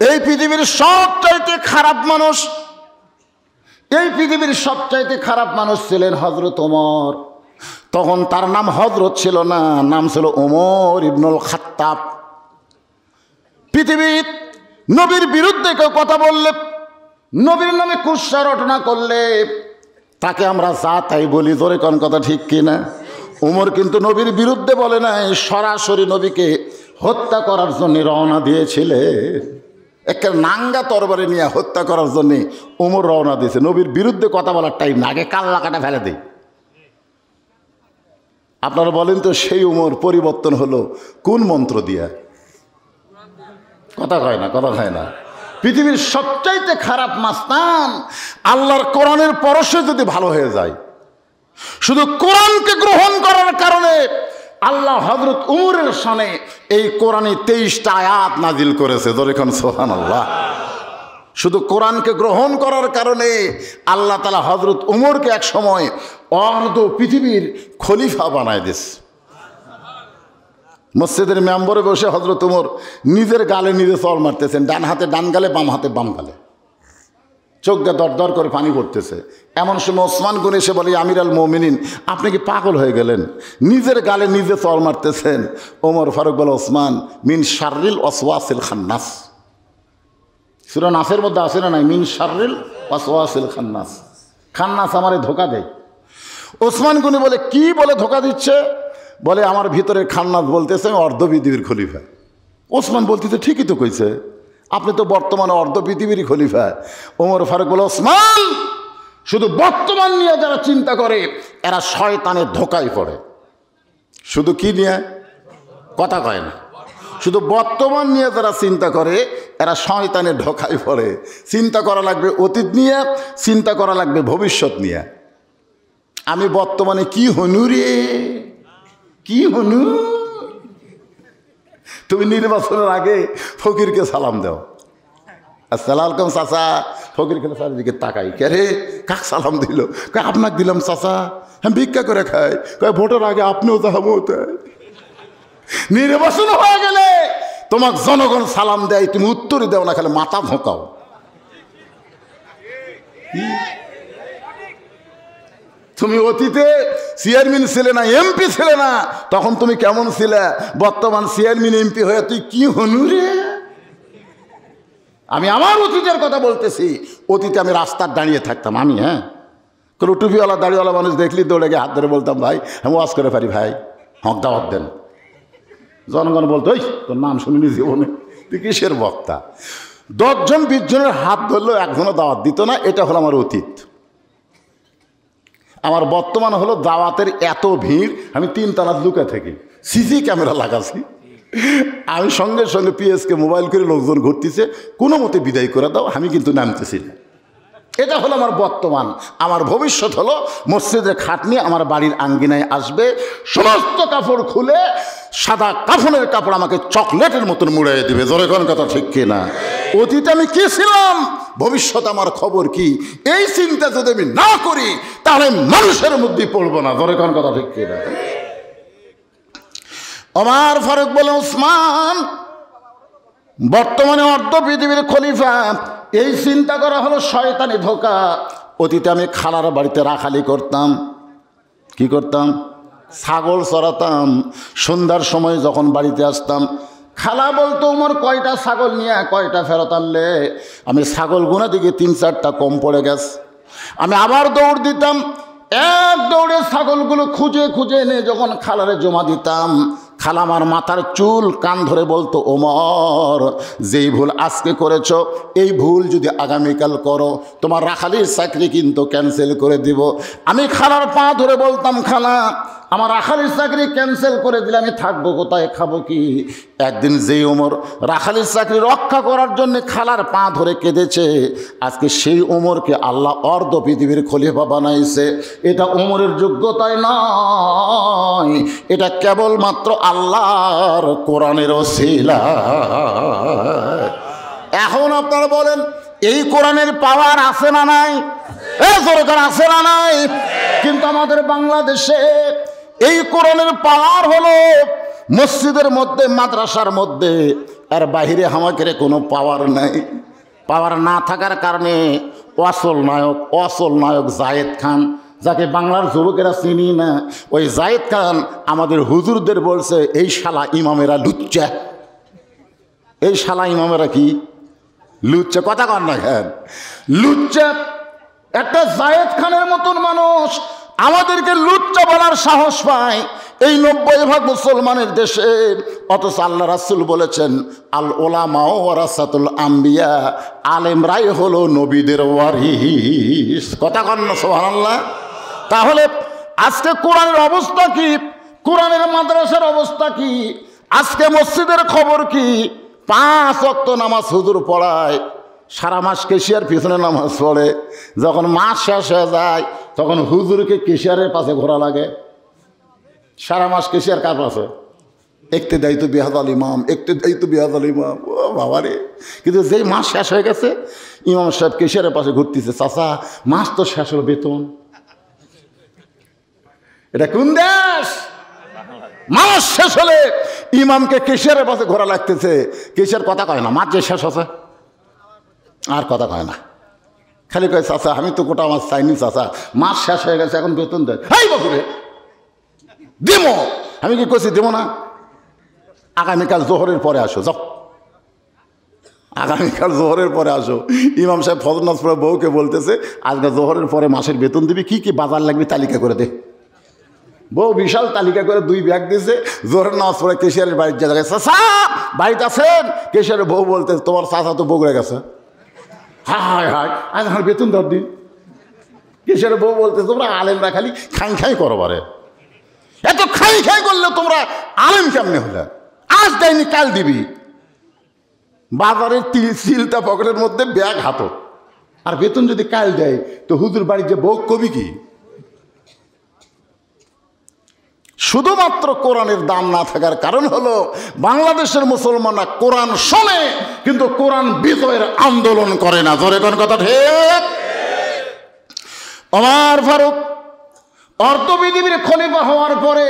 এই পৃথিবীর সবচাইতে খারাপ মানুষ, এই পৃথিবীর সবচাইতে খারাপ মানুষ ছিলেন হযরত ওমর। তখন তার নাম হযরত ছিল না, নাম ছিল ওমর ইবনুল খাত্তাব। পৃথিবীর নবীর বিরুদ্ধে কেউ কথা বললে, নবীর নামে কুৎসা রটনা করলে তাকে আমরা যা তাই বলি। জোরে কোন কথা ঠিক কিনা? ওমর কিন্তু নবীর বিরুদ্ধে বলে নাই, সরাসরি নবীকে হত্যা করার জন্য রওনা দিয়েছিলেন। একটা নাঙ্গা তরবারি নিয়ে হত্যা করার জন্য ওমর রওনা দিয়েছে। নবীর বিরুদ্ধে কথা বলার টাইম না, আগে কাল্লা কাটা ফেলে দেয়। আপনারা বলেন তো সেই ওমর পরিবর্তন হলো কোন মন্ত্র দিয়া? কথা কয় না, কথা কয় না। পৃথিবীর সবচাইতে খারাপ মাস্তান আল্লাহর কোরআনের পরশে যদি ভালো হয়ে যায়, শুধু কোরআনকে গ্রহণ করার কারণে আল্লাহ হযরত উমরের শানে এই কোরআনে 23টা আয়াত নাজিল করেছে। যখন সুবহানাল্লাহ, শুধু কোরআনকে গ্রহণ করার কারণে আল্লাহ তাআলা হযরত উমরকে এক সময় অর্ধ পৃথিবীর খলিফা বানায় দিয়েছে। মসজিদের মেম্বরে বসে হযরত উমর নিজের গালে নিজে চড় মারতেছেন, ডান হাতে ডান গালে, বাম হাতে বাম গালে, চোখ দিয়ে দরদর করে পানি পড়তেছে। এমন সময় ওসমান গনি এসে বলে, আমির আল মুমিনিন, আপনি কি পাগল হয়ে গেলেন? নিজের গালে নিজে চড় মারতেছেন। ওমর ফারুক বলে, ওসমান, মিন শাররিল ওয়াসওয়াসিল খান্নাস। সূরা নাসের মধ্যে আছে না নাই? মিন শাররিল ওয়াসওয়াসিল খান্নাস। খান্নাস আমারে ধোকা দেয়। ওসমান গনি বলে, কি বলে ধোকা দিচ্ছে? বলে, আমার ভিতরে খান্নাস বলতেছে অর্ধ পৃথিবীর খলিফা। ওসমান বলতেছে, ঠিকই তো কইছে, আপনি তো বর্তমানে অর্ধ পৃথিবীর খলিফা। ওমর ফারুক বলে, ওসমান, শুধু বর্তমান নিয়ে যারা চিন্তা করে এরা শয়তানের ধোকায় পড়ে। শুধু কি নিয়ে? কথা কয় না। শুধু বর্তমান নিয়ে যারা চিন্তা করে এরা শয়তানের ধোকায় পড়ে। চিন্তা করা লাগবে অতীত নিয়ে, চিন্তা করা লাগবে ভবিষ্যৎ নিয়ে। আমি বর্তমানে কি হনু রে, কি হনু? তুমি নির্বাচনের আগে ফকিরকে সালাম দাও, আসসালামু আলাইকুম চাচা। ফকির খেলে চারিদিকে তাকাই, কে রে, কাক সালাম দিল? কয়, আপনাকে দিলাম চাচা, হ্যাঁ ভিক্ষা করে খাই। কয়, ভোটের আগে আপনিও যাবো। নির্বাচন হয়ে গেলে তোমাকে জনগণ সালাম দেয়, তুমি উত্তরই দাও না, খালি মাথা ভোঁকাও। তুমি অতীতে চেয়ারম্যান ছিলে না, এমপি ছিলে না, তখন তুমি কেমন ছিলে? বর্তমান চেয়ারম্যান এমপি হয়ে তুই কি হনু রে? আমি আমার অতীতের কথা বলতেছি। অতীতে আমি রাস্তার দাঁড়িয়ে থাকতাম, আমি, হ্যাঁ, কোনো টুপিওয়ালা দাড়িওয়ালা মানুষ দেখলি দৌড়ে গিয়ে হাত ধরে বলতাম, ভাই আমি ওয়াজ করে পারি, ভাই হক দাওয়াত দেন। জনগণ বলতো, ওই তোর নাম শুনিনি জীবনে, তুই কিসের বক্তা? 10 জন 20 জনের হাত ধরলেও একজনও দাওয়াত দিত না। এটা হলো আমার অতীত। আমার বর্তমান হলো দাওয়াতের এত ভিড়, আমি 3 তলা লুকে থাকি, সিসি ক্যামেরা লাগাছি। আমি সঙ্গে সঙ্গে পিএসকে মোবাইল করে লোকজন ঘুরতেছে, কোনো মতে বিদায় করে দাও, আমি কিন্তু নামতেছি না। এটা হলো আমার বর্তমান। আমার ভবিষ্যৎ হলো মসজিদের খাট নিয়ে আমার বাড়ির আঙ্গিনায় আসবে, সমস্ত কাপড় খুলে সাদা কাফনের কাপড় আমাকে চকলেটের মতন মুড়াই দেবে। জোরে কোন কথা ঠিক কিনা? অতীতে আমি কি ছিলাম, ভবিষ্যৎ আমার খবর কি, এই চিন্তা যদি আমি না করি তাহলে মানুষের মধ্যে পড়বো না। জোরে কোন কথা ঠিক কিনা? ওমর ফারুক বলে, ওসমান বর্তমানে অর্ধ পৃথিবীর খলিফা, এই চিন্তা করা হলো শয়তানি ধোকা। অতীতে আমি খালার বাড়িতে রাখালি করতাম। কি করতাম? ছাগল চড়াতাম। সন্ধ্যার সময় যখন বাড়িতে আসতাম, খালা বলতো, ওমর কয়টা ছাগল নিয়ে কয়টা ফেরত আনলে? আমি ছাগল গুনা দিকে 3-4টা কম পড়ে গেছে। আমি আবার দৌড় দিতাম, এক দৌড়ে ছাগলগুলো খুঁজে খুঁজে এনে যখন খালারে জমা দিতাম, খালা আমার মাথার চুল কান ধরে বলতো, ওমর যেই ভুল আজকে করেছ এই ভুল যদি আগামীকাল করো তোমার রাখালির চাকরি কিন্তু ক্যান্সেল করে দিব। আমি খালার পা ধরে বলতাম, খালা আমার রাখালির চাকরি ক্যান্সেল করে দিলে আমি থাকবো কোথায়, খাবো কি? একদিন যেই ওমর রাখালির চাকরি রক্ষা করার জন্য খালার পা ধরে কেঁদেছে, আজকে সেই ওমরকে আল্লাহ অর্ধ পৃথিবীর খলিফা বানাইছে। এটা ওমরের যোগ্যতায় নয়, এটা কেবলমাত্র আল্লাহর কোরআনের ওসিলা। এখন আপনারা বলেন, এই কোরআনের পাওয়ার আছে না নাই? সরকার আছে না নাই? কিন্তু আমাদের বাংলাদেশে এই কোরআনের পাওয়ার হলো মসজিদের মধ্যে, মাদ্রাসার মধ্যে আর বাহিরে হামাকের কোনো পাওয়ার নাই। পাওয়ার না থাকার কারণে অসল নায়ক জায়েদ খান, যাকে বাংলার যুবকেরা চিনি না, ওই জায়েদ খান আমাদের হুজুরদের বলছে এই শালা ইমামেরা লুচ্চা। এই শালা ইমামেরা কি লুচ্চা? কথা কর না কেন? লুচ্চা। একটা জায়েদ খানের মতন মানুষ আমাদেরকে লুচ্চা বলার সাহস পায় এই 90% মুসলমানের দেশে। অথচ আল্লাহ রাসূল বলেছেন আল উলামা ওয়ারাসাতুল আম্বিয়া, আলেমরাই হলো নবীদের ওয়ারিস। কথা কন না সুবহানাল্লাহ। তাহলে আজকে কোরআনের অবস্থা কি? কোরআনের মাদ্রাসার অবস্থা কি? আজকে মসজিদের খবর কি? 5 ওয়াক্ত নামাজ হুজুর পড়ায়, সারা মাস কেশিয়ার পিছনে নামাজ পড়ে, যখন মাস শেষ হয়ে যায় তখন হুজুরকে কেশিয়ারের পাশে ঘোরা লাগে। সারা মাস কেশিয়ার কার পাশে? একটু দেয় তো বিহাদাল ইমাম, একটু দেয় তো বিহাদাল ইমাম। ও বাবারে! কিন্তু যেই মাস শেষ হয়ে গেছে ইমাম সাহেব কেশিয়ারের পাশে ঘুরতেছে। চাচা, মাস তো শেষ হলো, বেতন। এটা কোন দেশ? মাস শেষ হলে ইমামকে কেশিয়ারের পাশে ঘোরা লাগতেছে। কেশিয়ার কথা কয় না, মাস যে শেষ হচ্ছে আর কথা কয় না, খালি কয় চাচা আমি তো গোটা মাছ চাইনি, চাচা মাস শেষ হয়ে গেছে, এখন বেতন দেয়। এই বাবুরে দেবো। আমি কি করছি দেবো না? আগামীকাল জোহরের পরে আসো, যাও আগামীকাল জোহরের পরে আসো। ইমাম সাহেব ফজর নামাজ পড়ে বউকে বলতেছে আজকে জোহরের পরে মাসের বেতন দিবি, কি কি বাজার লাগবে তালিকা করে দে। বউ বিশাল তালিকা করে 2 ব্যাগ দিয়েছে। জোহরের নামাজ পড়ে কেশিয়ারের বাড়ির জায়গায়, চাচা বাড়িতে আছেন? কেশিয়ারের বউ বলতে তোমার চাচা তো বগুড়ে গেছে। হায় হায়, আজ আমার বেতন ধর দিন। কেশিয়ারের বউ বলতে তোমরা আলেমরা খালি খাই খাই করো, বারে এত খাই খাই করলে তোমরা আলেম কেমনে হলে? আজ দেয়নি কাল দিবি। বাজারের সিলটা পকেটের মধ্যে, ব্যাগ হাতত, আর বেতন যদি কাল দেয় তো হুজুর বাড়ির যে বউ কবি কি? শুধুমাত্র কোরআনের দাম না থাকার কারণ হলো বাংলাদেশের মুসলমানরা কোরআন শোনে কিন্তু কোরআন বিজয়ের আন্দোলন করে না। জোরে কোন কথা ঠিক? ওমর ফারুক অর্ধপৃথিবীর খলিফা হওয়ার পরে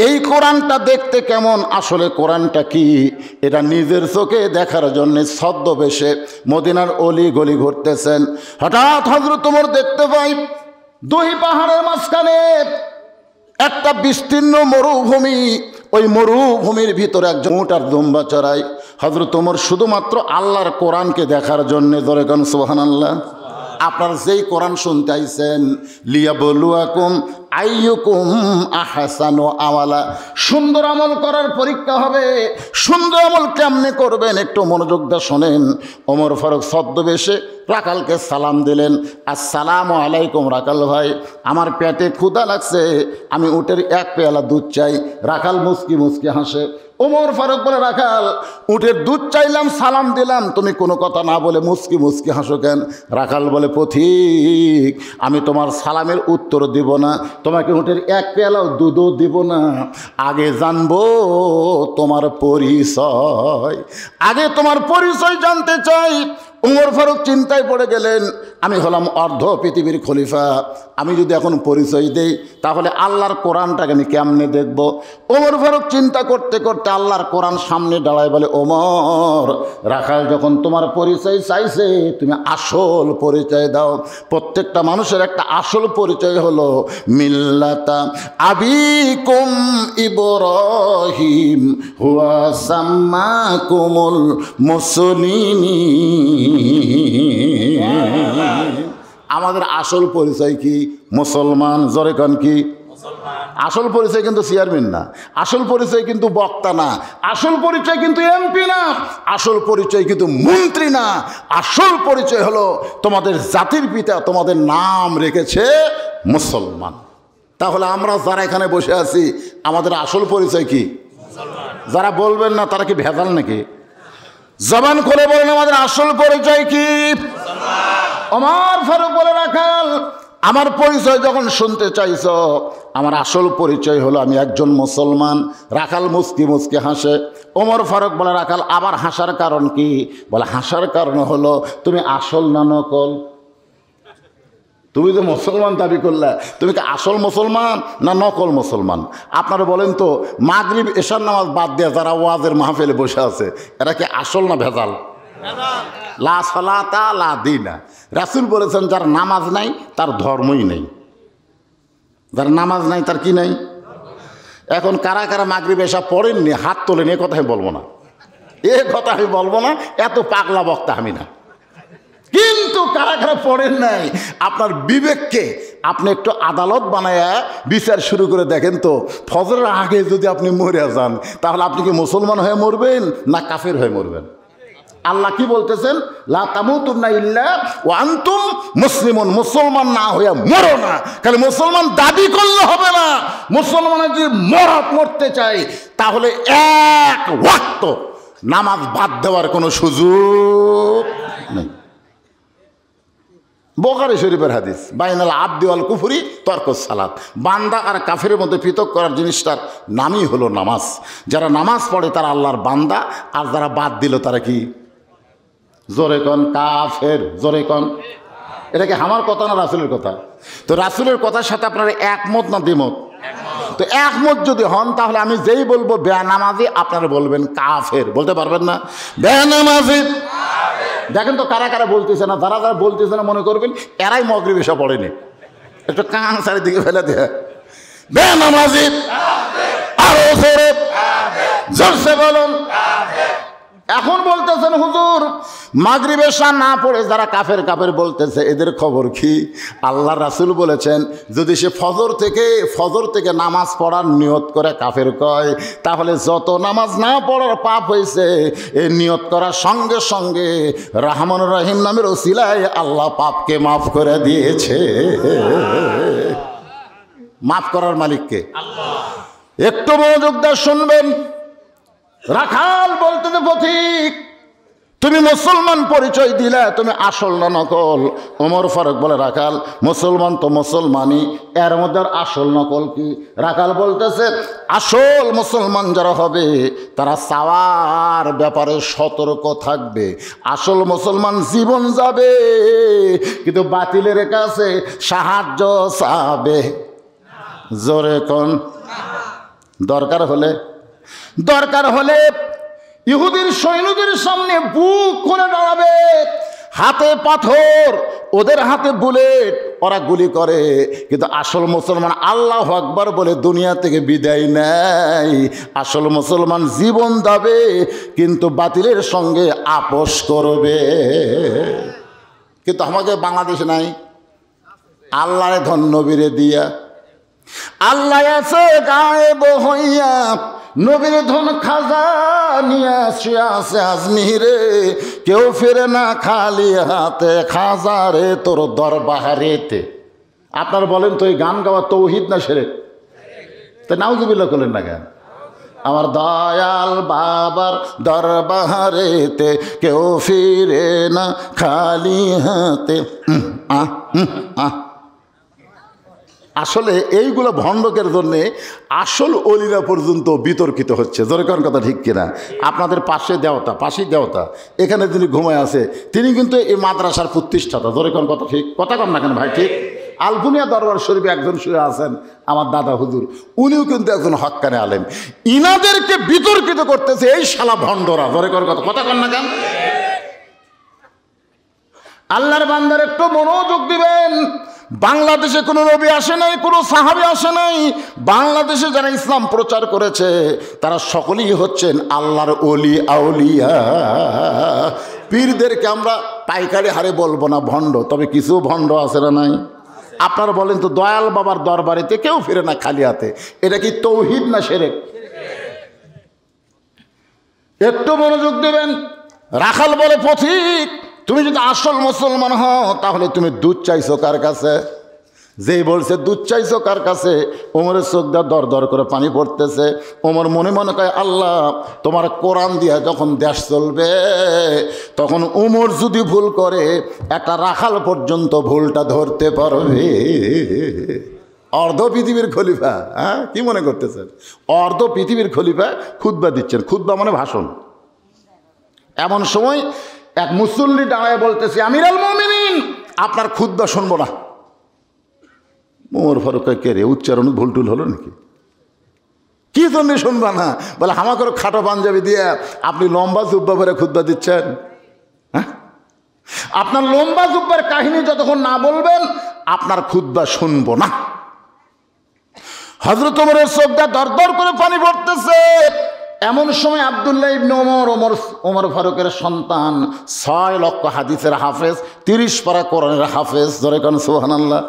এই কোরআনটা দেখতে কেমন, আসলে কোরআনটা কি, এটা নিজের চোখে দেখার জন্য ছদ্মবেশে মদিনার অলি গলি ঘুরতেছেন। হঠাৎ হযরত ওমর দেখতে পাই 2 পাহাড়ের মাঝখানে একটা বিস্তীর্ণ মরুভূমি। ওই মরুভূমির ভিতরে একজন উট আর দুম্বা চড়ায়। হযরত ওমর শুধুমাত্র আল্লাহর কোরআনকে দেখার জন্য, জোরে কোন সুবহানাল্লাহ। আপনার যেই কোরআন শুনতে আইছেন, লিয়াবলুয়াকুম আইয়ুকুম আহসানু আমালা, সুন্দর আমল করার পরীক্ষা হবে। সুন্দর আমল কেমনে করবেন একটু মনোযোগ দিয়ে শোনেন। ওমর ফারুক ছদ্মবেশে রাখালকে সালাম দিলেন, আসসালামু আলাইকুম রাখাল ভাই, আমার পেটে ক্ষুধা লাগছে, আমি উটের 1 পেয়ালা দুধ চাই। রাখাল মুচকি মুচকি হাসে। ওমর ফারুক বলে, রাখাল উটের দুধ চাইলাম, সালাম দিলাম, তুমি কোনো কথা না বলে মুচকি মুচকি হাসো কেন? রাখাল বলে, পথিক আমি তোমার সালামের উত্তর দিব না, তোমাকে উটের 1 পেয়ালাও দুধও দিব না, আগে জানবো তোমার পরিচয়, আগে তোমার পরিচয় জানতে চাই। ওমর ফারুক চিন্তায় পড়ে গেলেন, আমি হলাম অর্ধ পৃথিবীর খলিফা, আমি যদি এখন পরিচয় দেই তাহলে আল্লাহর কোরআনটাকে আমি কেমনে দেখব? ওমর ফারুক চিন্তা করতে করতে আল্লাহর কোরআন সামনে দাঁড়ায় বলে, ওমর রাখাল যখন তোমার পরিচয় চাইছে তুমি আসল পরিচয় দাও। প্রত্যেকটা মানুষের একটা আসল পরিচয় হলো মিল্লাতা আবিকুম ইব্রাহিম হুয়া সাম্মাকুমুল মুসলিমিন। আমাদের আসল পরিচয় কি? মুসলমান। জোরে কোন কি? আসল পরিচয় কিন্তু চেয়ারম্যান না, আসল পরিচয় কিন্তু বক্তা না, আসল পরিচয় কিন্তু এমপি না, আসল পরিচয় কিন্তু মন্ত্রী না। আসল পরিচয় হলো তোমাদের জাতির পিতা তোমাদের নাম রেখেছে মুসলমান। তাহলে আমরা যারা এখানে বসে আছি আমাদের আসল পরিচয় কি? যারা বলবেন না তারা কি ভেজাল নাকি? জবান খুলে বলেন আমাদের আসল পরিচয় কি? ওমর ফারুক বলে, রাখাল আমার পরিচয় যখন শুনতে চাইছ, আমার আসল পরিচয় হলো আমি একজন মুসলমান। রাখাল মুচকি মুচকি হাসে। ওমর ফারুক বলে, রাখাল আবার হাসার কারণ কি? বলে, হাসার কারণ হলো তুমি আসল না নকল? তুমি তো মুসলমান দাবি করলে, তুমি কি আসল মুসলমান না নকল মুসলমান? আপনারা বলেন তো, মাগরিব এশার নামাজ বাদ দিয়ে যারা ওয়াজের মাহফিলে বসে আছে এরা কি আসল না ভেজাল? লা সালাতা লা দীনা। রাসূল বলেছেন যার নামাজ নাই তার ধর্মই নেই। যার নামাজ নাই তার কি নাই? এখন কারা কারা মাগরিব এশা পড়েননি হাত তোলেন, এ কথা আমি বলবো না, এ কথা আমি বলবো না, এত পাগলা বক্তা আমি না। কিন্তু কারা কারা পড়েন নাই, আপনার বিবেককে আপনি একটু আদালত বানায় বিচার শুরু করে দেখেন তো, ফজরের আগে যদি আপনি মরে যান তাহলে আপনি কি মুসলমান হয়ে মরবেন না কাফের হয়ে মরবেন? আল্লাহ কি বলতেছেন? লা তামুতুন্না ইল্লা ওয়া আনতুম মুসলিমুন। মুসলমান না হয়ে মরো না। খালি মুসলমান দাবি করলে হবে না, মুসলমানের যদি মরতে চাই তাহলে এক ওয়াক্ত নামাজ বাদ দেওয়ার কোনো সুযোগ নেই। বুখারী শরীফের হাদিস, বাইনাল আবদি ওয়াল কুফরি তরকুস সালাত। বান্দা আর কাফেরের মধ্যে পৃথক করার জিনিসটার নামই হলো নামাজ। যারা নামাজ পড়ে তারা আল্লাহর বান্দা, আর যারা বাদ দিল তারা কি? জোরে কন কাফের, জোরে কন। এটা কি আমার কথা না রাসূলের কথা? তো রাসূলের কথার সাথে আপনারা একমত না দ্বিমত? তো একমত যদি হন তাহলে আমি যেই বলবো বেনামাজি আপনারা বলবেন কাফের, বলতে পারবেন না? বেনামাজি দেখেন তো কারা কারা বলতেছে না, যারা যারা বলতেছে না মনে করবেন এরাই মাগরিব এশা পড়েনি। একটু কান চারিদিকে ফেলে দেয় বেনামাজি, আরো জোরে জোরসে বলুন। এখন বলতেছেন হুজুর মাগরিব এশা না পড়ে যারা কাফের কাফের বলতেছে এদের খবর কি? আল্লাহ রাসূল বলেছেন যদি সে ফজর থেকে নামাজ পড়ার নিয়ত করে কাফের কয়, তাহলে যত নামাজ না পড়ার পাপ হয়েছে এই নিয়ত করার সঙ্গে সঙ্গে রহমান রহিম নামের ওসিলায় আল্লাহ পাপকে মাফ করে দিয়েছে। মাফ করার মালিককে আল্লাহ। একটু মনোযোগ দিয়ে শুনবেন। রাখাল বলতে পথিক, তুমি মুসলমান পরিচয় দিলে, তুমি আসল না নকল? ওমর ফারুক বলে রাখাল মুসলমান তো মুসলমানই, এর মধ্যে আসল নকল কি? রাখাল বলতেছে আসল মুসলমান যারা হবে তারা চাওয়ার ব্যাপারে সতর্ক থাকবে। আসল মুসলমান জীবন যাবে কিন্তু বাতিলের কাছে সাহায্য চাবে। জোরে কোন? দরকার হলে ইহুদির সৈন্যদের সামনে বুক খুলে দাঁড়াবে, হাতে পাথর, ওদের হাতে বুলেট, ওরা গুলি করে, কিন্তু আসল মুসলমান আল্লাহু আকবার বলে দুনিয়া থেকে বিদায় নেয়। আসল মুসলমান জীবন যাবে কিন্তু বাতিলের সঙ্গে আপোষ করবে। কিন্তু আমাকে বাংলাদেশে নাই। আল্লাহরে ধন্য বীরে দিয়া, আল্লাহ আছে গায়েব হইয়া, নবীর ধন খাজা নিয়ে আছে আজমিরে, কেউ ফেরে না খালি হাতে, খাজা রে তোর দরবারেতে। আপনারা বলেন তো এই গান গাওয়া তৌহিদ না শিরক? তো নাউজুবিল্লাহ করলেন না কেন? আমার দয়াল বাবার দরবারেতে কেউ ফিরে না খালি হাতে। আসলে এইগুলো ভণ্ডকের জন্যে আসল অলিরা পর্যন্ত বিতর্কিত হচ্ছে। জোরেকার কথা ঠিক কিনা? আপনাদের পাশেই দেওতা এখানে যিনি ঘুমায় আছে তিনি কিন্তু এই মাদ্রাসার প্রতিষ্ঠাতা। জোরেকার কথা ঠিক? কথা কন না কেন ভাই? ঠিক। আলবুনিয়া দরবার শরীফে একজন শুয়ে আছেন আমার দাদা হুজুর, উনিও কিন্তু একজন হক্কানে আলেম। ইনাদেরকে বিতর্কিত করতেছে এই শালা ভণ্ডরা। জোরেকার কথা, কথা কন না কেন? আল্লাহর বান্দার একটু মনোযোগ দিবেন। বাংলাদেশে কোনো নবী আসে নাই, কোনো সাহাবী আসে নাই। বাংলাদেশে যারা ইসলাম প্রচার করেছে তারা সকলেই হচ্ছেন আল্লাহর ওলি আউলিয়া। পীরদেরকে আমরা পাইকারি হারে বলবো না ভণ্ড, তবে কিছু ভণ্ড আছে না নাই? আপনারা বলেন তো দয়াল বাবার দরবারেতে কেউ ফিরে না খালি হাতে, এটা কি তৌহিদ না শিরক? একটু মনোযোগ দেবেন। রাখাল বলে পথিক, তুমি যদি আসল মুসলমান হও তাহলে তুমি দুধ চাইছো কার কাছে? যেই বলছে দুধ চাইছো কার কাছে, ওমরের চোখ দিয়ে দর দর করে পানি পড়তেছে। ওমর মনে মনে কয় আল্লাহ তোমার কোরআন দিয়া যখন দেশ চলবে তখন ওমর যদি ভুল করে একটা রাখাল পর্যন্ত ভুলটা ধরতে পারবে। অর্ধ পৃথিবীর খলিফা, হ্যাঁ কি মনে করতেছেন? অর্ধ পৃথিবীর খলিফা খুতবা দিচ্ছেন। খুতবা মানে ভাষণ। এমন সময় এক মুসল্লি দাঁড়ায় বলতেছে আমিরুল মুমিনিন আপনার খুতবা শুনবো না। ওমর ফারুক কে রে, উচ্চারণ ভুলটুল হলো নাকি? কি জন্যে শুনবা না? বলে আমাকে খাটো পাঞ্জাবি দিয়ে আপনি লম্বা জুব্বা পরে খুতবা দিচ্ছেন? হ্যাঁ, আপনার লম্বা জুব্বার কাহিনী যতক্ষণ না বলবেন আপনার খুতবা শুনবো না। হযরত ওমরের চোখটা দরদর করে পানি পড়তেছে। এমন সময় আব্দুল্লাহ ইবনে ওমর ফারুকের সন্তান, 6 লক্ষ হাদিসের হাফেজ, 30 পারা কোরআনের হাফেজ, জোরে কোন সুবহানাল্লাহ,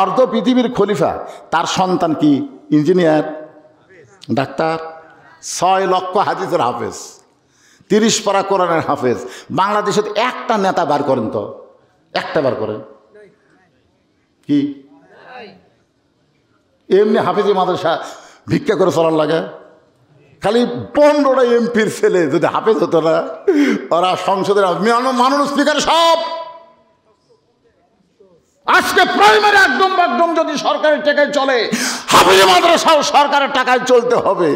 অর্ধ পৃথিবীর খলিফা, তার সন্তান কি ইঞ্জিনিয়ার, ডাক্তার, 6 লক্ষ হাদিসের হাফেজ, 30 পারা কোরআনের হাফেজ। বাংলাদেশে একটা নেতা বার করেন তো, একটা বার করেন কি? এমনি হাফিজি মাদ্রাসা ভিক্ষা করে চলার লাগে? খালি 15টা এমপির ছেলে যদি হাফেজ হতো না, ওরা সংসদের মাননীয় স্পিকার সব আজকে প্রাইমারি একদম একদম যদি সরকারের টাকায় চলে, হাফিজি মাদ্রাসাও সরকারের টাকায় চলতে হবে।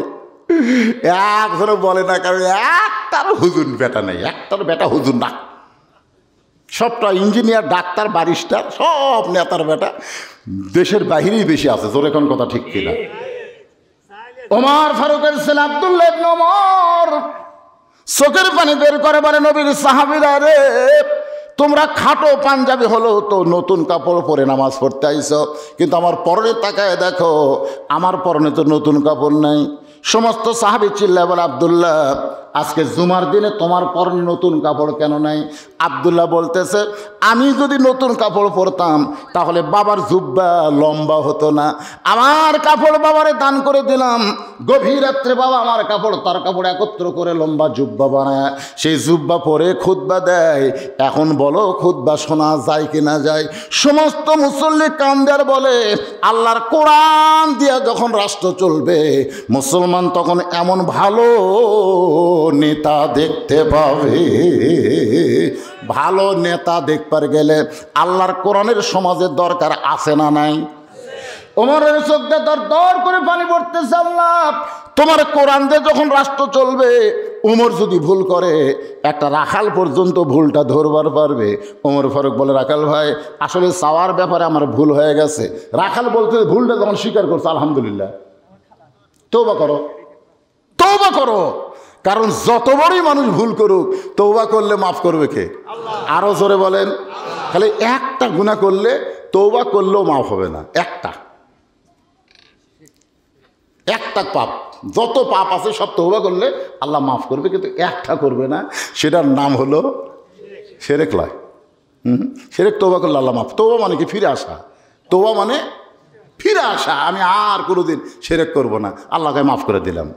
একজনও বলে না, কারণ একটার হুজুর বেটা নেই, একটার বেটা হুজুর না, সবটা ইঞ্জিনিয়ার, ডাক্তার, ব্যারিস্টার, সব নেতার বেটা দেশের বাহিরেই বেশি আছে। জোরে কোন কথা ঠিক কিনা? ওমর ফারুকের ছেলে আব্দুল্লাহ ইবনে ওমর চোখের পানি বের করে বলে, নবীর সাহাবীরা রে, তোমরা খাটো পাঞ্জাবি হলেও তো নতুন কাপড় পরে নামাজ পড়তে আইছো, কিন্তু আমার পরনে তাকায় দেখো, আমার পরনে তো নতুন কাপড় নাই। সমস্ত সাহাবী চিল্লায় বলে, আব্দুল্লাহ আজকে জুমার দিনে তোমার পরনে নতুন কাপড় কেন নাই? আব্দুল্লাহ বলতেছে, আমি যদি নতুন কাপড় পরতাম তাহলে বাবার জুব্বা লম্বা হতো না, আমার কাপড় বাবারে দান করে দিলাম, গভীর রাত্রে বাবা আমার কাপড় তার কাপড় একত্র করে লম্বা জুব্বা বানায়, সেই জুব্বা পরে খুতবা দেয়। এখন বলো খুতবা শোনা যায় কি না যায়? সমস্ত মুসল্লি কান্দার বলে, আল্লাহর কোরআন দিয়ে যখন রাষ্ট্র চলবে, মুসলমান তখন এমন ভালো নেতা দেখতে পাবে। ভালো নেতা দেখবার গেলে আল্লাহর কোরআনের সমাজের দরকার আছে না নাই? ওমরের চোখে দর করে পানি পড়তেছে। আল্লাহ তোমার কোরআন দিয়ে যখন রাষ্ট্র চলবে, ওমর যদি ভুল করে একটা রাখাল পর্যন্ত ভুলটা ধরবার পারবে। ওমর ফারুক বলে, রাখাল ভাই আসলে চাওয়ার ব্যাপারে আমার ভুল হয়ে গেছে। রাখাল বলতে ভুলটা যখন স্বীকার করছে, আলহামদুলিল্লাহ, তওবা করো, তওবা করো। কারণ যত বড়ই মানুষ ভুল করুক, তওবা করলে মাফ করবে কে? আরো জোরে বলেন। খালি একটা গুনাহ করলে তওবা করলেও মাফ হবে না। একটা পাপ, যত পাপ আছে সব তওবা করলে আল্লাহ মাফ করবে, কিন্তু একটা করবে না, সেটার নাম হলো শিরক। লয় শিরক। তওবা করলে আল্লাহ মাফ। তওবা মানে কি? ফিরে আসা। তওবা মানে ফিরে আসা। আমি আর কোনোদিন শিরক করব না, আল্লাহকে মাফ করে দিলাম।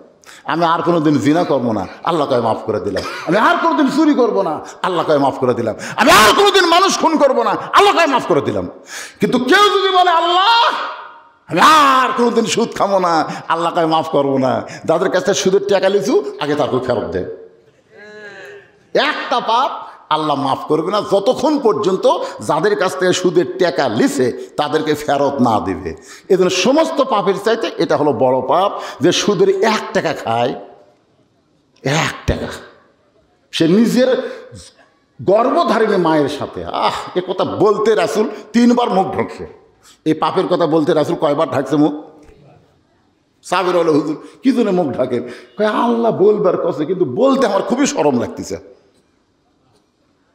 আমি আর কোনোদিন জিনা করবো না, আল্লাহকে মাফ করে দিলাম। আমি আর কোনোদিন চুরি করবো না, আল্লাহকে মাফ করে দিলাম। আমি আর কোনোদিন মানুষ খুন করবো না, আল্লাহকে মাফ করে দিলাম। কিন্তু কেউ যদি বলে, আল্লাহ আমি আর কোনোদিন সুদ খাবো না, আল্লাহকে মাফ করবো না, যাদের কাছে সুদের টাকা লিচু আগে তাকে ফেরত দেয়, একটা পাপ আল্লাহ মাফ করবে না যতক্ষণ পর্যন্ত যাদের কাছ থেকে সুদের টাকা লিছে তাদেরকে ফেরত না দিবে। এজন্য সমস্ত পাপের চাইতে এটা হলো বড় পাপ, যে সুদের 1 টাকা খায়, 1 টাকা। সে নিজের গর্ভধারিণী মায়ের সাথে, এ কথা বলতে রাসূল 3 বার মুখ ঢুকছে। এই পাপের কথা বলতে রাসূল কয়বার ঢাকছে মুখ? সাহাবীর হলো, হুজুর কি জন্য মুখ ঢাকেন? কয় আল্লাহ বলবার কথা, কিন্তু বলতে আমার খুবই শরম লাগতেছে।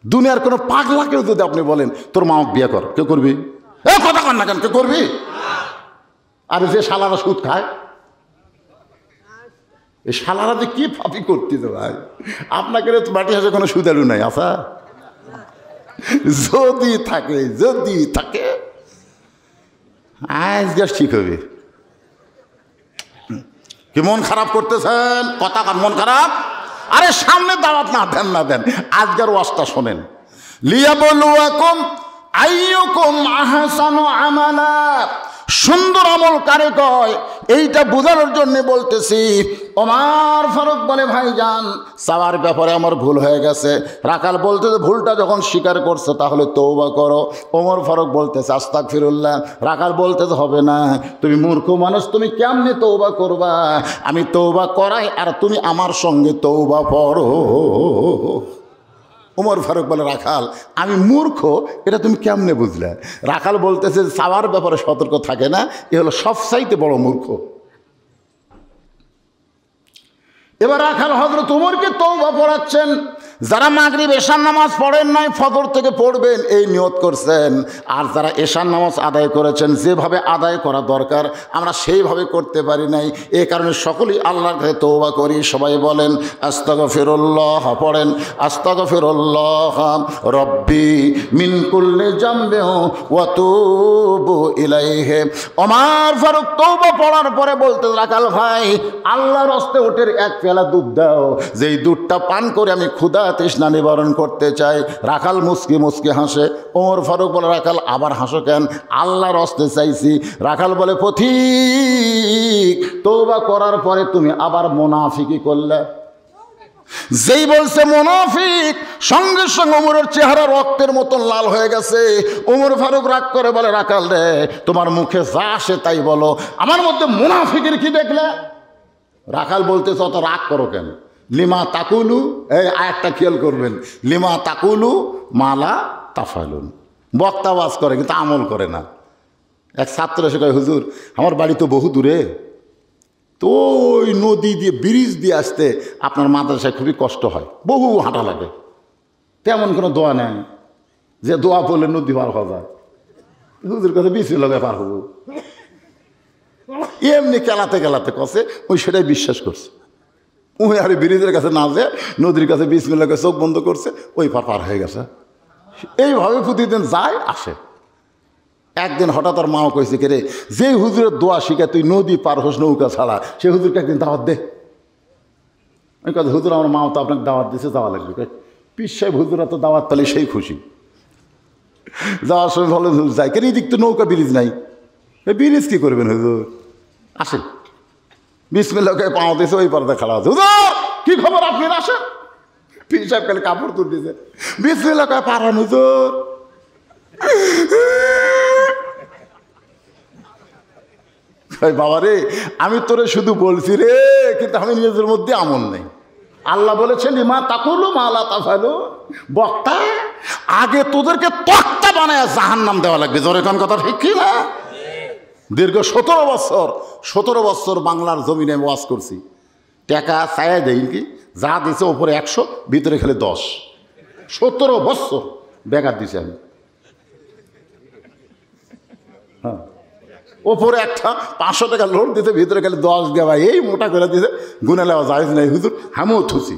দুনিয়ার কোনো পাগলাকেও যদি আপনি বলেন তোর মা বিয়ে কর, কেউ করবি? এ কথা কর না কেন, কেউ করবি? আর যে শালারা সুদ খায়, এই শালারা যে কি পাপি করতেছে ভাই। আপনাকে বাটি হাসে কোনো সুদালু নাই আচ্ছা? যদি থাকে আজ গ্যাস ঠিক হবে। কি মন খারাপ করতেছেন? কথা কার মন খারাপ? আরে সামনে দাওয়াত না দেন আজকের ওয়াজটা শোনেন। লিয়াবলুয়াকুম আইয়ুকুম আহসানু আমালা, সুন্দর আমল কারে কয় এইটা বোঝানোর জন্য বলতেছি। ওমর ফারুক বলে, ভাইজান চাওয়ার ব্যাপারে আমার ভুল হয়ে গেছে। রাখাল বলতেছে, ভুলটা যখন স্বীকার করছো তাহলে তওবা করো। ওমর ফারুক বলতেছে, আস্তাগফিরুল্লাহ। রাখাল বলতেছে, হবে না, তুমি মূর্খ মানুষ, তুমি কেমনে তওবা করবা? আমি তওবা করাই আর তুমি আমার সঙ্গে তওবা পড়ো। ওমর ফারুক বলে, রাখাল আমি মূর্খ, এটা তুমি কেমনে বুঝলে? রাখাল বলতেছে, চাওয়ার ব্যাপারে সতর্ক থাকে না, এ হলো সবচাইতে বড় মূর্খ। এবার রাখাল হযরত ওমরকে তওবা পড়াচ্ছেন। যারা মাগরিব এশার নামাজ পড়েন নাই, ফজর থেকে পড়বেন এই নিয়ত করছেন। আর যারা এশার নামাজ আদায় করেছেন, যেভাবে আদায় করা দরকার আমরা সেইভাবে করতে পারি নাই। এই কারণে সকলেই আল্লাহর কাছে তওবা করি। সবাই বলেন আস্তাগফিরুল্লাহ, পড়েন আস্তাগফিরুল্লাহ রব্বি মিন কুল্লি জামবিন ওয়া তুবু ইলাইহি। ওমর ফারুক তওবা পড়ার পরে বলতে, রাখাল ভাই আল্লাহর হস্তে ওটের এক পেয়ালা দুধ দাও, যেই দুধটা পান করে আমি ক্ষুধা তৃষ্ণা নিবারণ করতে চাই। রাখাল মুচকি মুচকি হাসে। ওমর ফারুক বলে, রাখাল আবার হাসো কেন? আল্লাহর হস্তে চাইছি। রাখাল বলে, পথিক তওবা করার পরে তুমি আবার মুনাফিকি করলে। যেই বলছে মুনাফিক, সঙ্গে সঙ্গে ওমরের চেহারা রক্তের মতন লাল হয়ে গেছে। ওমর ফারুক রাগ করে বলে, রাখাল রে, তোমার মুখে যা আসে তাই বলো, আমার মধ্যে মুনাফিকের কি দেখলে? রাখাল বলতেছে, অত রাগ করো কেন? লিমা তাকুলু, এই আয়াতটা খেয়াল করবেন, লিমা তাকুলু মালা তাফালুন। বক্তা ওয়াজ করে কিন্তু আমল করে না। এক ছাত্র এসে কয়, হুজুর আমার বাড়ি তো বহু দূরে, তো ওই নদী দিয়ে ব্রিজ দিয়ে আসতে আপনার মাদ্রাসায় খুবই কষ্ট হয়, বহু হাঁটা লাগে। তেমন কোনো দোয়া নেই যে দোয়া পড়লে নদী পার হওয়া যায়। হুজুর কাছে বিচি লগে পার হবো, এমনি খেলাতে খেলাতে কষে ওই সেটাই বিশ্বাস করছে। ওই আর ব্রিজের কাছে না যে নদীর কাছে বিসমিল্লাহকে চোখ বন্ধ করছে, ওই পার হয়ে গেছে। এইভাবে প্রতিদিন যায় আসে। একদিন হঠাৎ আর মাও কইছে, কে রে, যে হুজুরের দোয়া শিখে তুই নদী পার হোস নৌকা ছাড়া, সে হুজুরকে একদিন দাওয়াত দে। ওই কথা, হুজুর আমার মাও তো আপনাকে দাওয়াত দিছে, যাওয়া লাগবে। পীর সাহেব হুজুরা তো দাওয়াত পেলে সেই খুশি। যাওয়ার সময় ভালো যায়, কেন এদিক তো নৌকা ব্রিজ নাই, ব্রিজ কী করবেন হুজুর? আসেন, বিসমিল্লাহকে পাওয়া দিয়েছে, ওই পর্দা খাড়া আছে। হুজুর কি খবর, আপনি আসেন। পীর সাহেব কালে কাপড় তুল দিয়েছে, বিসমিল্লাহকে পারান হুজুর। বাবা রে, আমি তোরে শুধু বলছি রে, কিন্তু আমি নিজের মধ্যে আমল নেই। আল্লাহ বলেছেন লিমা তাকুলু মালা তাফালু। বক্তা আগে তোদেরকে তক্তা বানায় জাহান্নাম দেওয়া লাগবে। জোরে কোন কথা ঠিক কি না? দীর্ঘ 17 বছর বাংলার জমিনে ওয়াজ করছি। টাকা চায়া দেয় কি, যা দিছে ওপরে 100, ভিতরে খেলে 10। 17 বছর বেকার দিছি আমি। হ্যাঁ, ওপরে একটা 500 টাকা লোন দিতে, ভিতরে গেলে 10 দেওয়া, এই মোটা করে দিতে গুনে নেওয়া যায় নাই হুজুর, আমিও থুছি।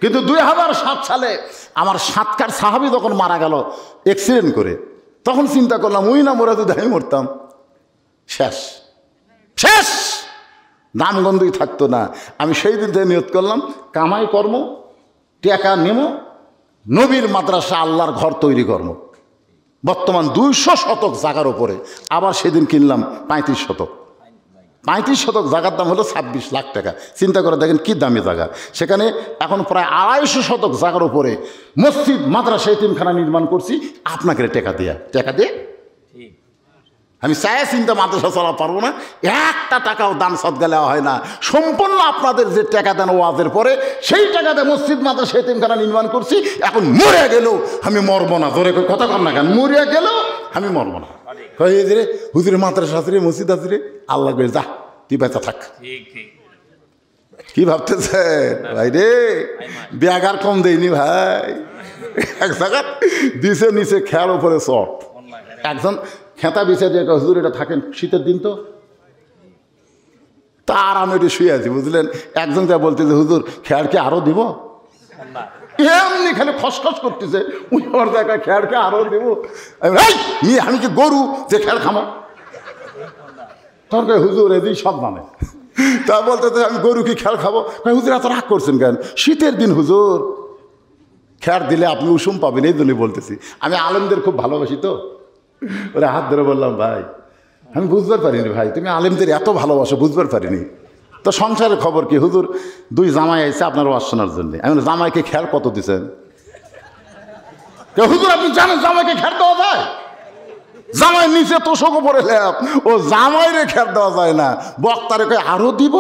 কিন্তু 2007 সালে আমার সাতকার সাহাবী যখন মারা গেল অ্যাক্সিডেন্ট করে, তখন চিন্তা করলাম, ওই না মোরা যদি আমি মরতাম, শেষ শেষ, নামগন্ধই থাকতো না। আমি সেই দিন থেকে নিয়ত করলাম, কামাই কর্ম, টাকা নেব, নবীর মাদ্রাসা আল্লাহর ঘর তৈরি কর্ম। বর্তমান 200 শতক জায়গার ওপরে, আবার সেদিন কিনলাম 35 শতক। 35 শতক জায়গার দাম হলো 26 লাখ টাকা। চিন্তা করে দেখেন কি দামি জায়গা। সেখানে এখন প্রায় 250 শতক জায়গার উপরে মসজিদ, মাদ্রাসা, এতিমখানা নির্মাণ করছি আপনাকে টাকা দিয়ে। আমি চাই চিন্তা মাদ্রাসা চালা পারবো না, একটা টাকাও দান সদকা দেওয়া হয় না। সম্পূর্ণ আপনাদের যে টাকা দেন ওয়াজের পরে, সেই টাকাতে মসজিদ, মাদ্রাসা, এতিমখানা নির্মাণ করছি। এখন মরে গেলেও আমি মরবো না। ধরে কথা কর না কেন, মরে গেলেও আমি মরবো না। রে হুজুরে মাদ্রাসা আছে রে, মসজিদ আছে রে, আল্লাহ করে যা, তুই বেঁচা থাক। কি ভাবতেছে ভাই রে, ব্যাগার কম দেয়নি ভাই। এক জায়গা দিছে নিচে খেয়ার উপরে চট, একজন খেতা বিছে দিয়ে, হুজুর এটা থাকেন শীতের দিন তো, তার আমি একটু শুয়ে আছি বুঝলেন। একজন যা বলতেছে, হুজুর খেয়ারকে আরো দিব, এমনি খালি খসখস করতেছে, ওই আমার জায়গায় খেয়ারকে আরো দিব। আমি কি গরু যে খেয়ার খামো? তখন হুজুর এদিন সব মানে, তা বলতে আমি গরু কি খেয়ার খাবো? হুজুর এত রাগ করছেন কেন? শীতের দিন হুজুর, খেয়ার দিলে আপনি উষুম পাবেন, এই জন্যই বলতেছি। আমি আলেমদের খুব ভালোবাসি তো। ওরা হাত ধরে বললাম, ভাই আমি বুঝবার পারিনি, ভাই তুমি আলেমদের এত ভালোবাসো, বুঝবার পারিনি। তো সংসারের খবর কি? হুজুর 2 জামাই আইছে আপনার ওয়াজ শোনার জন্য। আমি জামাইকে খেয়াল কত দিচ্ছেন? হুজুর আপনি জানেন জামাইকে খেয়াল দেওয়া যায়? জামাই নিচে তোষক পরে লেপ, ও জামাইরে খেয়াল দেওয়া যায় না, বক্তারে কই আরো দিব।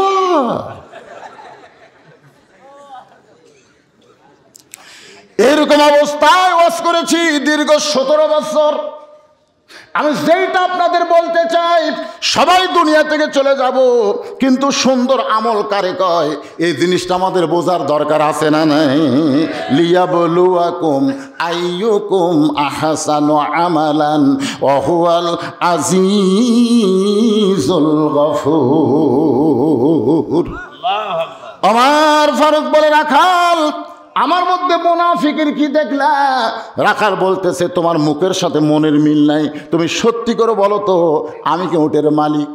এরকম অবস্থায় ওয়াজ করেছি দীর্ঘ 17 বছর। আমি যেইটা আপনাদের বলতে চাই, সবাই দুনিয়া থেকে চলে যাব, কিন্তু সুন্দর আমল কারে কয় এই জিনিসটা আমাদের বোঝার দরকার আছে না নাই? লিয়াবলুয়াকুম আইয়ুকুম আহসানু আমালান ওয়া হুয়াল আজিজুল গফুর। আমার ফারুক বলে, রাখাল আমার মধ্যে মুনাফিকের কি দেখলা? রাখাল বলতেছে, তোমার মুখের সাথে মনের মিল নাই। তুমি সত্যি করে বলো তো, আমি কি উটের মালিক?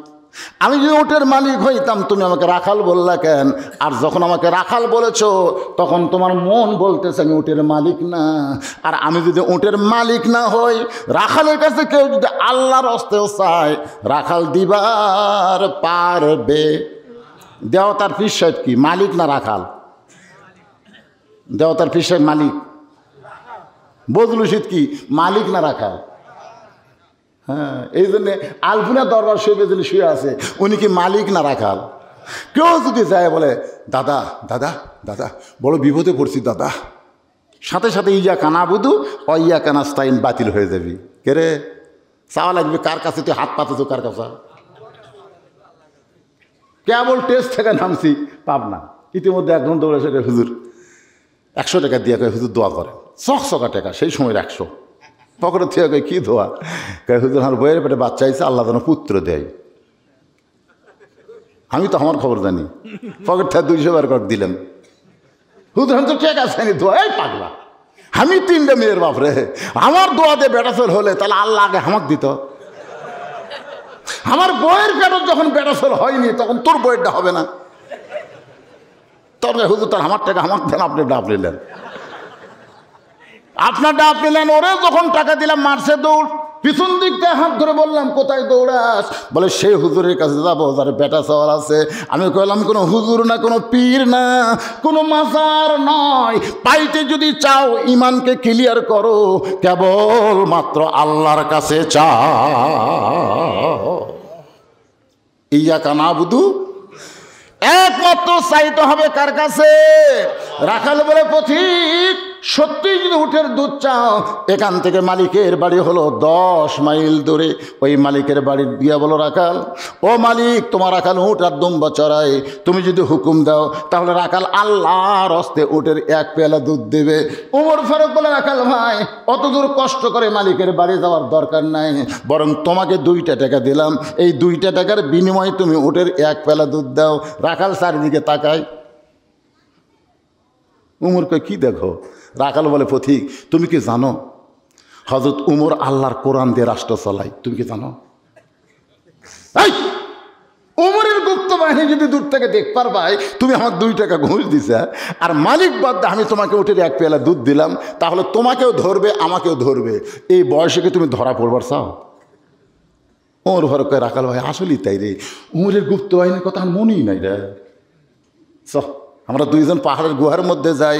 আমি যদি উটের মালিক হইতাম তুমি আমাকে রাখাল বললা কেন? আর যখন আমাকে রাখাল বলেছো তখন তোমার মন বলতেছে আমি উটের মালিক না। আর আমি যদি উটের মালিক না হই, রাখালের কাছে কেউ যদি আল্লাহর হস্তেও চায়, রাখাল দিবার পারবে? দেওতার পীর সাহেব কি মালিক না রাখাল? দেওতার পীর সাহেব মালিক, বজলু শীত কি মালিক না রাখাল? হ্যাঁ, এই জন্যে আলফুনা দরবার শরীফে যিনি শুয়ে আছে উনি কি মালিক না রাখাল? কেউ যদি যায় বলে, দাদা দাদা দাদা বড় বিপদে পড়ছি দাদা, সাথে সাথে ইয়া কানা বুধু ইয়া কানাস্তাইন বাতিল হয়ে যাবি। কে রে চাওয়া লাগবে কার কাছে? তুই হাত পাতো তো কার কাছে? কেবল টেস্ট থেকে নামছি পাবনা, ইতিমধ্যে একজন দৌড়ে এসে হুজুর 100 টাকা দিয়ে কয় হুজুর দোয়া করে, চকচকা টাকা, সেই সময়ের 100 পকেটে থেকে কয় কি দোয়া? কয় হুজুর আমার বইয়ের পেটে বাচ্চা হয়েছে, আল্লাহ যেন পুত্র দেয়। আমি তো আমার খবর জানি, পকেট থেকে 200 বার করে দিলাম। হুজুর আমি তো ঠিক আছে দোয়া। এই পাগলা, আমি 3টে মেয়ের বাপরে, আমার দোয়া দিয়ে বেটাচল হলে তাহলে আল্লাহ আগে আমাকে দিত। আমার বইয়ের পেটত যখন বেটাচল হয়নি তখন তোর বইয়েরটা হবে না? তবে হুজুর তার আমার টাকা আমাকে দেন, আপনি ডাব নিলেন, আপনার ডাব নিলেন। ওরে যখন টাকা দিলাম মারছে দৌড়, পিছন দিক দিয়ে হাত ধরে বললাম কোথায় দৌড়াস? বলে সেই হুজুরের কাছে যাবো যার বেটা সওয়াল আছে। আমি কইলাম কোনো হুজুর না, কোনো পীর না, কোনো মাজার নয়। পাইতে যদি চাও ইমানকে ক্লিয়ার করো, কেবল মাত্র আল্লাহর কাছে চাও। ইয়াকা নাবুদু, একমাত্র চাইতে হবে কার কাছে? রাখাল বলে, পথিক সত্যি যদি উটের দুধ চাও, এখান থেকে মালিকের বাড়ি হলো 10 মাইল দূরে। ওই মালিকের বাড়ি দিয়া বলো, রাখাল ও মালিক, তোমার রাখাল উট আর দুম্বা চড়ায়, তুমি যদি হুকুম দাও তাহলে রাখাল আল্লাহর হস্তে উটের 1 পেয়ালা দুধ দেবে। ওমর ফারুক বলে, রাখাল ভাই অত দূর কষ্ট করে মালিকের বাড়ি যাওয়ার দরকার নাই, বরং তোমাকে 2টা টাকা দিলাম, এই 2টা টাকার বিনিময়ে তুমি উটের 1 পেয়ালা দুধ দাও। রাখাল চারিদিকে তাকায়। উমর কয় কি দেখো? রাখাল বলে, পথিক তুমি কি জানো হযরত উমর আল্লাহর কোরআন দিয়ে রাষ্ট্র চালায়? তুমি কি জানো? উমরের গুপ্ত বাহিনী যদি দূর থেকে দেখ পারবাই তুমি আমার 2 টাকা ঘুষ দিছে, আর মালিক বাদ আমি তোমাকে উঠে 1 পেয়ালা দুধ দিলাম, তাহলে তোমাকেও ধরবে আমাকেও ধরবে। এই বয়সে কি তুমি ধরা পড়বার চাও? ওমর ফারুক কয়, রাখাল ভাই আসলেই তাই রে, উমরের গুপ্ত বাহিনীর কথা আমার মনেই নাই রে। আমরা 2 জন পাহাড়ের গুহার মধ্যে যাই,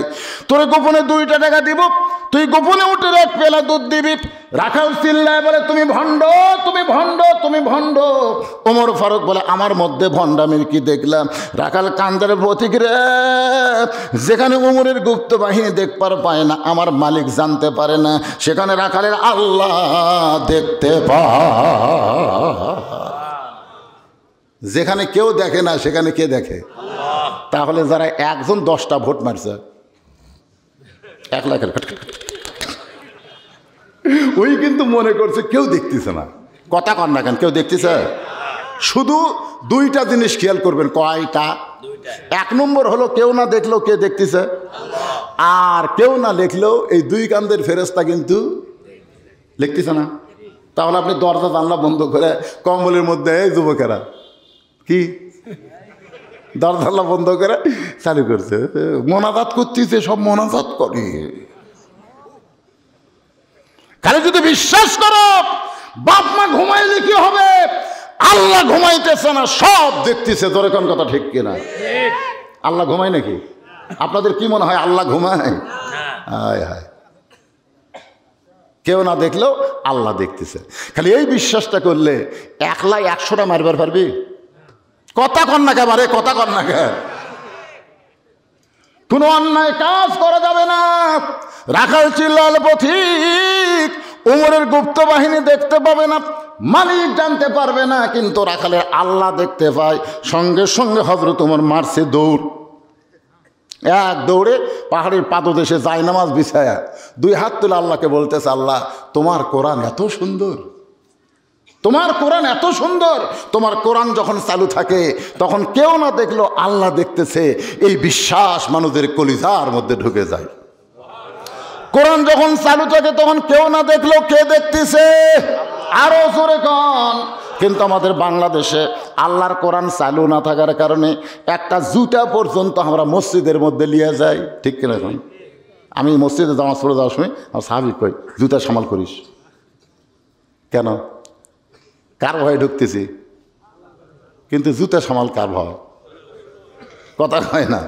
তোরে গোপনে 2টা টাকা দিব, তুই গোপনে উঠে 1 পেয়ালা দুধ দিবি। রাখাল চিল্লায় বলে, তুমি ভণ্ড, তুমি ভণ্ড, তুমি ভণ্ড। ওমর ফারুক বলে, আমার মধ্যে ভণ্ডামির কি দেখলাম? রাখাল কান্দারে, পথিক রে, যেখানে উমরের গুপ্ত বাহিনী দেখবার পায় না, আমার মালিক জানতে পারে না, সেখানে রাখালের আল্লাহ দেখতে পায়। যেখানে কেউ দেখে না সেখানে কে দেখে? তাহলে যারা একজন 10টা ভোট মারছে 1 লাখের, ওই কিন্তু মনে করছে কেউ দেখতেছে না। কথা কন না কেন? কেউ দেখতেছে? শুধু 2টা জিনিস খেয়াল করবেন। কয়টা? 1 নম্বর হলো কেউ না দেখলেও কে দেখতেছে, আর কেউ না দেখলেও এই 2 কান্দের ফেরেশতা কিন্তু লিখতেছে না। তাহলে আপনি দরজা জানলা বন্ধ করে কম্বলের মধ্যে, এই যুবকেরা কি দরজা বন্ধ করে চালু করছে, মোনাজাত করতেছে, সব মোনাজাত করে। খালি যদি বিশ্বাস করো বাপ মা ঘুমাইলে কি হবে? আল্লাহ ঘুমাইতেছে না, সব দেখতেছে। তোর কোন কথা ঠিক কিনা? আল্লাহ ঘুমায় নাকি? আপনাদের কি মনে হয় আল্লাহ ঘুমায়? হায় হায়, কেউ না দেখলেও আল্লাহ দেখতেছে। খালি এই বিশ্বাসটা করলে 100টা মারবার পারবি? কথা কন না কেবারে, কথা কন না কে? কোনো অন্যায় কাজ করা যাবে না। রাখাল চিল্লাল, পথিক উমরের গুপ্ত বাহিনী দেখতে পাবে না, মালিক জানতে পারবে না, কিন্তু রাখালের আল্লাহ দেখতে পায়। সঙ্গে সঙ্গে হযরত উমর মারছে দৌড়, এক দৌড়ে পাহাড়ের পাদদেশে জায়নামাজ বিছায়া দুই হাত তুলে আল্লাহকে বলতেছে, আল্লাহ তোমার কোরআন এত সুন্দর, তোমার কোরআন এত সুন্দর। তোমার কোরআন যখন চালু থাকে তখন কেউ না দেখলো আল্লাহ দেখতেছে, এই বিশ্বাস মানুষের কলিজার মধ্যে ঢুকে যায়। কোরআন যখন চালু থাকে তখন কেউ না দেখলো কে দেখতেছে, আরো জোরে কন। কিন্তু আমাদের বাংলাদেশে আল্লাহর কোরআন চালু না থাকার কারণে একটা জুতা পর্যন্ত আমরা মসজিদের মধ্যে নিয়ে যাই, ঠিক কিনা? এখন আমি মসজিদে জামাত পড়ে যাওয়ার সময় আমার সাহাবী কই, জুতা সামাল করিস কেন? কার ভয়ে ঢুকতেছি? কিন্তু জুতা সামাল কার ভয়? কথা হয় না।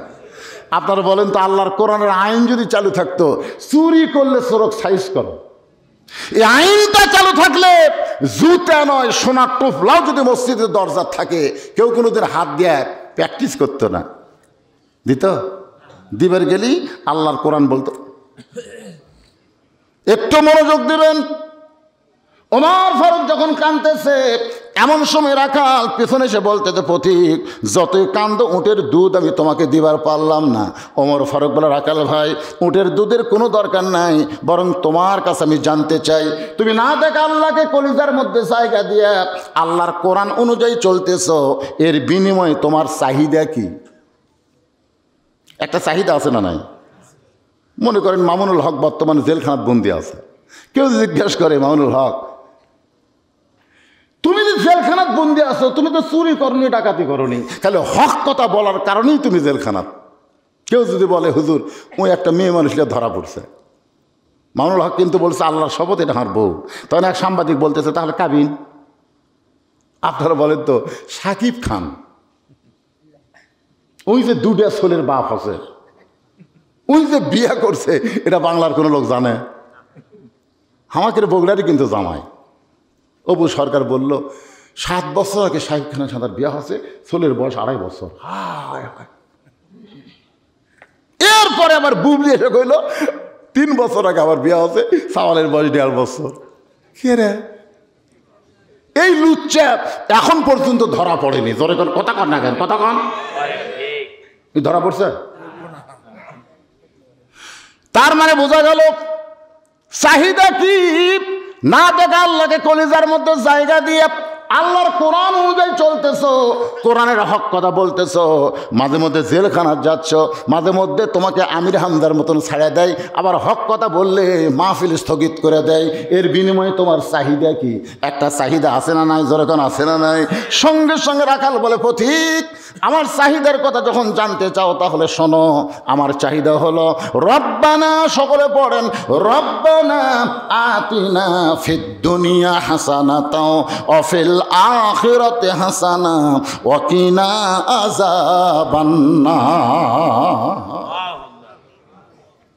আপনারা বলেন তো, আল্লাহর কোরআনের আইন যদি চালু থাকতো, চুরি করলে চোরক সাইজ করো, এই আইনটা চালু থাকলে জুতা নয় সোনার টোপলাও যদি মসজিদের দরজা থাকে, কেউ কোনোদিন হাত দিয়ে প্র্যাকটিস করতো না। দিত দিবার গেলেই আল্লাহর কোরআন বলতো। একটু মনোযোগ দিবেন। ওমর ফারুক যখন কাঁদতেছে, এমন সময় রাখাল পেছনে এসে বলতেছে, পথিক যতই কান্দ উটের দুধ আমি তোমাকে দিবার পারলাম না। ওমর ফারুক বলে, রাখাল ভাই উটের দুধের কোনো দরকার নাই, বরং তোমার কাছে আমি জানতে চাই, তুমি না দেখে আল্লাহকে কলিজার মধ্যে জায়গা দিয়ে আল্লাহর কোরআন অনুযায়ী চলতেছ, এর বিনিময়ে তোমার চাহিদা কি? একটা চাহিদা আছে না নাই? মনে করেন মামুনুল হক বর্তমানে জেলখানাত বন্দি আছে। কেউ জিজ্ঞেস করে, মামুনুল হক তুমি যে জেলখানাত বন্দি আছো, তুমি তো চুরি করনি, ডাকাতি করনি, তাহলে হক কথা বলার কারণেই তুমি জেলখানাত। কেউ যদি বলে, হুজুর ওই একটা মেয়ে মানুষকে ধরা পড়ছে, মামুনুল হক কিন্তু বলছে আল্লাহর শপথ এটা আমার বউ, তখন এক সাংবাদিক বলতেছে, তাহলে কাবিন? আপনারা বলেন তো, সাকিব খান ওই যে দুটা ছোলের বাপ আছে, ওই যে বিয়ে করছে, এটা বাংলার কোনো লোক জানে? আমাকে বগুড়ারই কিন্তু জামাই। অপু সরকার বলল, 7 বছর আগে সাকিব খানের সাথে বিয়ে হচ্ছে, ছোলের বয়স 2.5 বছর। এরপরে আবার বুবলি এসে কইল 3 বছর আগে আবার বিয়ে হচ্ছে, সাওয়ালের বয়স 1.5 বছর। কে রে? এই লুচ্চা এখন পর্যন্ত ধরা পড়েনি। জোরে কোন কথা কন না কেন? কথা কন। ধরা পড়ছে? তার মানে বোঝা গেল চাহিদা কি? না দেখা আল্লাহকে কলিজার মধ্যে জায়গা দিয়ে আল্লাহর কোরআন অনুযায়ী চলতেছো, কোরআনের হক কথা বলতেছো, মাঝে মধ্যে জেলখানার যাচ্ছ, মাঝে মধ্যে তোমাকে আমির হামদার মতন ছাড়া দেয়, আবার হক কথা বললে মাহফিল স্থগিত করে দেয়। এর বিনিময়ে তোমার চাহিদা কি? একটা চাহিদা আছে না নাই? যেরকম আছে না নাই? সঙ্গে সঙ্গে রাখাল বলে, পথিক আমার চাহিদার কথা যখন জানতে চাও তাহলে শোনো, আমার চাহিদা হলো রব্বানা, সকলে পড়েন, রব্বানা আতিনা ফিদ দুনিয়া হাসানাতাও ওয়া ফিল আখিরাতি হাসানা ওয়া কিনা আযাবান নার।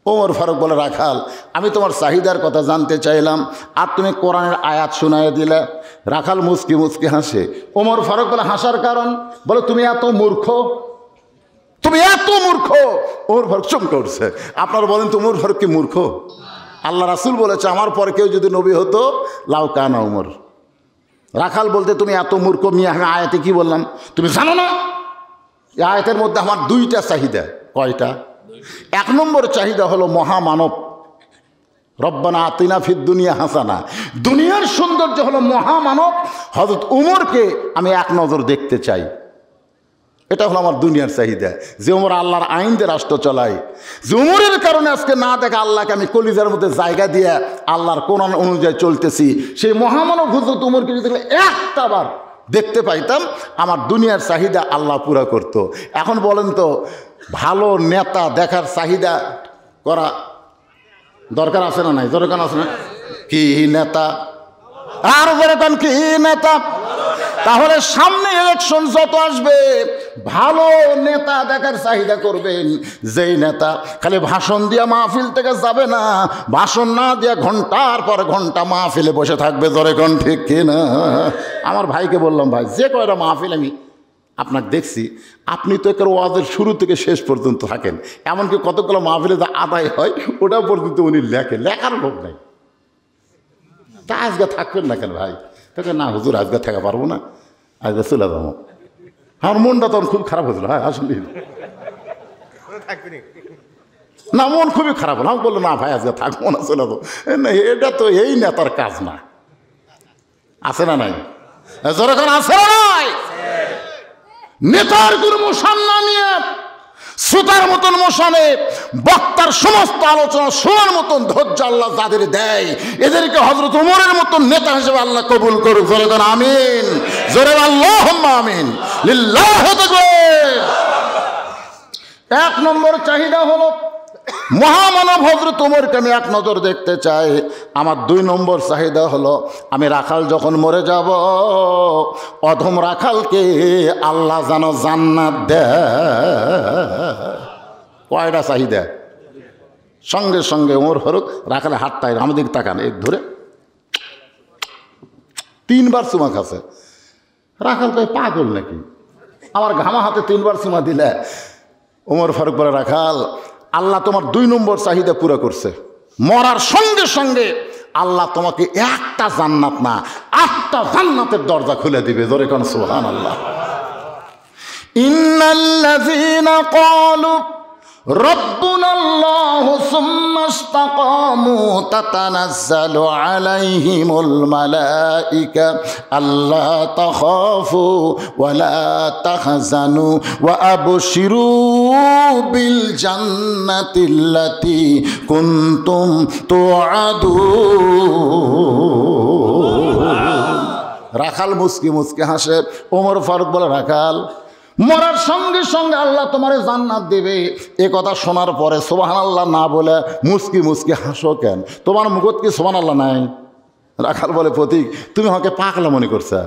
ওমর ফারুক বলে, রাখাল আমি তোমার চাহিদার কথা জানতে চাইলাম, আর তুমি কোরআনের আয়াত শোনায় দিলে। রাখাল মুচকি মুচকি হাসে। ওমর ফারুক বলে, হাসার কারণ? বলে, তুমি এত মূর্খ, তুমি এত মূর্খ। ওমর ফারুক চমকে উঠছে। আপনারা বলেন তো, ওমর ফারুক কি মূর্খ? আল্লাহ রাসূল বলেছে, আমার পরে কেউ যদি নবী হতো লাউ কানা ওমর। রাখাল বলতে, তুমি এত মূর্খ মিয়া, আমি আয়াতে কি বললাম তুমি জানো না? এই আয়াতের মধ্যে আমার 2টা চাহিদা। কয়টা? 1 নম্বর চাহিদা হলো মহামানব, রব্বানা আতিনা ফিদ দুনিয়া হাসানা। দুনিয়ার সৌন্দর্য হলো মহামানব হযরত উমরকে আমি এক নজর দেখতে চাই। এটা হলো আমার দুনিয়ার চাহিদা, যে উমর আল্লাহর আইন দিয়ে রাষ্ট্র চালায়, যে উমরের কারণে আজকে না দেখা আল্লাহকে আমি কলিজার মধ্যে জায়গা দিয়ে আল্লাহর কোরআন অনুযায়ী চলতেছি। সেই মহামানব হযরত উমরকে যদি একটা বার দেখতে পাইতাম, আমার দুনিয়ার চাহিদা আল্লাহ পুরা করত। এখন বলেন তো, ভালো নেতা দেখার চাহিদা করা দরকার আছে না নাই? দরকার আছে না? কি নেতা? আর দরকার কি নেতা? তাহলে সামনে ইলেকশন যত আসবে, ভালো নেতা দেখার চাহিদা করবেন। যেই নেতা খালি ভাষণ দিয়া মাহফিল থেকে যাবে না, ভাষণ না দিয়া ঘন্টার পর ঘন্টা মাহফিলে বসে থাকবে। জোরে কোন ঠিক কিনা? আমার ভাইকে বললাম, ভাই যে কয়টা মাহফিল আমি আপনাকে দেখছি আপনি তো একের ওয়াজের শুরু থেকে শেষ পর্যন্ত থাকেন, এমনকি কতগুলো মাহফিলে যা আদায় হয় ওটা পর্যন্ত উনি লেখার লোক নাই। তা আজকে থাকবেন না কেন ভাই? তাকে না হুজুর আজকে থাকা পারবো না, আজকে চলে যাবো। আমার মনটা তখন খুব খারাপ হয়েছিল। হ্যাঁ আসলে না, মন খুবই খারাপ হলো। আমি বললো না ভাই আজকে থাকবো না, চলে যাবো। না এটা তো এই নেতার কাজ না। আছে না নাই? যখন আছে না নাই, নেতার কোনো মোশন না নিয়ে সুতার মতন মোশনে বক্তার সমস্ত আলোচনা শোনার মতন ধৈর্য আল্লাহ যাদের দেয়, এদেরকে হযরত ওমরের মতন নেতা হিসেবে আল্লাহ কবুল করুক। জোরে বলেন আমিন, জোরে আল্লাহুম্মা আমিন। লিল্লাহি তাকবীর। এক নম্বর চাহিদা হলো মহামানব হযরত ওমরকে আমি এক নজর দেখতে চাই। আমার 2 নম্বর চাহিদা হলো আমি রাখাল যখন মরে যাব, অধম রাখালকে আল্লাহ যেন জান্নাত দেয়। কয়টা চাহিদা? সঙ্গে সঙ্গে ওমর ফারুক রাখালে হাতটাই আমাদের তাকান, এক ধরে 3 বার চুমা খাচ্ছে। রাখাল তো পাগল নাকি? আমার ঘামা হাতে 3 বার চুমা দিলে ওমর ফারুক বলে, রাখাল আল্লাহ তোমার 2 নম্বর চাহিদা পুরো করছে। মরার সঙ্গে সঙ্গে আল্লাহ তোমাকে একটা জান্নাত না 8টা জান্নাতের দরজা খুলে দিবে। জোরে কোন সুবহানাল্লাহ। ইন্নাল্লাযীনা ক্বালু রব্বুনাল্লাহু সুম্মা ইসতাকামু তাতানাজ্জালু আলাইহিমুল মালাইকা আল্লা তাখাফু ওয়া লা তাহজানু ওয়া আবশিরু বিল জান্নাতিল্লাতী কুনতুম তুআদুন। রাখাল মুস্কি মুস্কি হাসে। ওমর ফারুক বলে, রাখাল মরার সঙ্গে সঙ্গে আল্লাহ তোমারে জান্নাত দেবে, এ কথা শোনার পরে সুবহানাল্লাহ না বলে মুস্কি মুস্কি হাসো কেন? তোমার মুখত কি সুবহানাল্লাহ নাই? রাখাল বলে, প্রতীক তুমি আমাকে পাগলা মনে করছো?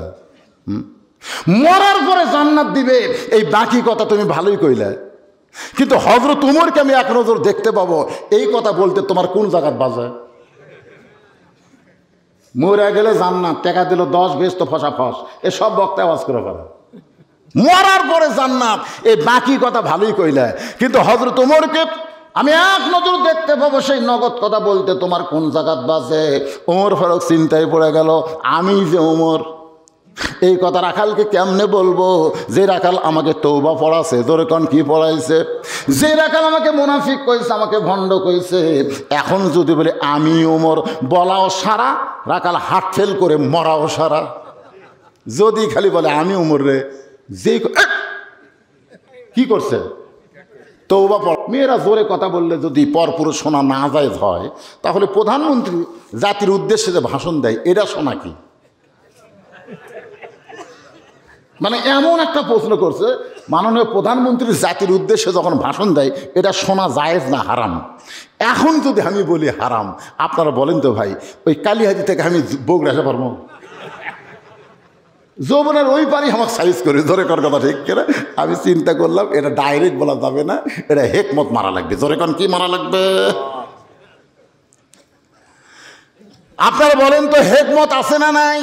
মরার পরে জান্নাত দিবে এই বাকি কথা তুমি ভালোই কইলে, কিন্তু হযরত ওমরকে আমি এক নজর দেখতে পাবো এই কথা বলতে তোমার কোন জায়গাত বাজে? মরে গেলে জান্নাত, টাকা দিল 10 বেশ তো ফসা ফস, এসব বক্তা আওয়াজ করে পারে। মরার পরে জান্নাত এই বাকি কথা ভালোই কইলে, কিন্তু হযরত ওমরকে আমি এক নজর দেখতে পাবো সেই নগদ কথা বলতে তোমার কোন জায়গাত বাজে? ওমর ফারুক চিন্তায় পড়ে গেল, আমি যে ওমর এই কথা রাখালকে কেমনে বলবো? যে রাখাল আমাকে তওবা পড়াছে, জোরে কোন কি পড়াইছে? যে রাখাল আমাকে মুনাফিক কইছে, আমাকে ভণ্ড কইছে, এখন যদি বলে আমি ওমর, বলাও সারা, রাখাল হাত ফেল করে মরাও সারা। যদি খালি বলে আমি ওমর রে, যে কি করছে তওবা পড়। মেয়েরা জোরে কথা বললে যদি পরপুরুষ শোনা না যায় হয়, তাহলে প্রধানমন্ত্রী জাতির উদ্দেশ্যে যে ভাষণ দেয় এটা শোনা কি? মানে এমন একটা প্রশ্ন করছে, মাননীয় প্রধানমন্ত্রী জাতির উদ্দেশ্যে যখন ভাষণ দেয় এটা শোনা জায়েজ না হারাম? এখন যদি আমি বলি হারাম, আপনারা বলেন তো ভাই ওই কালীহাতি থেকে আমি বগুড়া আসতে পারবো? যৌবনের ওই পারি আমাকে সাইজ করে ধরে কর কথা ঠিক করে আমি চিন্তা করলাম এটা ডাইরেক্ট বলা যাবে না, এটা হেকমত মারা লাগবে। ধরে কন কি মারা লাগবে? আপনারা বলেন তো হেকমত আছে না নাই?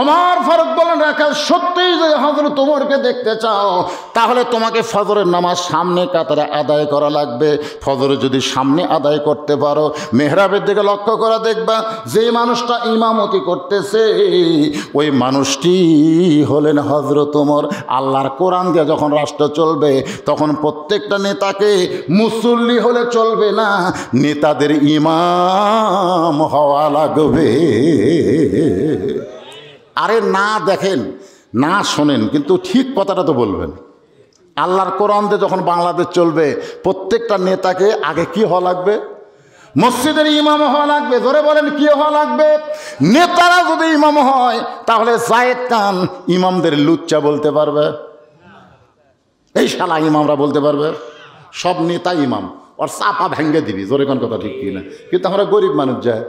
ওমর ফারুক বলেন, রাখাল সত্যিই যদি হযরত ওমরকে দেখতে চাও তাহলে তোমাকে ফজরের নামাজ সামনে কাতারে আদায় করা লাগবে। ফজরে যদি সামনে আদায় করতে পারো, মেহরাবের দিকে লক্ষ্য করে দেখবা যে মানুষটা ইমামতি করতেছে ওই মানুষটি হলেন হযরত ওমর। আল্লাহর কোরআন দিয়ে যখন রাষ্ট্র চলবে তখন প্রত্যেকটা নেতাকে মুসল্লি হলে চলবে না, নেতাদের ইমাম হওয়া লাগবে। আরে না দেখেন না শোনেন, কিন্তু ঠিক কথাটা তো বলবেন। আল্লাহর কোরআন দিয়ে যখন বাংলাদেশ চলবে প্রত্যেকটা নেতাকে আগে কি হওয়া লাগবে? মসজিদের ইমাম হওয়া লাগবে। ধরে বলেন কি হওয়া লাগবে? নেতারা যদি ইমাম হয় তাহলে জায়েদ খান ইমামদের লুচ্চা বলতে পারবে, এই শালা ইমামরা বলতে পারবে। সব নেতা ইমাম, ওর চাপা ভেঙ্গে দিবি। জোরে কোন কথা ঠিক কিনা? কিন্তু আমরা গরিব মানুষ যায়,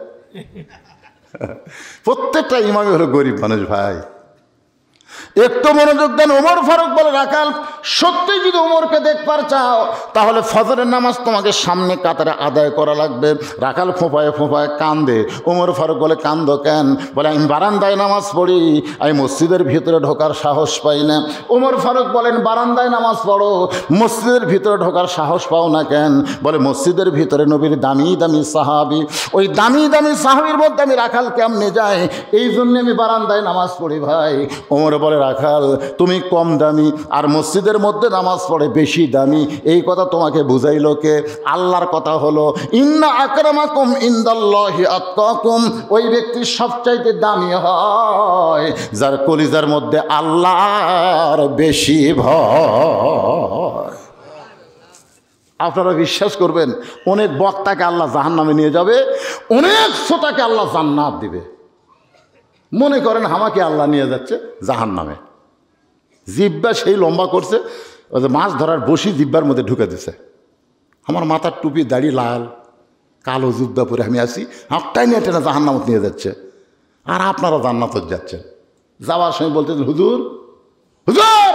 প্রত্যেকটা ইমামই হলো গরিব মানুষ ভাই। একটু মনোযোগ দেন। ওমর ফারুক বলে, রাখাল সত্যি যদি ওমরকে দেখবার চাও তাহলে ফজরের নামাজ তোমাকে সামনে কাতারে আদায় করা লাগবে। রাখাল ফোঁপায় ফোঁপায় কান্দে। ওমর ফারুক বলে, কান্দ কেন? বলে, আমি বারান্দায় নামাজ পড়ি, আমি মসজিদের ভিতরে ঢোকার সাহস পাই না। ওমর ফারুক বলেন, বারান্দায় নামাজ পড়ো, মসজিদের ভিতরে ঢোকার সাহস পাও না কেন? বলে, মসজিদের ভিতরে নবীর দামি দামি সাহাবি, ওই দামি দামি সাহাবির মধ্যে আমি রাখাল কেমনে যাই, এই জন্য আমি বারান্দায় নামাজ পড়ি ভাই। ওমর বলে, রাখাল তুমি কম দামি আর মসজিদের মধ্যে নামাজ পড়ে বেশি দামি, এই কথা তোমাকে বুঝাইলো কে? আল্লাহর কথা হলো, ইন্না আকরামাকুম ইনদাল্লাহি আতকাকুম, ওই ব্যক্তি সবচাইতে দামি হয় যার কলিজার মধ্যে আল্লাহর বেশি ভয়। আপনারা বিশ্বাস করবেন, অনেক বক্তাকে আল্লাহ জাহান্নামে নিয়ে যাবে, অনেক শ্রোতাকে আল্লাহ জান্নাত দিবে। মনে করেন আমাকে আল্লাহ নিয়ে যাচ্ছে জাহান্নামে, জিব্বা সেই লম্বা করছে, ওই যে মাছ ধরার বসি জিব্বার মধ্যে ঢুকে দিছে, আমার মাথার টুপি দাড়ি লাল, কালো জুব্বা পরে আমি আসি, হাঁকটাই নিয়ে টেনে জাহান্নামত নিয়ে যাচ্ছে, আর আপনারা জান্নাত যাচ্ছেন। যাওয়ার সময় বলতেছেন, হুজুর হুজুর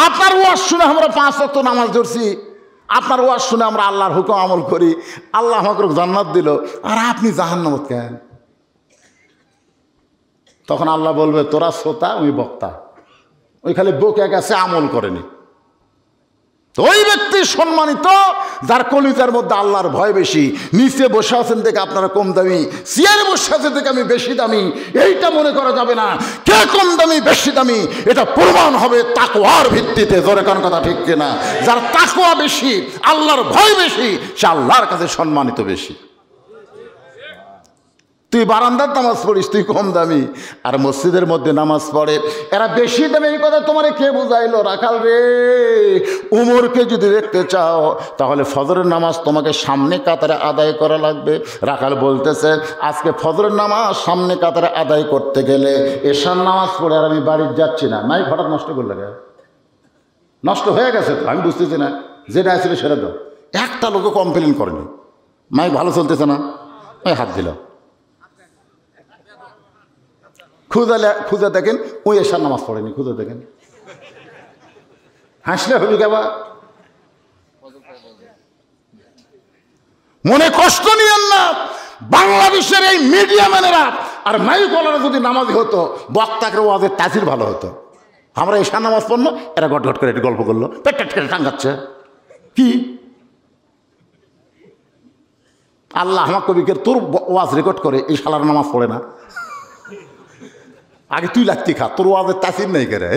আপনার ওয়াজ শুনে আমরা 5 ওয়াক্ত নামাজ ধরছি, আপনার ওয়াজ শুনে আমরা আল্লাহর হুকুম আমল করি, আল্লাহ আমাকে জান্নাত দিল, আর আপনি জাহান্নামত কেন? তখন আল্লাহ বলবে, তোরা শ্রোতা, ওই বক্তা, ওই খালি বকে গেছে, আমল করেনি। তো ওই ব্যক্তি সম্মানিত যার কলিজার মধ্যে আল্লাহর ভয় বেশি। নিচে বসে আছেন দেখে আপনারা কম দামি, চেয়ারে বসে আছেন দেখে আমি বেশি দামি, এইটা মনে করা যাবে না। কে কম দামি বেশি দামি এটা প্রমাণ হবে তাকওয়ার ভিত্তিতে। জোরে কোন কথা ঠিক কিনা? যার তাকওয়া বেশি, আল্লাহর ভয় বেশি, সে আল্লাহর কাছে সম্মানিত বেশি। তুই বারান্দার নামাজ পড়িস, তুই কম দামি, আর মসজিদের মধ্যে নামাজ পড়ে এরা বেশি দামি। এই কথা তোমারে কে বুঝাইলো? রাখাল রে, উমরকে যদি দেখতে চাও তাহলে ফজরের নামাজ তোমাকে সামনে কাতারে আদায় করা লাগবে। রাখাল বলতেছে, আজকে ফজরের নামাজ সামনে কাতারে আদায় করতে গেলে এশার নামাজ পড়ে আর আমি বাড়ির যাচ্ছি না। মাইক হঠাৎ নষ্ট করলে, নষ্ট হয়ে গেছে তো, আমি বুঝতেছি না, যেটা আসলে সেটা দাও। একটা লোকও কমপ্লেন করেনি, মাইক ভালো চলতেছে না, ওই হাত দিল। খুঁজে দেখেন, ওই এশার নামাজ পড়েনি, খুঁজে দেখেন। হাসলে হবি কেবা, মনে কষ্ট নিয়েন না। বাংলাদেশের এই মিডিয়া ম্যানেরা আর মাইকওয়ালারা যদি নামাজি হতো, বক্তাকে ওয়াজের তাসির ভালো হতো। আমরা এশার নামাজ পড়লো, এরা ঘট ঘট করে একটু গল্প করলো, পেট টেটে টাঙ্গাচ্ছে। কি আল্লাহ আমার কবিকে তোর ওয়াজ রেকর্ড করে, এই শালার নামাজ পড়ে না। আগে তুই লাগতি খা, তোর ওয়াজের তাসির নেই করে।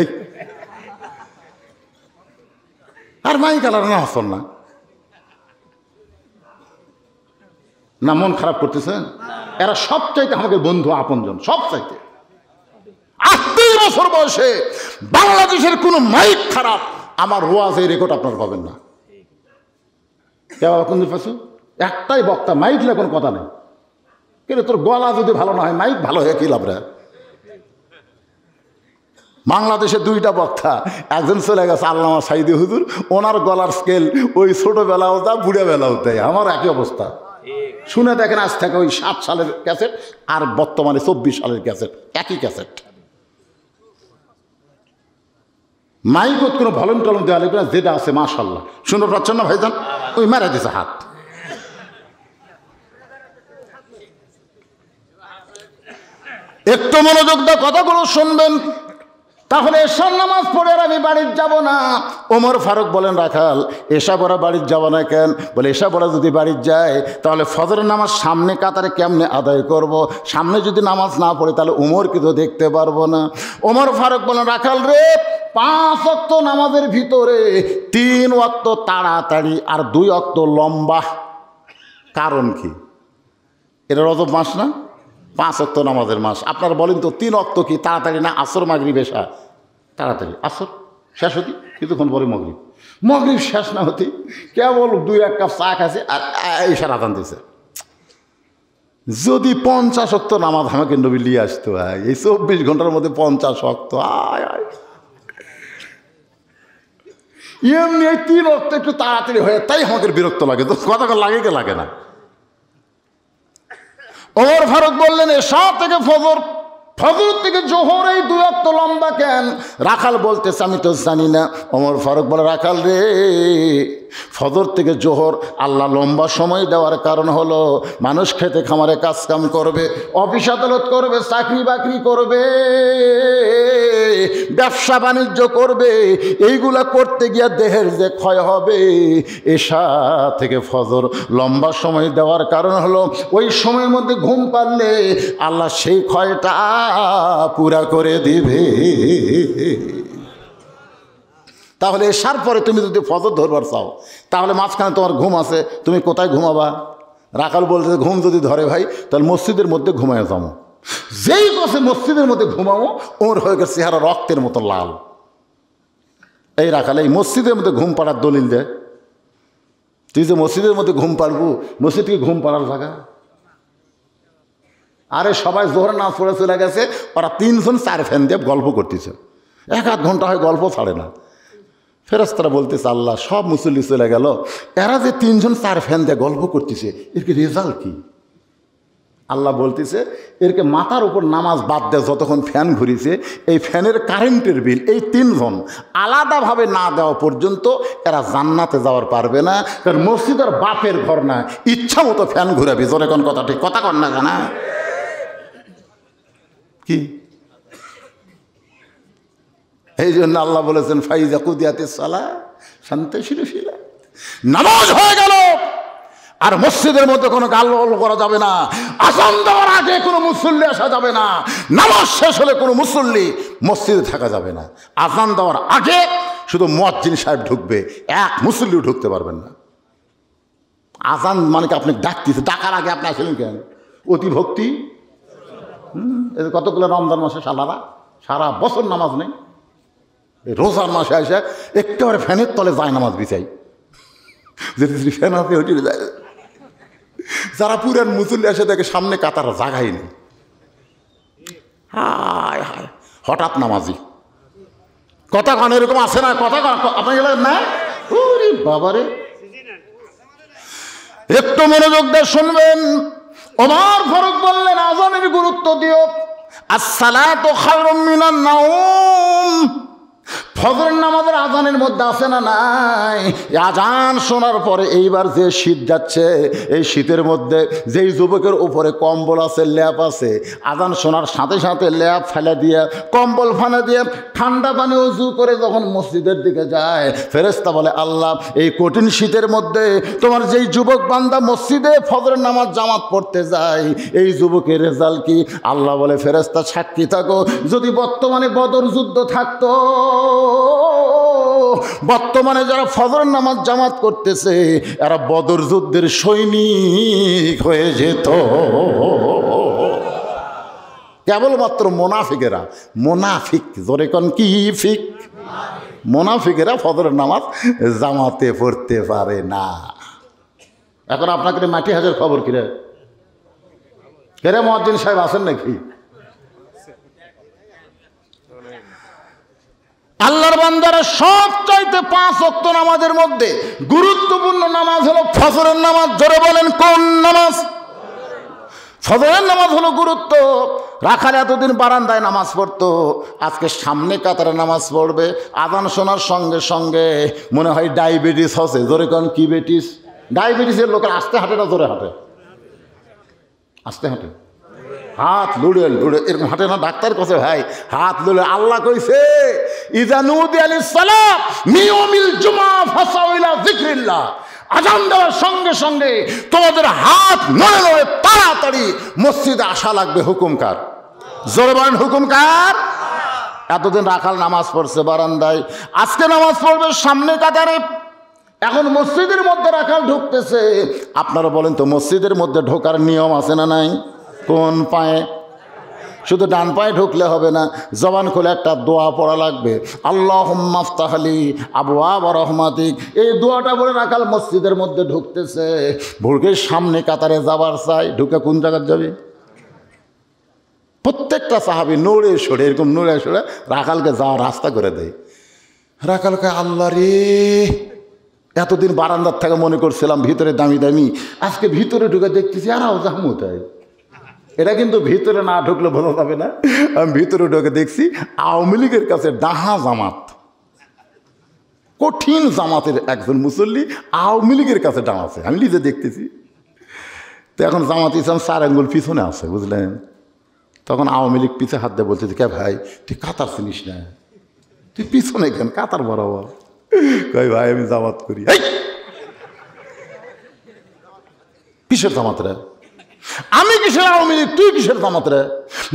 আর মাইক আলার না হসন না, না মন খারাপ করতেছেন? এরা সবচাইতে আমাকে বন্ধু আপনজন, সবচাইতে। 38 বছর বয়সে বাংলাদেশের কোনো মাইক খারাপ আমার ওয়াজের রেকর্ড আপনার পাবেন না। কোন পাশে একটাই বক্তা, মাইক নিয়ে কোনো কথা নেই। কিন্তু তোর গলা যদি ভালো না হয়, মাইক ভালো হয়ে কি লাভ রে? বাংলাদেশে 2টা বক্তা, একজন চলে গেছে আল্লামা সাইদি হুজুর, ওনার গলার স্কেল ওই ছোটবেলাও তা বুড়ে বেলাও তাই, আমার একই অবস্থা। শুনে দেখেন, আজ থেকে ওই 7 সালের ক্যাসেট আর বর্তমানে 24 সালের ক্যাসেট, একই ক্যাসেট। মাইকত কোনো ভলন টলন দেওয়া লাগবে না, যেটা আছে মাশাল্লাহ। শুনে পাচ্ছেন না ভাইজান? ওই মেরে দিছে হাত। একটু মনোযোগ দিয়ে কথাগুলো শুনবেন, তাহলে এশার নামাজ পড়ে আর আমি বাড়ির যাব না। ওমর ফারুক বলেন, রাখাল এশা পড়া বাড়ির যাব না কেন? বলে, এশা পড়া যদি বাড়ির যায় তাহলে ফজরের নামাজ সামনে কাতারে কেমনে আদায় করব? সামনে যদি নামাজ না পড়ে তাহলে উমরকে তো দেখতে পারবো না। ওমর ফারুক বলেন, রাখাল রে, 5 ওয়াক্ত নামাজের ভিতরে 3 ওয়াক্ত তাড়াতাড়ি আর 2 ওয়াক্ত লম্বা। কারণ কি? এটা রজব মাস না, 5 ওয়াক্ত নামাজের মাস। আপনারা বলেন তো 3 ওয়াক্ত কি তাড়াতাড়ি না? আসর মাগরিব এশা তাড়াতাড়ি, আসর শেষ হতি কিছুক্ষণ পরে মগরিব, মগরিব শেষ না হতি কেবল 2-1 কাপ চা খাচ্ছে আর এশার আজান দিছে। যদি 50 ওয়াক্ত নামাজ আমাকে নবী নিয়ে আসতো, এই 24 ঘন্টার মধ্যে 50 ওয়াক্ত, এমনি 3 ওয়াক্ত একটু তাড়াতাড়ি হয়ে, তাই আমাদের বিরক্ত লাগে। তো কথা লাগে কে লাগে না? ওমর ফারুক বললেন, এশা থেকে ফজর ফজর থেকে জোহর এই 2 ওয়াক্ত লম্বা কেন? রাখাল বলতেছে আমি তো জানি না। ওমর ফারুক বলে, রাখাল রে, ফজর থেকে জোহর আল্লাহ লম্বা সময় দেওয়ার কারণ হলো মানুষ খেতে খামারে কাজকাম করবে, অফিস আদালত করবে, চাকরি বাকরি করবে, ব্যবসা বাণিজ্য করবে। এইগুলা করতে গিয়ে দেহের যে ক্ষয় হবে, এশা থেকে ফজর লম্বা সময় দেওয়ার কারণ হলো ওই সময়ের মধ্যে ঘুম পারলে আল্লাহ সেই ক্ষয়টা পুরা করে দিবে। তাহলে এশার পরে তুমি যদি ফজর ধরবার চাও, তাহলে মাঝখানে তোমার ঘুম আছে, তুমি কোথায় ঘুমাবা? রাখাল বলতে, ঘুম যদি ধরে ভাই তাহলে মসজিদের মধ্যে ঘুমায় যাবো। যেই বসে মসজিদের মধ্যে ঘুমাবো, ওর হয়ে গেছে চেহারা রক্তের মতো লাল। এই রাখাল এই মসজিদের মধ্যে ঘুম পাড়ার দলিল দেয়। তুই যে মসজিদের মধ্যে ঘুম পাড়বো, মসজিদ কি ঘুম পাড়ার জায়গা? আরে সবাই জোহরের নামাজ পড়ে চলে গেছে, ওরা 3 জন 4 ফ্যান দিয়ে গল্প করতেছে, 1-8 ঘন্টা হয় গল্প ছাড়ে না। ফেরেশতারা বলতেছে, আল্লাহ সব মুসল্লি চলে গেল, এরা যে 3 জন 4 ফ্যান দিয়ে গল্প করতেছে, এর কি রেজাল্ট কি? আল্লাহ বলতেছে, এরকে মাথার উপর নামাজ বাদ দেয় যতক্ষণ ফ্যান ঘুরিছে, এই ফ্যানের কারেন্টের বিল এই 3 জন আলাদাভাবে না দেওয়া পর্যন্ত এরা জান্নাতে যাওয়ার পারবে না। কারণ মসজিদের বাপের ঘর না, ইচ্ছা মতো ফ্যান ঘুরাবি। জোরে কোন কথা, ঠিক কথা কর না জানা কি? এই জন্য আল্লাহ বলেছেন, ফাইজা কুদিয়াতিস সালাহ ফান্তাশিরু ফিল আরদ। নামাজ হয়ে গেল আর মসজিদের মধ্যে কোনো গালগোল করা যাবে না। আযান দেওয়ার আগে কোনো মুসল্লি আসা যাবে না। নামাজ শেষ হলে কোনো মুসল্লি মসজিদে থাকা যাবে না। আযান দেওয়ার আগে শুধু মুয়াজ্জিন সাহেব ঢুকবে, এক মুসল্লিও ঢুকতে পারবেন না। আযান মানে কি আপনি ডাকতেছে, ডাকার আগে আপনি আসলেন কেন? অতি ভক্তি। কতগুলো রমজান মাসে সালারা সারা বছর নামাজ নেই, রোজার মাসে আসে একেবারে ফ্যানের তলে যায় নামাজ বিছাই, যদি ফ্যান আছে ওটি যায়। যারা পুরান মুসল্লি আসে দেখে সামনে কাতার জাগাই নেই, হায় হায় হঠাৎ নামাজি। কথা কান এরকম আছে না? কথা আপনি গেলেন না? ওরে বাবারে, একটু মনোযোগ দিয়ে শুনবেন। ওমর ফারুক বললেন, আযানের গুরুত্ব দিও। আসসালাতু খায়রুম মিনান নাওম। ফজরের নামাজের আজানের মধ্যে আছে না নাই? আজান শোনার পরে এইবার যে শীত যাচ্ছে, এই শীতের মধ্যে যেই যুবকের উপরে কম্বল আছে, ল্যাপ আছে, আজান শোনার সাথে সাথে ল্যাপ ফেলে দিয়ে, কম্বল ফানে দিয়ে ঠান্ডা পানি উজু করে যখন মসজিদের দিকে যায়, ফেরেশতা বলে, আল্লাহ এই কঠিন শীতের মধ্যে তোমার যেই যুবক বান্দা মসজিদে ফজরের নামাজ জামাত পড়তে যায়, এই যুবকের রেজাল্ট কি? আল্লাহ বলে, ফেরেশতা সাক্ষী থাকো, যদি বর্তমানে বদর যুদ্ধ থাকতো, বর্তমানে যারা ফজর নামাজ জামাত করতেছে এরা বদর যুদ্ধের সৈনিক হয়ে যেত। কেবলমাত্র মোনাফিকেরা, মোনাফিক জোরে কোন কি ফিক, মোনাফিকেরা ফজরের নামাজ জামাতে পড়তে পারে না। এখন আপনাকে মাটি হাজার খবর কিরে কেরে মুয়াজ্জিন সাহেব আছেন নাকি? আল্লাহর বান্দারা সব চাইতে 5 ওয়াক্ত নামাজের মধ্যে গুরুত্বপূর্ণ নামাজ হলো ফজরের নামাজ। জোরে বলেন কোন নামাজ? ফজরের নামাজ হলো গুরুত্ব। রাখাল এতদিন বারান্দায় নামাজ পড়তো, আজকে সামনে কাতারে নামাজ পড়বে। আজান শোনার সঙ্গে সঙ্গে মনে হয় ডায়াবেটিস হচ্ছে। জোরে কোন কি বেটিস? ডায়াবেটিসের লোকের আস্তে হাঁটে না জোরে হাঁটে? আস্তে হাঁটে, হাত লুড়ে লুড়ে এরকম হাঁটে না। ডাক্তার কাছে ভাই হাত লুড়ে। আল্লাহ কইছে, ইযা নুদিয়া লিস-সালাত মিন ইয়াউমিল জুমআ ফাসাউ ইলা যিকরিল্লাহ। আজান দেওয়ার সঙ্গে সঙ্গে তোমাদের হাত নড়ে নড়ে তাড়াতাড়ি মসজিদে আসা লাগবে। হুকুম কার? জোরে বলেন হুকুম কার? এতদিন রাখাল নামাজ পড়ছে বারান্দায়, আজকে নামাজ পড়বে সামনে কাতারে। এখন মসজিদের মধ্যে রাখাল ঢুকতেছে। আপনারা বলেন তো, মসজিদের মধ্যে ঢোকার নিয়ম আছে না নাই? কোন পায়ে? শুধু ডান পায়ে ঢুকলে হবে না, জবান খুলে একটা দোয়া পড়া লাগবে, আল্লাহুম্মা আফতাহ লি আবওয়াব রাহমাতিক। এই দোয়াটা বলে রাখাল মসজিদের মধ্যে ঢুকতেছে। ভোরকে সামনে কাতারে যাবার চাই, ঢুকে কোন জায়গায় যাবে? প্রত্যেকটা সাহাবী নড়ে সরে এরকম নড়ে সরে রাখালকে যাওয়ার রাস্তা করে দেয়। রাখালকে, আল্লাহ রে, এতদিন বারান্দার থেকে মনে করছিলাম ভিতরে দামি দামি, আজকে ভিতরে ঢুকে দেখতেছি আর জাহামুতাই। এটা কিন্তু ভিতরে না ঢুকলে বোঝা যাবে না। আমি ভিতরে ঢুকে দেখছি আওয়ামী লীগের কাছে ডাহা জামাত, কঠিন জামাতের একজন মুসল্লি আওয়ামী লীগের কাছে ডাঙাচ্ছে, আমি নিজে দেখতেছি। তো এখন জামাত ইসলাম 4 আঙ্গুল পিছনে আছে, বুঝলেন। তখন আওয়ামী লীগ পিছে হাত দিয়ে বলতেছে, কে ভাই তুই কাতার চিনিস না, তুই পিছনে কেন কাতার বরাবর? কই ভাই আমি জামাত করি। কিসের জামাত রে? আমি কিসের আওয়ামী লীগ, তুই কিসের জামাত রে?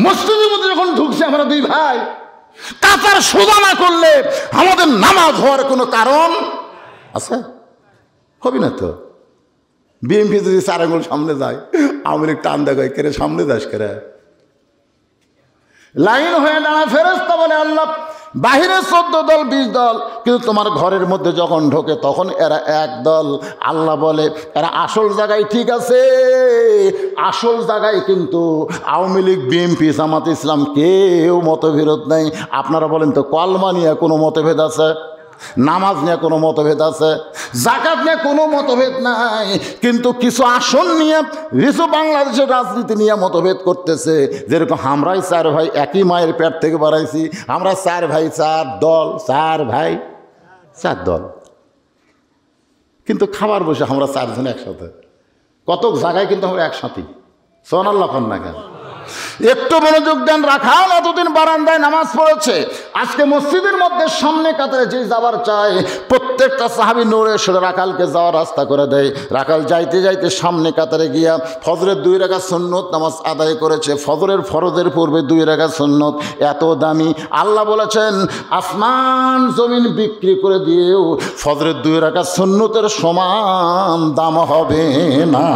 মসজিদের মধ্যে যখন ঢুকছে আমরা দুই ভাই, কাতার সোজা না করলে আমাদের নামাজ হওয়ার কোনো কারণ আছে? হবি না তো। বিএনপি যদি 4 আঙ্গুল সামনে যায়, আওয়ামী লীগ টান দেখায়, কেরে সামনে যাস কেরে? লাইন হয়ে দাঁড়ায় ফেরেশতা বলে, আল্লাহ বাহিরে 14 দল 20 দল, কিন্তু তোমার ঘরের মধ্যে যখন ঢোকে তখন এরা এক দল। আল্লাহ বলে এরা আসল জায়গায় ঠিক আছে, আসল জায়গায় কিন্তু আওয়ামী লীগ বিএনপি জামাত ইসলাম কেউ মতবিরোধ নেই। আপনারা বলেন তো কলমা নিয়ে কোনো মতভেদ আছে? নামাজ নিয়ে কোনো মতভেদ আছে? জাকাত নিয়ে কোনো মতভেদ নাই। কিন্তু কিছু আসন নিয়ে, কিছু বাংলাদেশের রাজনীতি নিয়ে মতভেদ করতেছে। যেরকম আমরাই 4 ভাই একই মায়ের পেট থেকে বাড়াইছি, আমরা 4 ভাই 4 দল, 4 ভাই 4 দল, কিন্তু খাবার বসে আমরা 4 জন একসাথে। কত জায়গায় কিন্তু আমরা একসাথেই। সোনাল্লাহ পান না কেন? একটু মনোযোগ দেন। রাখাল এতদিন বারান্দায় নামাজ পড়েছে, আজকে মসজিদের মধ্যে সামনে কাতারে যে যাবার চায়, প্রত্যেকটা সাহাবী নূরে সরে রাখালকে যাওয়ার রাস্তা করে দেয়। রাখাল যাইতে যাইতে সামনে কাতারে গিয়া ফজরের 2 রাকাত সুন্নত নামাজ আদায় করেছে। ফজরের ফরজের পূর্বে 2 রাকাত সুন্নত এত দামি, আল্লাহ বলেছেন আসমান জমিন বিক্রি করে দিয়েও ফজরের 2 রাকাত সুন্নতের সমান দাম হবে না।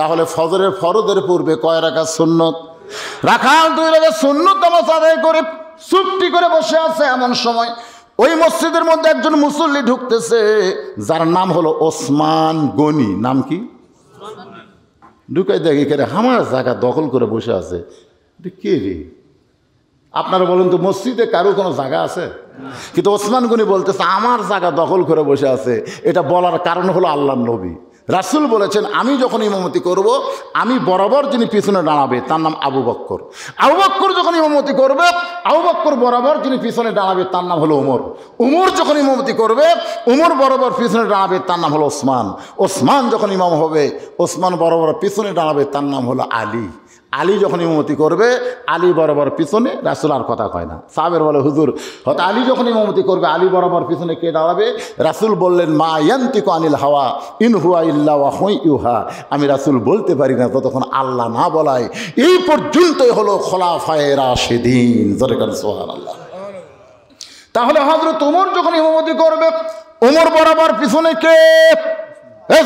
তাহলে ফজরের ফরজের পূর্বে কয় রাকাত সুন্নত? রাখাল 2 রাকাত সুন্নত নামাজ আদায় করে চুপটি করে বসে আছে। এমন সময় ওই মসজিদের মধ্যে একজন মুসল্লি ঢুকতেছে, যার নাম হলো ওসমান গনি। নাম কি? ঢুকাই দেখি কে রে, আমার জায়গা দখল করে বসে আছে। কে রে? আপনারা বলেন তো মসজিদে কারো কোনো জায়গা আছে? কিন্তু ওসমান গনি বলতেছে আমার জায়গা দখল করে বসে আছে। এটা বলার কারণ হলো আল্লাহর নবী রাসূল বলেছেন, আমি যখন ইমামতি করব, আমি বরাবর যিনি পিছনে দাঁড়াবে তার নাম আবু বকর। আবু বকর যখন ইমামতি করবে, আবু বকর বরাবর যিনি পিছনে দাঁড়াবে তার নাম হলো ওমর। ওমর যখন ইমামতি করবে, ওমর বরাবর পিছনে দাঁড়াবে তার নাম হলো ওসমান। ওসমান যখন ইমাম হবে, ওসমান বরাবর পিছনে দাঁড়াবে তার নাম হলো আলী। আলী যখন ইমামতি করবে, আলী বরাবর পিছনে। রাসূল আর কথা কয় না। সাহাবের বলে হুজুর হয়তো আলী যখন ইমামতি করবে, আলী বরাবর পিছনে কে দাঁড়াবে? রাসূল বললেন মা ইয়ান্তিকু আনিল হাওয়া ইন হুয়া ইল্লা ওয়াহয়ুন ইউহা। আমি রাসূল বলতে পারি না যতক্ষণ আল্লাহ না বলায়। এই পর্যন্তই হলো খোলাফায়ে রাশিদিন। জোরে কান সুবহানাল্লাহ। তাহলে হযরত ওমর যখন ইমামতি করবে, ওমর বরাবর পিছনে কে?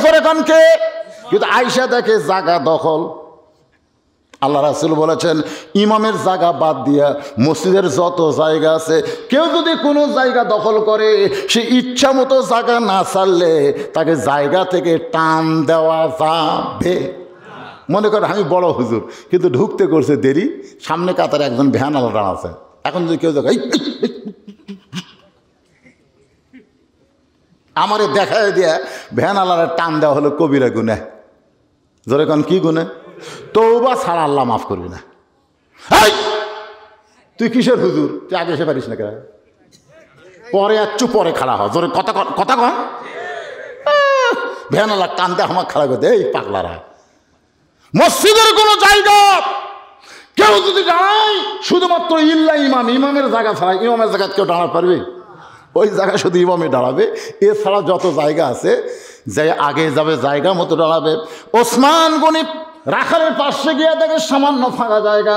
জোরে কান কে? কিন্তু আয়েশা দেখে জায়গা দখল। আল্লাহ রাসূল বলেছেন ইমামের জায়গা বাদ দিয়া মসজিদের যত জায়গা আছে, কেউ যদি কোনো জায়গা দখল করে, সে ইচ্ছা মতো জায়গা না ছাড়লে তাকে জায়গা থেকে টান দেওয়া যাবে। মনে করেন আমি বড় হুজুর, কিন্তু ঢুকতে করছে দেরি, সামনে কাতারে একজন ভ্যান আলাদা আছে। এখন যদি কেউ দেখে আমারে দেখায় দিয়া ভ্যান আলাদা টান দেওয়া হলো কবিরা গুনাহ। জোরে কোন কি গুনাহ? তওবা ছাড়া আল্লাহ মাফ করবে না। তুই কিসের হুজুর? তুই আগে এসে পারিস না কেন? পরে একটু পরে খাড়া হ। জোরে কথা কন। ভ্যান আলাদা টান দেয় আমার খাড়া করে। এই পাগলারা, মসজিদের কোনো জায়গা কেউ যদি দাঁড়ায়, শুধুমাত্র ইল্লা ইমাম, ইমামের জায়গা ছাড়া, ইমামের জায়গা কেউ দাঁড়াতে পারবে? ওই জায়গা শুধু ইমামে দাঁড়াবে। এছাড়া যত জায়গা আছে, যে আগে যাবে জায়গা মতো দাঁড়াবে। ওসমান গনি রাখালের পাশে গিয়ে দেখে সামান্য ফাঁকা জায়গা,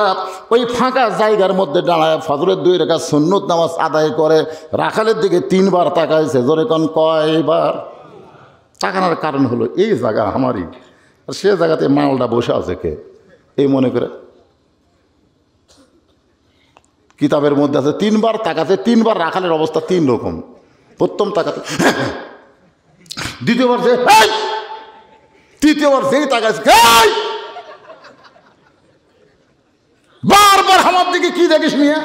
ওই ফাঁকা জায়গার মধ্যে দাঁড়ায় ফজরের 2 রাকাত সুন্নত নামাজ আদায় করে। রাখালের দিকে 3 বার তাকাইছে। জোরে কোন কয়বার? তাকানোর কারণ হলো এই জায়গা আমারই, আর সে জায়গাতে মালটা বসে আছে কে? এই মনে করে কিতাবের মধ্যে আছে 3 বার তাকাতে। 3 বার রাখালের অবস্থা 3 রকম। প্রথম তাকাতে, দ্বিতীয়বার যে, তৃতীয়বার যেই তাকাইছে, বারবার আমার দিকে কি দেখিস মিয়া?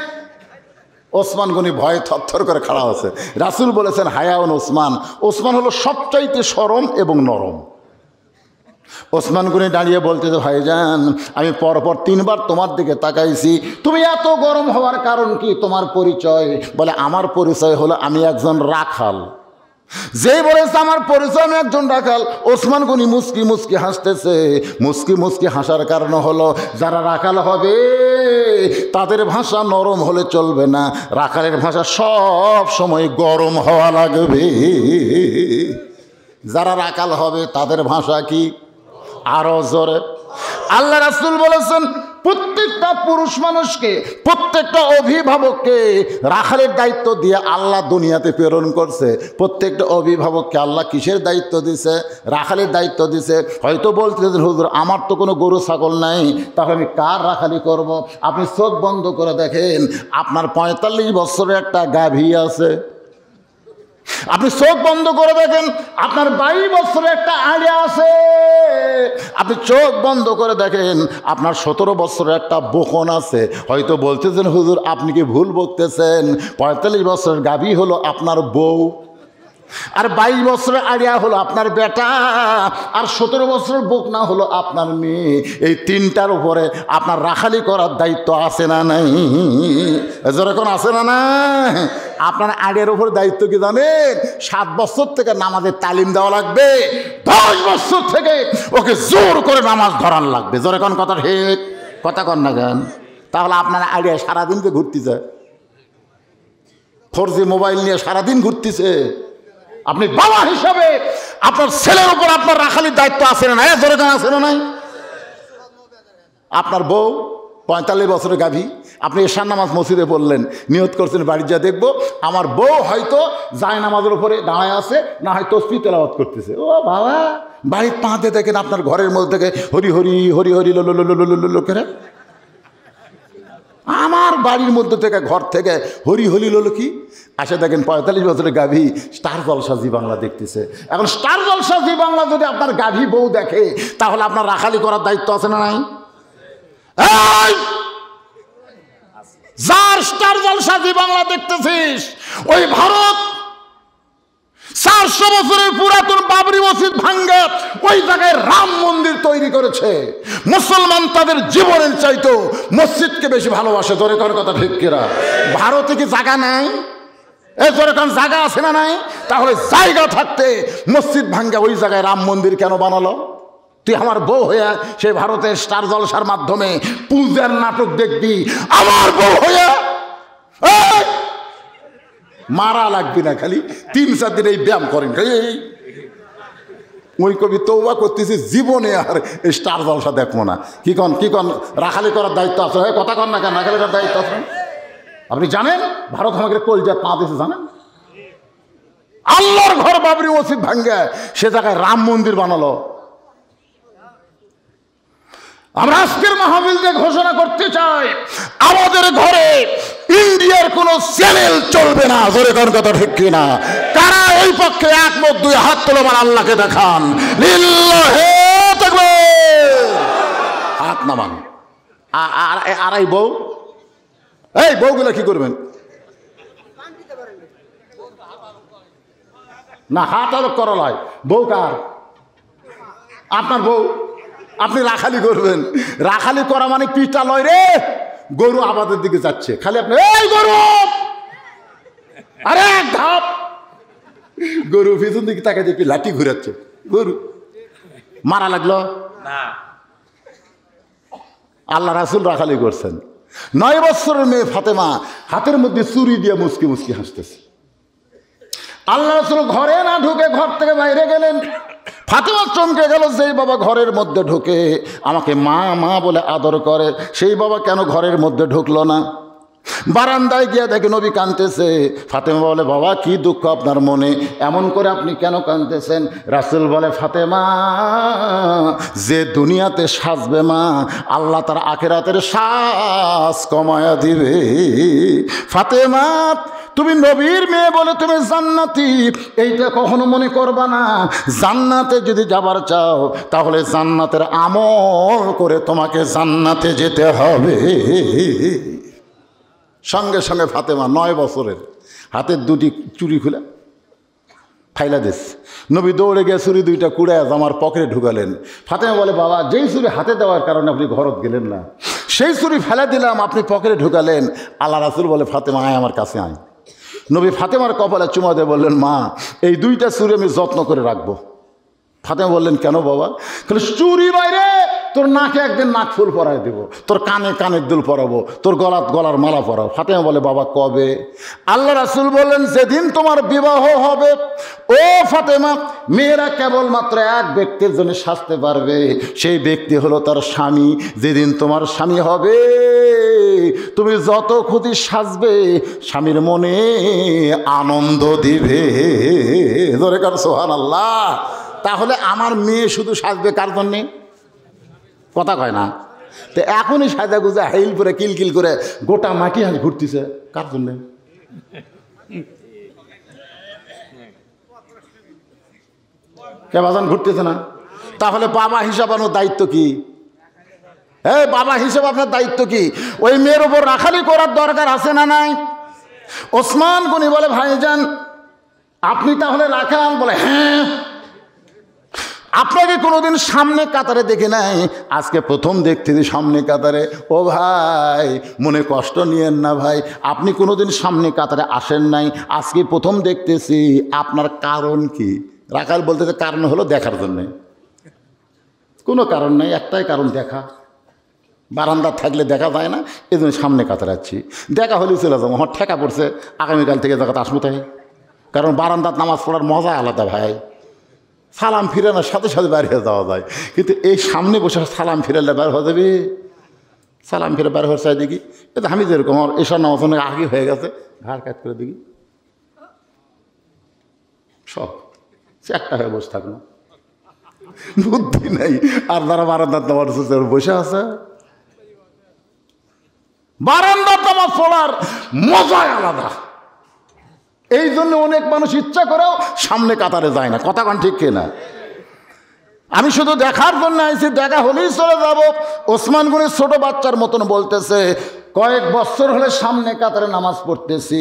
ওসমান গনি ভয়ে থরথর করে খাড়া আছে। রাসূল বলেছেন হায়াউন ওসমান। ওসমান হলো সবচাইতে সরম এবং নরম। ওসমান গনি দাঁড়িয়ে বলতেছে, ভাইজান আমি পরপর 3 বার তোমার দিকে তাকাইছি, তুমি এত গরম হওয়ার কারণ কি, তোমার পরিচয়? বলে আমার পরিচয় হলো আমি একজন রাখাল। যেই বলেছে আমার পরিচয় আমি একজন রাখাল, ওসমান গনি মুস্কি মুস্কি হাসতেছে। মুস্কি মুস্কি হাসার কারণ হলো যারা রাখাল হবে তাদের ভাষা নরম হলে চলবে না, রাখালের ভাষা সব সময় গরম হওয়া লাগবে। যারা রাখাল হবে তাদের ভাষা কি? আরো জোরে। আল্লাহ রাসূল বলেছেন প্রত্যেকটা পুরুষ মানুষকে, প্রত্যেকটা অভিভাবককে রাখালের দায়িত্ব দিয়ে আল্লাহ দুনিয়াতে প্রেরণ করছে। প্রত্যেকটা অভিভাবককে আল্লাহ কিসের দায়িত্ব দিছে? রাখালের দায়িত্ব দিছে। হয়তো বলতেছেন হুজুর আমার তো কোনো গরু ছাগল নাই, তাহলে আমি কার রাখালি করব? আপনি চোখ বন্ধ করে দেখেন, আপনার 45 বছরের একটা গাভী আছে। আপনি চোখ বন্ধ করে দেখেন, আপনার 22 বছরের একটা আড়িয়া আছে। আপনি চোখ বন্ধ করে দেখেন, আপনার 17 বছরের একটা বকন আছে। হয়তো বলতেছেন হুজুর আপনি কি ভুল বলতেছেন, 45 বছরের গাভী হলো আপনার বউ, আর 22 বছরের আড়িয়া হলো আপনার বেটা, আর 17 বছরের বকনা হলো আপনার মেয়ে। এই 3টার উপরে আপনার রাখালি করার দায়িত্ব আছে না নাই? যেরকম আছে না না? আপনার আড়িয়ার উপর দায়িত্ব কি জানেন? 7 বছর থেকে নামাজের তালিম দেওয়া লাগবে, 10 বছর থেকে ওকে জোর করে নামাজ ধরান লাগবে। যেরকম কথা ঠিক, কথা কন না কেন? তাহলে আপনার আড়িয়া সারাদিন তো ঘুরতেছে, 4G মোবাইল নিয়ে সারাদিন ঘুরতেছে। আপনি বাবা হিসাবে আপনার ছেলের উপর আপনার রাখালির দায়িত্ব আছে না নাই? জোরে গান আছে না নাই? আপনার বউ 45 বছরের গাভী, আপনি এশার নামাজ মসজিদে পড়লেন, নিয়ত করছেন বাড়ি যা দেখবো আমার বউ হয়তো যায় নামাজের উপরে দাঁড়ায় আছে, না হয় তসবিহ তেলাওয়াত করতেছে। ও বাবা, বাড়ির পাঁতে দেখেন আপনার ঘরের মধ্যে থেকে হরি হরি হরি হরি লো লো লো লো লো লো করে। আমার বাড়ির মধ্যে থেকে ঘর থেকে হরি হরি লোলো কি আসে দেখেন 45 বছরের গাভী স্টার জলসা জি বাংলা দেখতেছে। এখন স্টার জলসা জি বাংলা যদি আপনার গাভী বউ দেখে, তাহলে আপনার রাখালি করার দায়িত্ব আছে না নাই? যার স্টার জলসা জি বাংলা দেখতেছিস, ওই ভারত 400 বছরের পুরাতন বাবরি মসজিদ ভাঙ্গা ওই জায়গায় রাম মন্দির তৈরি করেছে। মুসলমান তাদের জীবনের চাইতো মসজিদকে বেশি ভালোবাসে। জোরে কোন কথা ঠিক কিনা? ভারতে কি জায়গা নাই? এই জোরে কোন জায়গা আছে না নাই? তাহলে জায়গা থাকতে মসজিদ ভাঙ্গা ওই জায়গায় রাম মন্দির কেন বানালো? তুই আমার বউ হয়ে সেই ভারতের স্টার জলসার মাধ্যমে পূজার নাটক দেখবি, আমার বউ হয়ে মারা লাগবি না, খালি 3-4 দিন এই ব্যায়াম করেন। ওই কবি তৌবা করতেছি জীবনে আর স্টার জলসা দেখবো না। কি কন রাখালি করার দায়িত্ব আছে? কথা কন না কেন? রাখালি করার দায়িত্ব আছে। আপনি জানেন ভারত আমাকে কলজার পা দিয়েছে, জানেন? আল্লাহর ঘর বাবরি মসজিদ ভাঙ্গে সে জায়গায় রাম মন্দির বানালো। আমরা আজকের মাহফিলে ঘোষণা করতে চাই, আমাদের ঘরে ইন্ডিয়ার কোন চ্যানেল চলবে না। জোরে কোন কথা ঠিক কিনা? কারা ওই পক্ষে একমত? 2 হাত তুলে আমার আল্লাহকে দেখান। লিল্লাহি তাকবীর। হাত নামান। আর এই বউ, এই বউগুলা কি করবেন? না, হাত আলোক করলায়। বউ কার? আপনার বউ। আপনি রাখালি করবেন। রাখালি করা মানে পিটা লয় রে, গরু আবাদের দিকে যাচ্ছে, খালি আপনি এই গরু, আরে ধাপ, গরু পিছন দিকে তাকে দেখি লাঠি ঘুরাচ্ছে, গরু মারা লাগলো না। আল্লাহ রাসূল রাখালি করছেন। 9 বছরের মেয়ে ফাতেমা হাতের মধ্যে চুরি দিয়ে মুচকি মুচকি হাসতেছে। আল্লাহ রাসূল ঘরে না ঢুকে ঘর থেকে বাইরে গেলেন। ফাতেমা চমকে গেল, যেই বাবা ঘরের মধ্যে ঢুকে আমাকে মা মা বলে আদর করে, সেই বাবা কেন ঘরের মধ্যে ঢুকলো না? বারান্দায় গিয়ে দেখে নবী কাঁদতেছে। ফাতেমা বলে, বাবা কি দুঃখ আপনার মনে, এমন করে আপনি কেন কাঁদতেছেন? রাসূল বলে, ফাতেমা যে দুনিয়াতে সাজবে মা, আল্লাহ তার আখিরাতের সাজ কমায়া দিবে। ফাতেমা তুমি নবীর মেয়ে বলে তুমি জান্নাতি, এইটা কখনো মনে করবা না। জান্নাতে যদি যাবার চাও তাহলে জান্নাতের আমল করে তোমাকে জান্নাতে যেতে হবে। সঙ্গে সঙ্গে ফাতেমা 9 বছরের হাতের 2টি চুড়ি খুলে ফাইলা দিস, নবী দৌড়ে গিয়ে ছুরি দুইটা কুড়ায় জামার পকেটে ঢুকালেন। ফাতেমা বলে, বাবা যেই ছুরি হাতে দেওয়ার কারণে আপনি ঘরত গেলেন না, সেই ছুরি ফেলে দিলাম, আপনি পকেটে ঢুকালেন। আল্লাহ রাসূল বলে, ফাতেমা আয় আমার কাছে আয়। নবী ফাতেমার কপালে চুমা দিয়ে বললেন, মা এই দুইটা ছুরি আমি যত্ন করে রাখবো। ফাতেমা বললেন, কেন বাবা? চুরি বাইরে তোর নাকে একদিন নাক ফুল পরাই দেবো, তোর কানে কানের দুল পরাবো, তোর গলার মালা পরাবো। ফাতেমা বলে, বাবা কবে? আল্লাহ রাসূল বললেন, যেদিন তোমার বিবাহ হবে। ও ফাতেমা, মেয়েরা কেবলমাত্র এক ব্যক্তির জন্য সাজতে পারবে, সেই ব্যক্তি হলো তার স্বামী। যেদিন তোমার স্বামী হবে তুমি যত খুশি সাজবে, স্বামীর মনে আনন্দ দিবে। ধরে কার সুবহানাল্লাহ। তাহলে আমার মেয়ে শুধু সাজবে কার জন্যে? কথা কয় না। তো এখনই সাজা গুজা হাইল করে কিলকিল করে গোটা মাটি হাঁস ঘুরতেছে কার জন্যে? কে বাজান ঘুরতেছে না? তাহলে বাবা হিসাব আনার দায়িত্ব কি? বাবা হিসেবে আপনার দায়িত্ব কি? ওই মেয়ের উপর রাখালি করার দরকার আছে না নাই? ওসমান গনি বলে, ভাইজান আপনি তাহলে রাখাল? বলে, হ্যাঁ। আপনাকে কোনোদিন সামনে কাতারে দেখে নাই, আজকে প্রথম দেখতেছি সামনে কাতারে। ও ভাই মনে কষ্ট নিয়েন না ভাই, আপনি কোনোদিন সামনে কাতারে আসেন নাই, আজকে প্রথম দেখতেছি। আপনার কারণ কি? রাখাল বলতেছে, কারণ হলো দেখার জন্যে। কোনো কারণ নেই, একটাই কারণ, দেখা। বারান্দা থাকলে দেখা যায় না, এই জন্য সামনে কাতারে যাচ্ছি। দেখা হলেই চলে যাবো, আমার ঠেকা পড়ছে আগামীকাল থেকে জায়গাতে আসবো তাই। কারণ বারান্দাত নামাজ পড়ার মজা আলাদা ভাই। সালাম ফিরানোর সাথে সাথে বের হয়ে যাওয়া যায়, কিন্তু এই সামনে বসে সালাম ফিরালে বের হয়ে যাবে। সালাম ফিরে বের হয়ে চাই দেখি, এটা আমি যেরকম আমার এসব নামাজ অনেক আগে হয়ে গেছে, ঘাড় কাট করে দেখি সব একটা হয়ে বসে থাকলো, বুদ্ধি নেই। আর যারা বারান্দার নামাজ বসে আছে, বারান্দার নামাজ পড়ার মজাই আলাদা। এই জন্য অনেক মানুষ ইচ্ছা করেও সামনে কাতারে যায় না। কথা কোন ঠিক কিনা? আমি শুধু দেখার জন্য আইছি, দেখা হলেই চলে যাব। ওসমান গনি ছোট বাচ্চার মতন বলতেছে, কয়েক বছর হলে সামনে কাতারে নামাজ পড়তেছি,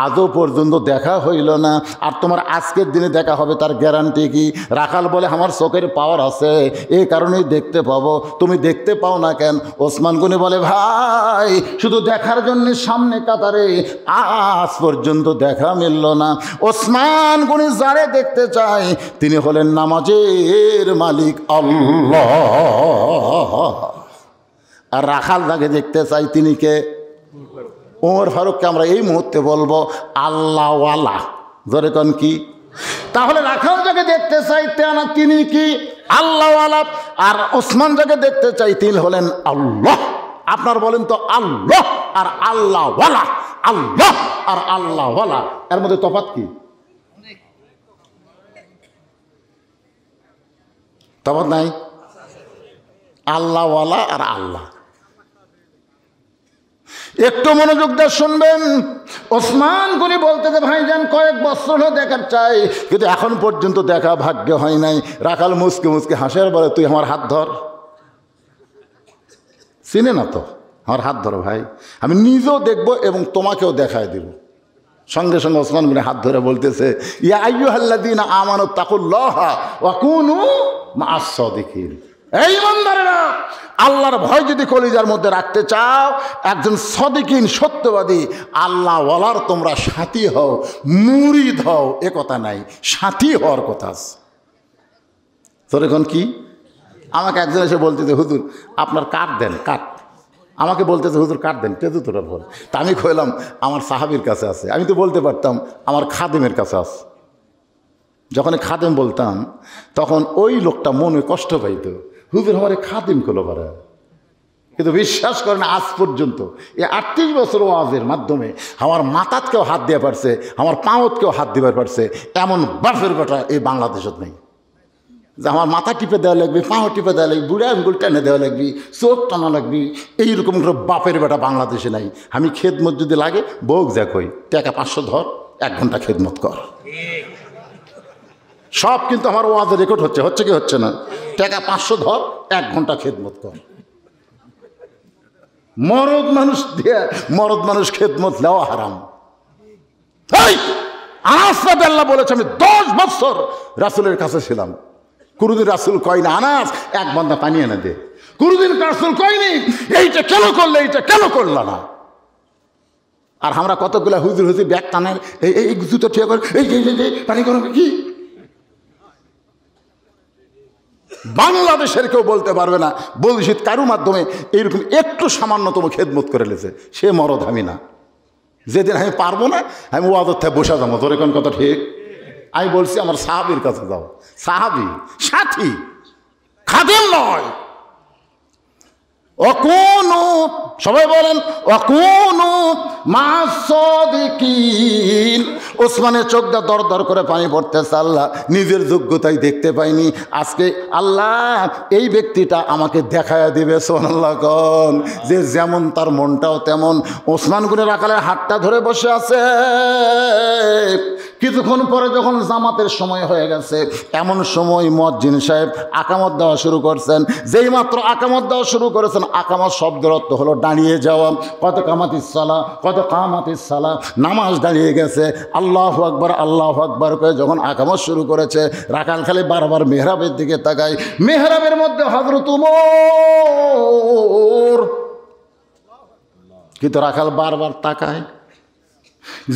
আজও পর্যন্ত দেখা হইল না, আর তোমার আজকের দিনে দেখা হবে তার গ্যারান্টি কি? রাখাল বলে, আমার চোখের পাওয়ার আছে, এই কারণেই দেখতে পাবো, তুমি দেখতে পাও না কেন? ওসমান গনি বলে, ভাই শুধু দেখার জন্য সামনে কাতারে আজ পর্যন্ত দেখা মিলল না। ওসমান গনি যারে দেখতে চায় তিনি হলেন নামাজের মালিক আল্লাহ। আর রাখাল যাকে দেখতে চাই তিনি কে? ওমর ফারুককে আমরা এই মুহূর্তে বলবো আল্লাহওয়ালা। জোরে কোন কি? তাহলে রাখাল যাকে দেখতে চাই তিনি কি? আল্লাহওয়ালা। আর ওসমান যাকে দেখতে চাই তিনি হলেন আল্লাহ। আপনার বলেন তো আল্লাহ আর আল্লাহওয়ালা, আল্লাহ আর আল্লাহওয়ালা, এর মধ্যে তফাৎ কি? তফাৎ নাই? আল্লাহওয়ালা আর আল্লাহ। একটু মনোযোগ দিয়ে শুনবেন। ওসমান গনি বলতেছে, ভাইজান কয়েক বছর হলো দেখার চাই, কিন্তু এখন পর্যন্ত দেখা ভাগ্য হয় নাই। রাখাল মুসকে মুসকে হাসের বলে, তুই আমার হাত ধর। চিনে না তো? আমার হাত ধরো ভাই, আমি নিজেও দেখবো এবং তোমাকেও দেখায় দেব। সঙ্গে সঙ্গে ওসমান গনি হাত ধরে বলতেছে, ইয়া আইয়ুহাল্লাযীনা আমানু তাকুল্লাহা ওয়া কুনু মা'আস সাদিকিন। এই ইমানদারেরা, আল্লাহর ভয় যদি কলিজার মধ্যে রাখতে চাও, একজন সাদিকিন সত্যবাদী আল্লাহওয়ালার তোমরা সাথী হও, মুরিদ হও। এ কথা নাই, সাথী হওয়ার কথা আছে। তোর এখন কি? আমাকে একজন এসে বলতেছে, হুজুর আপনার কাঠ দেন, কাঠ। আমাকে বলতেছে, হুজুর কাঠ দেন, তেজু তোরা বল। তা আমি কইলাম আমার সাহাবীর কাছে আছে। আমি তো বলতে পারতাম আমার খাদেমের কাছে আছে। যখন খাদেম বলতাম তখন ওই লোকটা মনে কষ্ট পাইত, হুজুর আমার খাদেম করলো পারে। কিন্তু বিশ্বাস করেন, আজ পর্যন্ত এই 38 বছর ওয়াজের মাধ্যমে আমার মাথাতকেও হাত দিয়ে পারছে, আমার পাঁওতকেও হাত দিবার পারছে, এমন বাপের বেটা এই বাংলাদেশত নেই। যে আমার মাথা টিপে দেওয়া লাগবে, পাঁও টিপে দেওয়া লাগবে, বুড়া আঙ্গুল টেনে দেওয়া লাগবে, চোখ টানা লাগবে, এইরকম করে বাপের বেটা বাংলাদেশে নাই। আমি খেদমত যদি লাগে বউক যা কই, টাকা 500 ধর, 1 ঘন্টা খেদমত কর। সব কিন্তু আমার ওয়াজে রেকর্ড হচ্ছে, হচ্ছে কি হচ্ছে না? টাকা 500 ধর, 1 ঘন্টা খেদমত কর। মরদ মানুষ দিয়ে মরদ মানুষ খেদমত নেওয়া হারাম। আনাস রাদিয়াল্লাহু বলেছে আমি 10 বছর রাসূলের কাছে ছিলাম। কোনদিন রাসূল কয় না আনাস এক বান্দা পানি এনে দে। কোনদিন রাসূল কয়নি এইটা কেন করলে, এইটা কেন করলা না। আর আমরা কতগুলা হুজুর হুজুর ব্যাগ টানেন, এই জুতো ঠিক করে এই পানি করবে কি। বাংলাদেশের কেউ বলতে পারবে না বলছি কারো মাধ্যমে এইরকম একটু সামান্যতম খেদমত করে লেছে সে মরদ। আমি না, যেদিন আমি পারবো না আমি ওয়াজের থেকে বসে যাবো। তোর এখন কথা ঠিক। আমি বলছি আমার সাহাবীর কাছে যাও। সাহাবী সাথী, খাদেম নয়। অকুনু, সবাই বলেন অকুনু মাসাদিকিন। ওসমানের চোখটা দর দর করে পানি পড়তেছে। আল্লাহ নিজের যোগ্যতাই দেখতে পাইনি, আজকে আল্লাহ এই ব্যক্তিটা আমাকে দেখায়া দিবে। সুবহানাল্লাহ কোন, যে যেমন তার মনটাও তেমন। ওসমান গনি রাখালের হাতটা ধরে বসে আছে। কিছুক্ষণ পরে যখন জামাতের সময় হয়ে গেছে, এমন সময় মুয়াজ্জিন সাহেব আকামত দেওয়া শুরু করছেন। যেই মাত্র আকামত দেওয়া শুরু করেছেন, আকামত শব্দের অর্থ হলো দাঁড়িয়ে যাওয়া। কত কামাতিস সালা, কত কামাতিস সালা, নামাজ দাঁড়িয়ে গেছে। আল্লাহু আকবার, আল্লাহু আকবার করে যখন আকামত শুরু করেছে, রাখাল খালি বারবার মেহরাবের দিকে তাকায়। মেহরাবের মধ্যে হযরত ওমর, কিন্তু রাখাল বারবার তাকায়।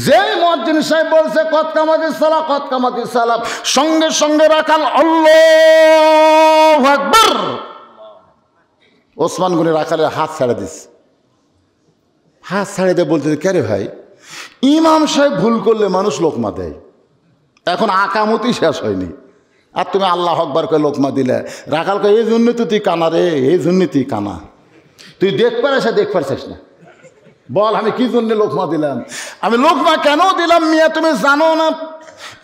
যে মুয়াজ্জিন সাহেব বলছে কত কামাতিস সালা, কত কামাতিস সালা, সঙ্গে সঙ্গে রাখাল আল্লাহু আকবার। ওসমান গনি রাখালের হাত ছেড়ে দিস। হাত ছেড়ে দিয়ে বলতে কে রে ভাই, ইমাম সাহেব ভুল করলে মানুষ লোকমা দেয়, এখন আকামতি শেষ হয়নি আর তুমি আল্লাহু আকবার করে লোকমা দিলে। রাখাল কয় এই জন্য তো তুই কানা রে, এই জন্য তুই কানা, তুই দেখ পারছিস না। বল আমি কি জন্য লোকমা দিলাম, আমি লোকমা কেন দিলাম মিয়া তুমি জানো না।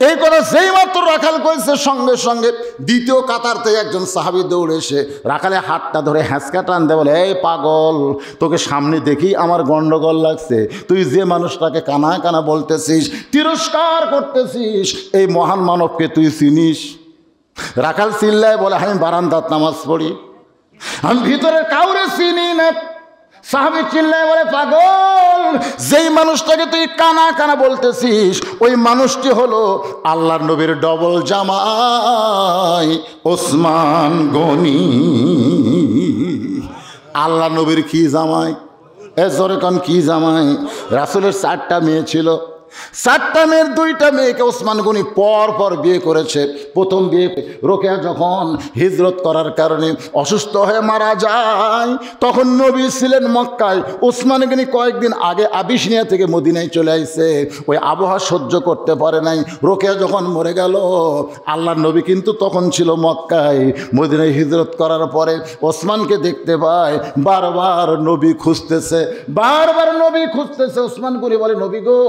এই কথা যেই মাত্র রাখাল কইছে, সঙ্গে সঙ্গে দ্বিতীয় কাতার থেকে একজন সাহাবী দৌড়ে এসে রাখালে হাতটা ধরে হ্যাঁচকা টান দেয়, বলে এই পাগল, তোকে সামনে দেখি আমার গন্ডগোল লাগছে, তুই যে মানুষটাকে কানা কানা বলতেছিস, তিরস্কার করতেছিস, এই মহান মানবকে তুই চিনিস? রাখাল চিল্লায় বলে আমি বারান্দাত নামাজ পড়ি, আমি ভিতরে কাউরে চিনি না। সাহাবী চিল্লায় বলে পাগল, যেই মানুষটাকে তুই কানা কানা বলতেছিস ওই মানুষটি হলো আল্লাহর নবীর ডবল জামাই ওসমান গনি। আল্লাহ নবীর কি জামাই? এ জোরে কান কি জামাই? রাসূলের 4টা মেয়ে ছিল, 4টা মেয়ের 2টা মেয়েকে ওসমান গনি পর পর বিয়ে করেছে। প্রথম বিয়ে রোকেয়া যখন হিজরত করার কারণে অসুস্থ হয়ে মারা যায়, তখন নবী ছিলেন মক্কায়। ওসমান গনি কয়েকদিন আগে আবিসিনিয়া থেকে মদিনায় চলে আসছে, ওই আবহাওয়া সহ্য করতে পারে নাই। রোকেয়া যখন মরে গেল, আল্লাহর নবী কিন্তু তখন ছিল মক্কায়। মদিনায় হিজরত করার পরে ওসমানকে দেখতে পায়, বারবার নবী খুঁজতেছে, বারবার নবী খুঁজতেছে। ওসমান গনি বলে নবী গো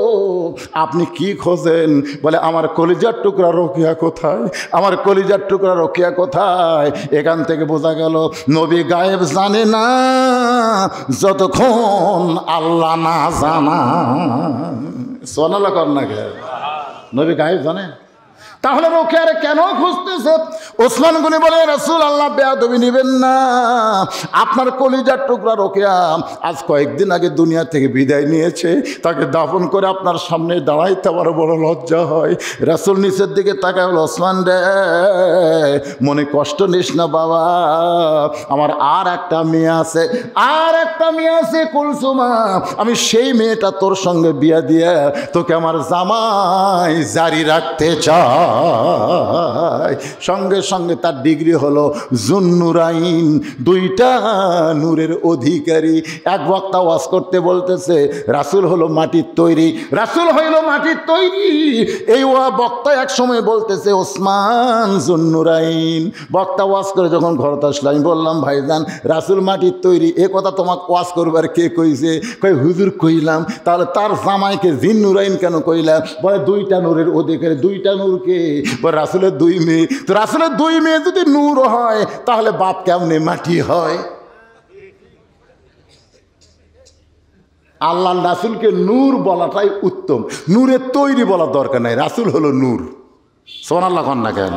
আপনি কি খোঁজেন? বলে আমার কলিজার টুকরা রোকেয়া কোথায়, আমার কলিজার টুকরা রোকেয়া কোথায়? এখান থেকে বোঝা গেল নবী গায়েব জানে না যতক্ষণ আল্লাহ না জানা। সোনালা কর না কে, নবী গায়েব জানে? তাহলে রোকেয়ারে কেন খুঁজতেছে? ওসমান গনি বলে রাসূল আল্লাহ বেয়াদবি নেবেন না, আপনার কলিজার টুকরা রোকেয়া আজ কয়েকদিন আগে দুনিয়া থেকে বিদায় নিয়েছে, তাকে দাফন করে আপনার সামনে দাঁড়াইতে আমার বড় লজ্জা হয়। রাসূল নিচের দিকে তাকায় বলে ওসমান রে মনে কষ্ট নিস না বাবা, আমার আর একটা মেয়ে আছে, আর একটা মেয়ে আছে কুলসুমা, আমি সেই মেয়েটা তোর সঙ্গে বিয়া দিয়ে তোকে আমার জামাই জারি রাখতে চাই। সঙ্গে সঙ্গে তার ডিগ্রি হলো জুন্নুরাইন, 2টা নূরের অধিকারী। এক বক্তা ওয়াজ করতে বলতেছে রাসূল হলো মাটির তৈরি, রাসূল হইল মাটির তৈরি। এই বক্তা এক সময় বলতেছে ওসমান জুন্নুরাইন। বক্তা ওয়াজ করে যখন ঘরতে আসলো, আমি বললাম ভাইজান রাসূল মাটির তৈরি, এ কথা তোমাকে ওয়াজ করবার কে কইছে? কই হুজুর কইলাম। তাহলে তার জামাইকে জিন্নুরাইন কেন কইলা? বলে 2টা নূরের অধিকারী। 2টা নূরকে রাসূলের 2 মেয়ে, তো রাসূলের 2 মেয়ে যদি নূর হয় তাহলে বাপ কেমনে মাটি হয়? আল্লাহ রাসূলকে নূর বলাটাই উত্তম, নূরের তৈরি বলার দরকার নাই। রাসূল হলো নূর। সুবহানাল্লাহ কন না কেন?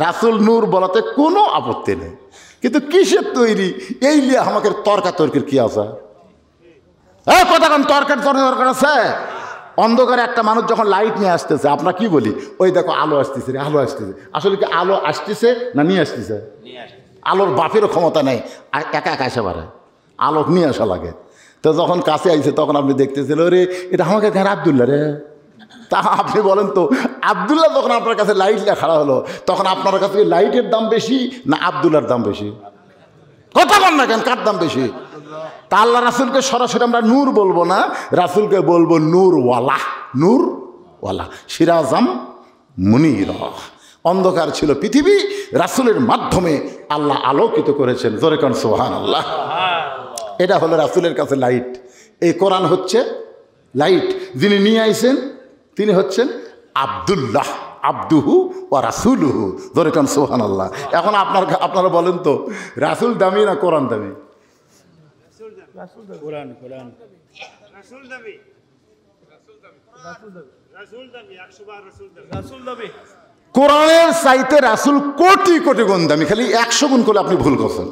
রাসূল নূর বলাতে কোনো আপত্তি নেই, কিন্তু কিসের তৈরি এই নিয়ে আমাকে তর্কাতর্কির কি আছে? কথা কোন তর্কের দরকার আছে? অন্ধকারে একটা মানুষ যখন লাইট নিয়ে আসতেছে, আমরা কি বলি? ওই দেখো আলো আসতেছে রে, আলো আসতেছে। আসলে কি আলো আসতেছে না নিয়ে আসতেছে? আলোর বাপেরও ক্ষমতা নেই, আর একা একা এসে পারে, আলোক নিয়ে আসা লাগে। তো যখন কাছে আইছে তখন আপনি দেখতেছেন, ওরে এটা আমাকে ঘর আবদুল্লাহ রে। তা আপনি বলেন তো, আবদুল্লাহ যখন আপনার কাছে লাইট নিয়ে খাড়া হলো, তখন আপনার কাছে লাইটের দাম বেশি না আবদুল্লাহর দাম বেশি? কথা বল না কেন, কার দাম বেশি? তা আল্লাহ রাসুলকে সরাসরি আমরা নূর বলবো না, রাসুলকে বলবো নূরওয়ালা। নূরওয়ালা, সিরাজাম মুনির। অন্ধকার ছিল পৃথিবী, রাসুলের মাধ্যমে আল্লাহ আলোকিত করেছেন। জোরে কান সুবহানাল্লাহ। এটা হলো রাসুলের কাছে লাইট। এই কোরআন হচ্ছে লাইট। যিনি নিয়ে আইছেন তিনি হচ্ছেন আব্দুল্লাহ, আব্দুহু ও রাসুলুহু। জোরে কান সুবহানাল্লাহ। এখন আপনারা বলেন তো, রাসুল দামি না কোরআন দামি? কোরআনের চাইতে রাসুল কোটি কোটি গুণ দামি। খালি 100 গুণ করলে আপনি ভুল করছেন।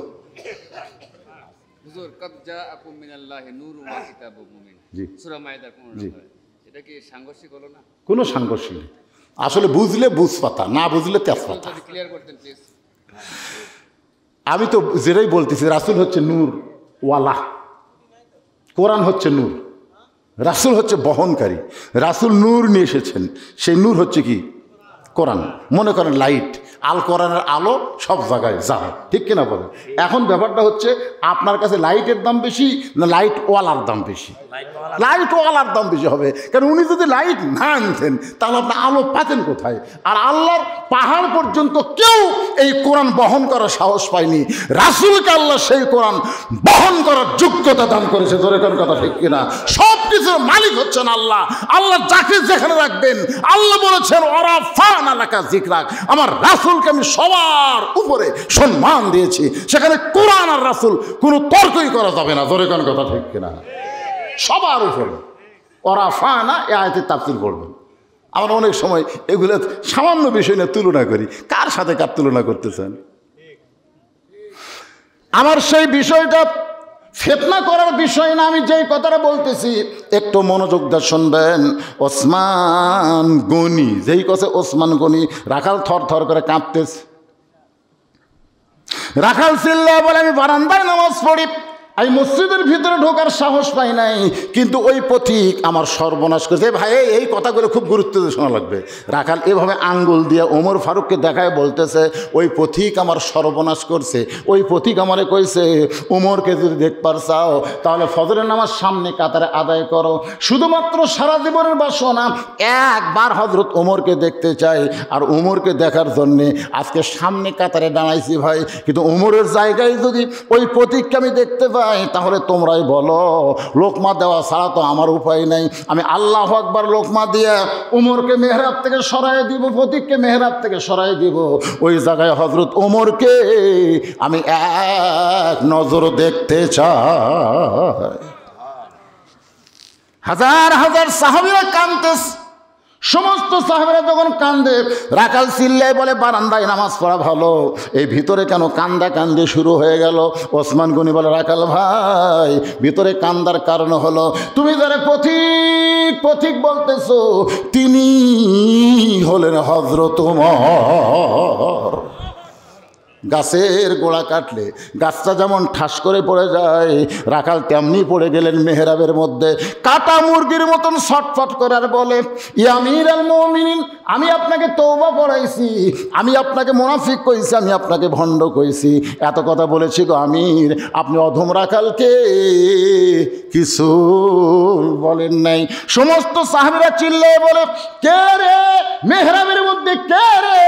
কোনো সাংঘর্ষিক নেই। আসলে বুঝলে বুঝপাতা, না বুঝলে তেজপাতা। আমি তো যেটাই বলতেছি, রাসুল হচ্ছে নূর ওয়ালা, কোরআন হচ্ছে নূর, রাসুল হচ্ছে বহনকারী। রাসুল নূর নিয়ে এসেছেন, সেই নূর হচ্ছে কি? কোরআন। মনে করেন লাইট, আল কোরআনের আলো সব জায়গায় যায়, ঠিক কিনা বলেন? এখন ব্যাপারটা হচ্ছে, আপনার কাছে লাইটের দাম বেশি না লাইটওয়ালার দাম বেশি? লাইটওয়ালার দাম বেশি হবে, কারণ উনি যদি লাইট না আনতেন তাহলে আপনি আলো পাতেন কোথায়? আর আল্লাহর পাহাড় পর্যন্ত কেউ এই কোরআন বহন করার সাহস পায়নি, রাসূলকে আল্লাহ সেই কোরআন বহন করার যোগ্যতা দান করেছে। ধরে কোন কথা ঠিক কিনা? সব কিছুর মালিক হচ্ছেন আল্লাহ। আল্লাহ যাকে যেখানে রাখবেন, আল্লাহ বলেছেন ওরাফান আলাকা যিকরাক, আমার রাসূলকে আমি সবার উপরে সম্মান দিয়েছি। সেখানে কোরআন আর রাসূল কোনো তর্কই করা যাবে না। ধরে কোন কথা ঠিক কিনা? সবার উপরে ওরাফানা, এ আয়াতের তাফসীর করবেন। আমরা অনেক সময় এগুলো সামান্য বিষয় নিয়ে তুলনা করি। কার সাথে কার তুলনা করতেছেন? আমার সেই বিষয়টা ফিতনা করার বিষয় না। আমি যেই কথাটা বলতেছি একটু মনোযোগ দিয়ে শুনবেন। ওসমান গনি, যেই কথা ওসমান গনি, রাখাল থর থর করে কাঁপতেছে। রাখাল চিল্লায় বলে, আমি বারান্দায় নামাজ পড়ি, আমি মসজিদের ভিতরে ঢোকার সাহস পাই নাই, কিন্তু ওই পথিক আমার সর্বনাশ করেছে। ভাই এই কথাগুলো খুব গুরুত্ব দিয়ে শোনা লাগবে। রাখাল এভাবে আঙ্গুল দিয়ে ওমর ফারুককে দেখায় বলতেছে, ওই পথিক আমার সর্বনাশ করছে। ওই পথিক আমারে কইছে, ওমরকে যদি দেখবার চাও তাহলে ফজরের নামাজ সামনে কাতারে আদায় করো। শুধুমাত্র সারা জীবনের বাসনা একবার হযরত ওমরকে দেখতে চাই, আর ওমরকে দেখার জন্যে আজকে সামনে কাতারে দাঁড়াইছি ভাই। কিন্তু ওমরের জায়গায় যদি ওই পথিককে আমি দেখতে পাই তাহলে তোমরাই বলো, লোকমা দেওয়া ছাড়া তো আমার উপায় নাই। আমি আল্লাহু আকবার লোকমা দিয়ে ওমরকে মেহরাব থেকে সরাই দিব, পথিককে মেহরাব থেকে সরাই দিব। ওই জায়গায় হযরত ওমরকে আমি এক নজর দেখতে চাই। হাজার হাজার সাহাবীরা কাঁদতেছে। সমস্ত সাহাবীরা যখন কান্দে, রাখাল চিল্লায় বলে, বারান্দায় নামাজ পড়া ভালো, এই ভিতরে কেন কান্দা কান্দে শুরু হয়ে গেল? ওসমান গনি বলে, রাখাল ভাই, ভিতরে কান্দার কারণ হলো তুমি যারা পথিক পথিক বলতেছো, তিনি হলেন হযরত ওমর। গাছের গোড়া কাটলে গাছটা যেমন ঠাস করে পড়ে যায়, রাখাল তেমনি পড়ে গেলেন মেহরাবের মধ্যে, কাটা মুরগির মতন ছটফট করার বলে, ইয়া আমিরুল মুমিনিন, আমি আপনাকে তওবা পড়াইছি, আমি আপনাকে মুনাফিক কইছি, আমি আপনাকে ভণ্ড কইছি, এত কথা বলেছি গো আমির, আপনি অধম রাখালকে কিছু বলেন নাই। সমস্ত সাহাবীরা চিল্লায় বলে, কে রে মেহরাবের মধ্যে, কে রে,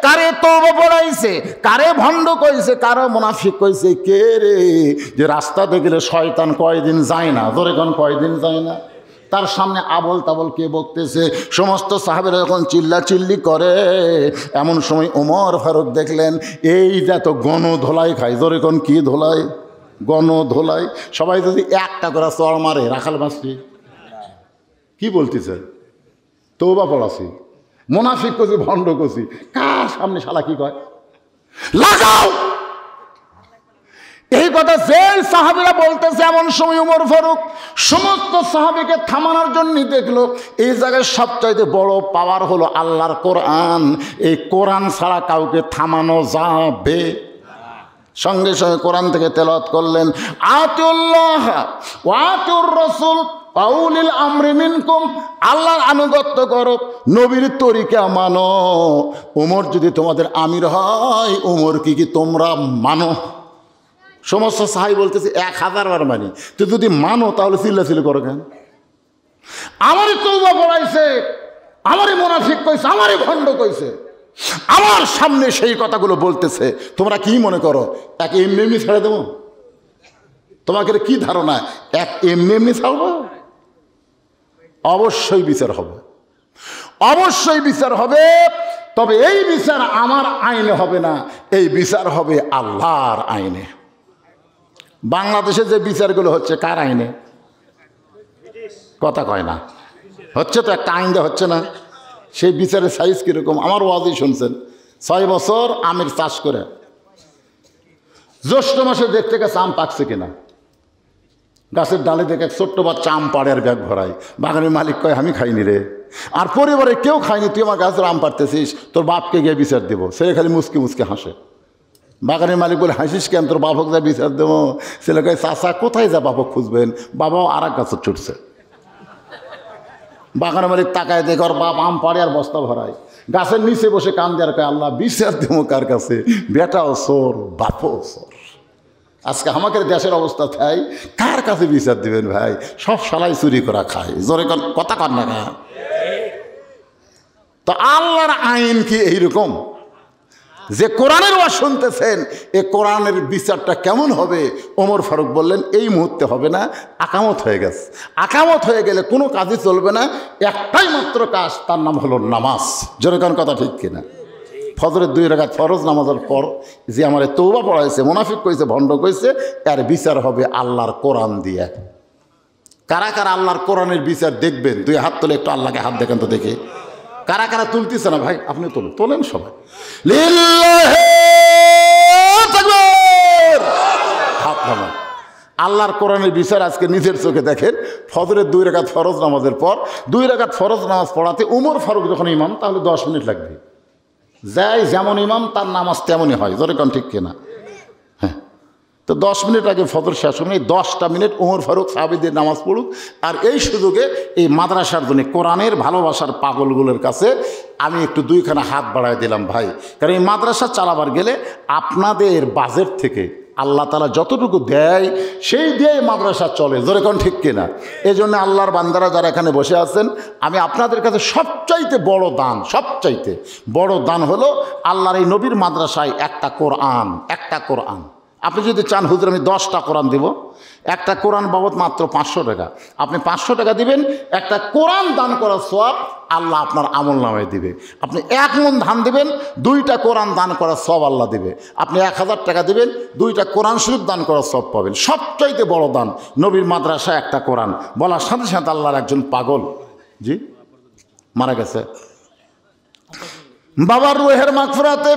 কারে তওবা পড়াইছে, কারে ভণ্ড কইছে, কারো মুনাফিক কইছে, কে রে? যে রাস্তাতে গেলে শয়তান কয়দিন যায় না? ধরে কোন কয়দিন যায় না? তার সামনে আবল তাবল কে বকতেছে। সমস্ত সাহাবীরা যখন চিল্লা চিল্লি করে, এমন সময় ওমর ফারুক দেখলেন এই যে এত গণ ধোলাই খায়। ধরে কোন কি ধোলাই? গণ ধোলাই। সবাই যদি একটা করে চড় মারে, রাখাল বাঁচবে? কি বলতেছে? তওবা পড়াছি, মুনাফিক কইছি, ভণ্ড কইছি, কার সামনে শালা কি কয়? লাগাও। এই কথা যে সাহাবীরা বলতেছে, এমন সময় ওমর ফারুক সমস্ত সাহাবীকে থামানোর জন্য দেখলো এই জায়গায় সবচাইতে বড় পাওয়ার হলো আল্লাহর কোরআন। এই কোরআন ছাড়া কাউকে থামানো যাবে। সঙ্গে সঙ্গে কোরআন থেকে তেলাওয়াত করলেন, আতিউল্লাহ ওয়া আতিউর রাসূল আউলিল আমরি মিনকুম, আল্লাহর আনুগত্য করো, নবীর তরিকা মানো। ওমর যদি তোমাদের আমির হয়, ওমর কি তোমরা মানো? সমস্ত সাহাবী বলতেছে 1000 বার মানি। তো যদি মানো তাহলে চিল্লাচিল্লি করো কেন? আমারই তওবা পড়াইছে, আমারই মুনাফিক কইছে, আমারই ভণ্ড কইছে, আমার সামনে সেই কথাগুলো বলতেছে, তোমরা কি মনে করো এক এমনি ছেড়ে দেবো? তোমাকে কি ধারণা এক এমনি ছাড়বো? অবশ্যই বিচার হবে, অবশ্যই বিচার হবে। তবে এই বিচার আমার আইনে হবে না, এই বিচার হবে আল্লাহর আইনে। বাংলাদেশে যে বিচারগুলো হচ্ছে কার আইনে? কথা কয় না, হচ্ছে তো একটা আইন হচ্ছে না। সেই বিচারের সাইজ কীরকম? আমার ওয়াজই শুনছেন, 6 বছর আমের চাষ করে জ্যৈষ্ঠ মাসে দেখতে গেছে আম পাকছে কিনা। গাছের ডালে দেখে এক ছোট্ট বাচ্চা আম পাড়ে আর ব্যাগ ভরাই। বাগানের মালিক কয় আমি খাইনি রে, আর পরিবারে কেউ খায়নি, তুই আমার গাছের আম পাড়তেছিস, তোর বাপকে গিয়ে বিচার দেবো। ছেলে খালি মুসকে মুসকে হাসে। বাগানের মালিক বলে হাসিস কেন, তোর বাপক যা বিচার দেবো। ছেলে কয় চাচা কোথায় যা বাপক খুঁজবেন, বাবাও আর এক গাছের ছুটছে। বাগানের মালিক তাকায় দেখে ওর বাপ আম পাড়ে আর বস্তা ভরায়, গাছের নিচে বসে কান দেওয়ার কয় আল্লাহ বিচার দেবো কার কাছে? বেটাও চোর, বাপও চোর। আজকে আমাদের দেশের অবস্থা তাই, কার কাছে বিচার দিবেন ভাই? সব শালাই চুরি করা খায়। জোরে কথা কর না কেন? তো আল্লাহর আইন কি এইরকম যে কোরআনের ওয়াজ শুনতেছেন, এ কোরআনের বিচারটা কেমন হবে? ওমর ফারুক বললেন এই মুহূর্তে হবে না, আকামত হয়ে গেছে। আকামত হয়ে গেলে কোনো কাজই চলবে না, একটাই মাত্র কাজ, তার নাম হলো নামাজ। জোরে কোন কথা ঠিক কিনা? ফজরের 2 রাকাত ফরজ নামাজের পর যে আমার তওবা পড়াইছে, মুনাফিক কইছে, ভণ্ড কইছে, এর বিচার হবে আল্লাহর কোরআন দিয়ে। কারা কারা আল্লাহর কোরআনের বিচার দেখবেন? 2 হাত তুলে একটু আল্লাহকে হাত দেখেন তো দেখে। কারা কারা তুলতেছে না ভাই? আপনি তুলুন, তোলেন সবাই। লিল্লাহি তাকবীর, হাত নামান। আল্লাহর কোরআনের বিচার আজকে নিজের চোখে দেখেন। ফজরের 2 রাকাত ফরজ নামাজের পর 2 রাকাত ফরজ নামাজ পড়াতে ওমর ফারুক যখন ইমাম, তাহলে 10 মিনিট লাগবে। যাই যেমন ইমাম তার নামাজ তেমনই হয়। জোরে কোন ঠিক কিনা? হ্যাঁ, তো 10 মিনিট আগে ফজর শেষ হবে, 10টা মিনিট ওমর ফারুক সাহাবীদের নামাজ পড়ুক। আর এই সুযোগে এই মাদ্রাসার জন্য কোরআনের ভালোবাসার পাগলগুলোর কাছে আমি একটু 2খানা হাত বাড়ায় দিলাম ভাই। কারণ এই মাদ্রাসা চালাবার গেলে আপনাদের বাজেট থেকে আল্লাহ তাআলা যতটুকু দেয় সেই দিয়ে মাদ্রাসা চলে। জোরে কোন ঠিক কিনা? এই জন্য আল্লাহর বান্দারা যারা এখানে বসে আছেন, আমি আপনাদের কাছে সবচাইতে বড় দান, সবচাইতে বড় দান হলো আল্লাহর এই নবীর মাদ্রাসায় একটা কোরআন। একটা কোরআন আপনি যদি চান হুজুর আমি 10টা কোরআন দিব, একটা কোরআন বাবদ মাত্র 500 টাকা। আপনি 500 টাকা দিবেন, একটা কোরআন দান করার সওয়াব আল্লাহ আপনার আমল নামায় দিবে। আপনি 1 মণ ধান দিবেন, 2টা কোরআন দান করার সওয়াব আল্লাহ দিবে। আপনি 1000 টাকা দিবেন, 2টা কোরআন শরীফ দান করার সওয়াব পাবেন। সবচাইতে বড় দান নবীর মাদ্রাসায় একটা কোরআন। বলার সাথে সাথে আল্লাহর একজন পাগল জি মারা গেছে, বাবার রুহের মাগফিরাতে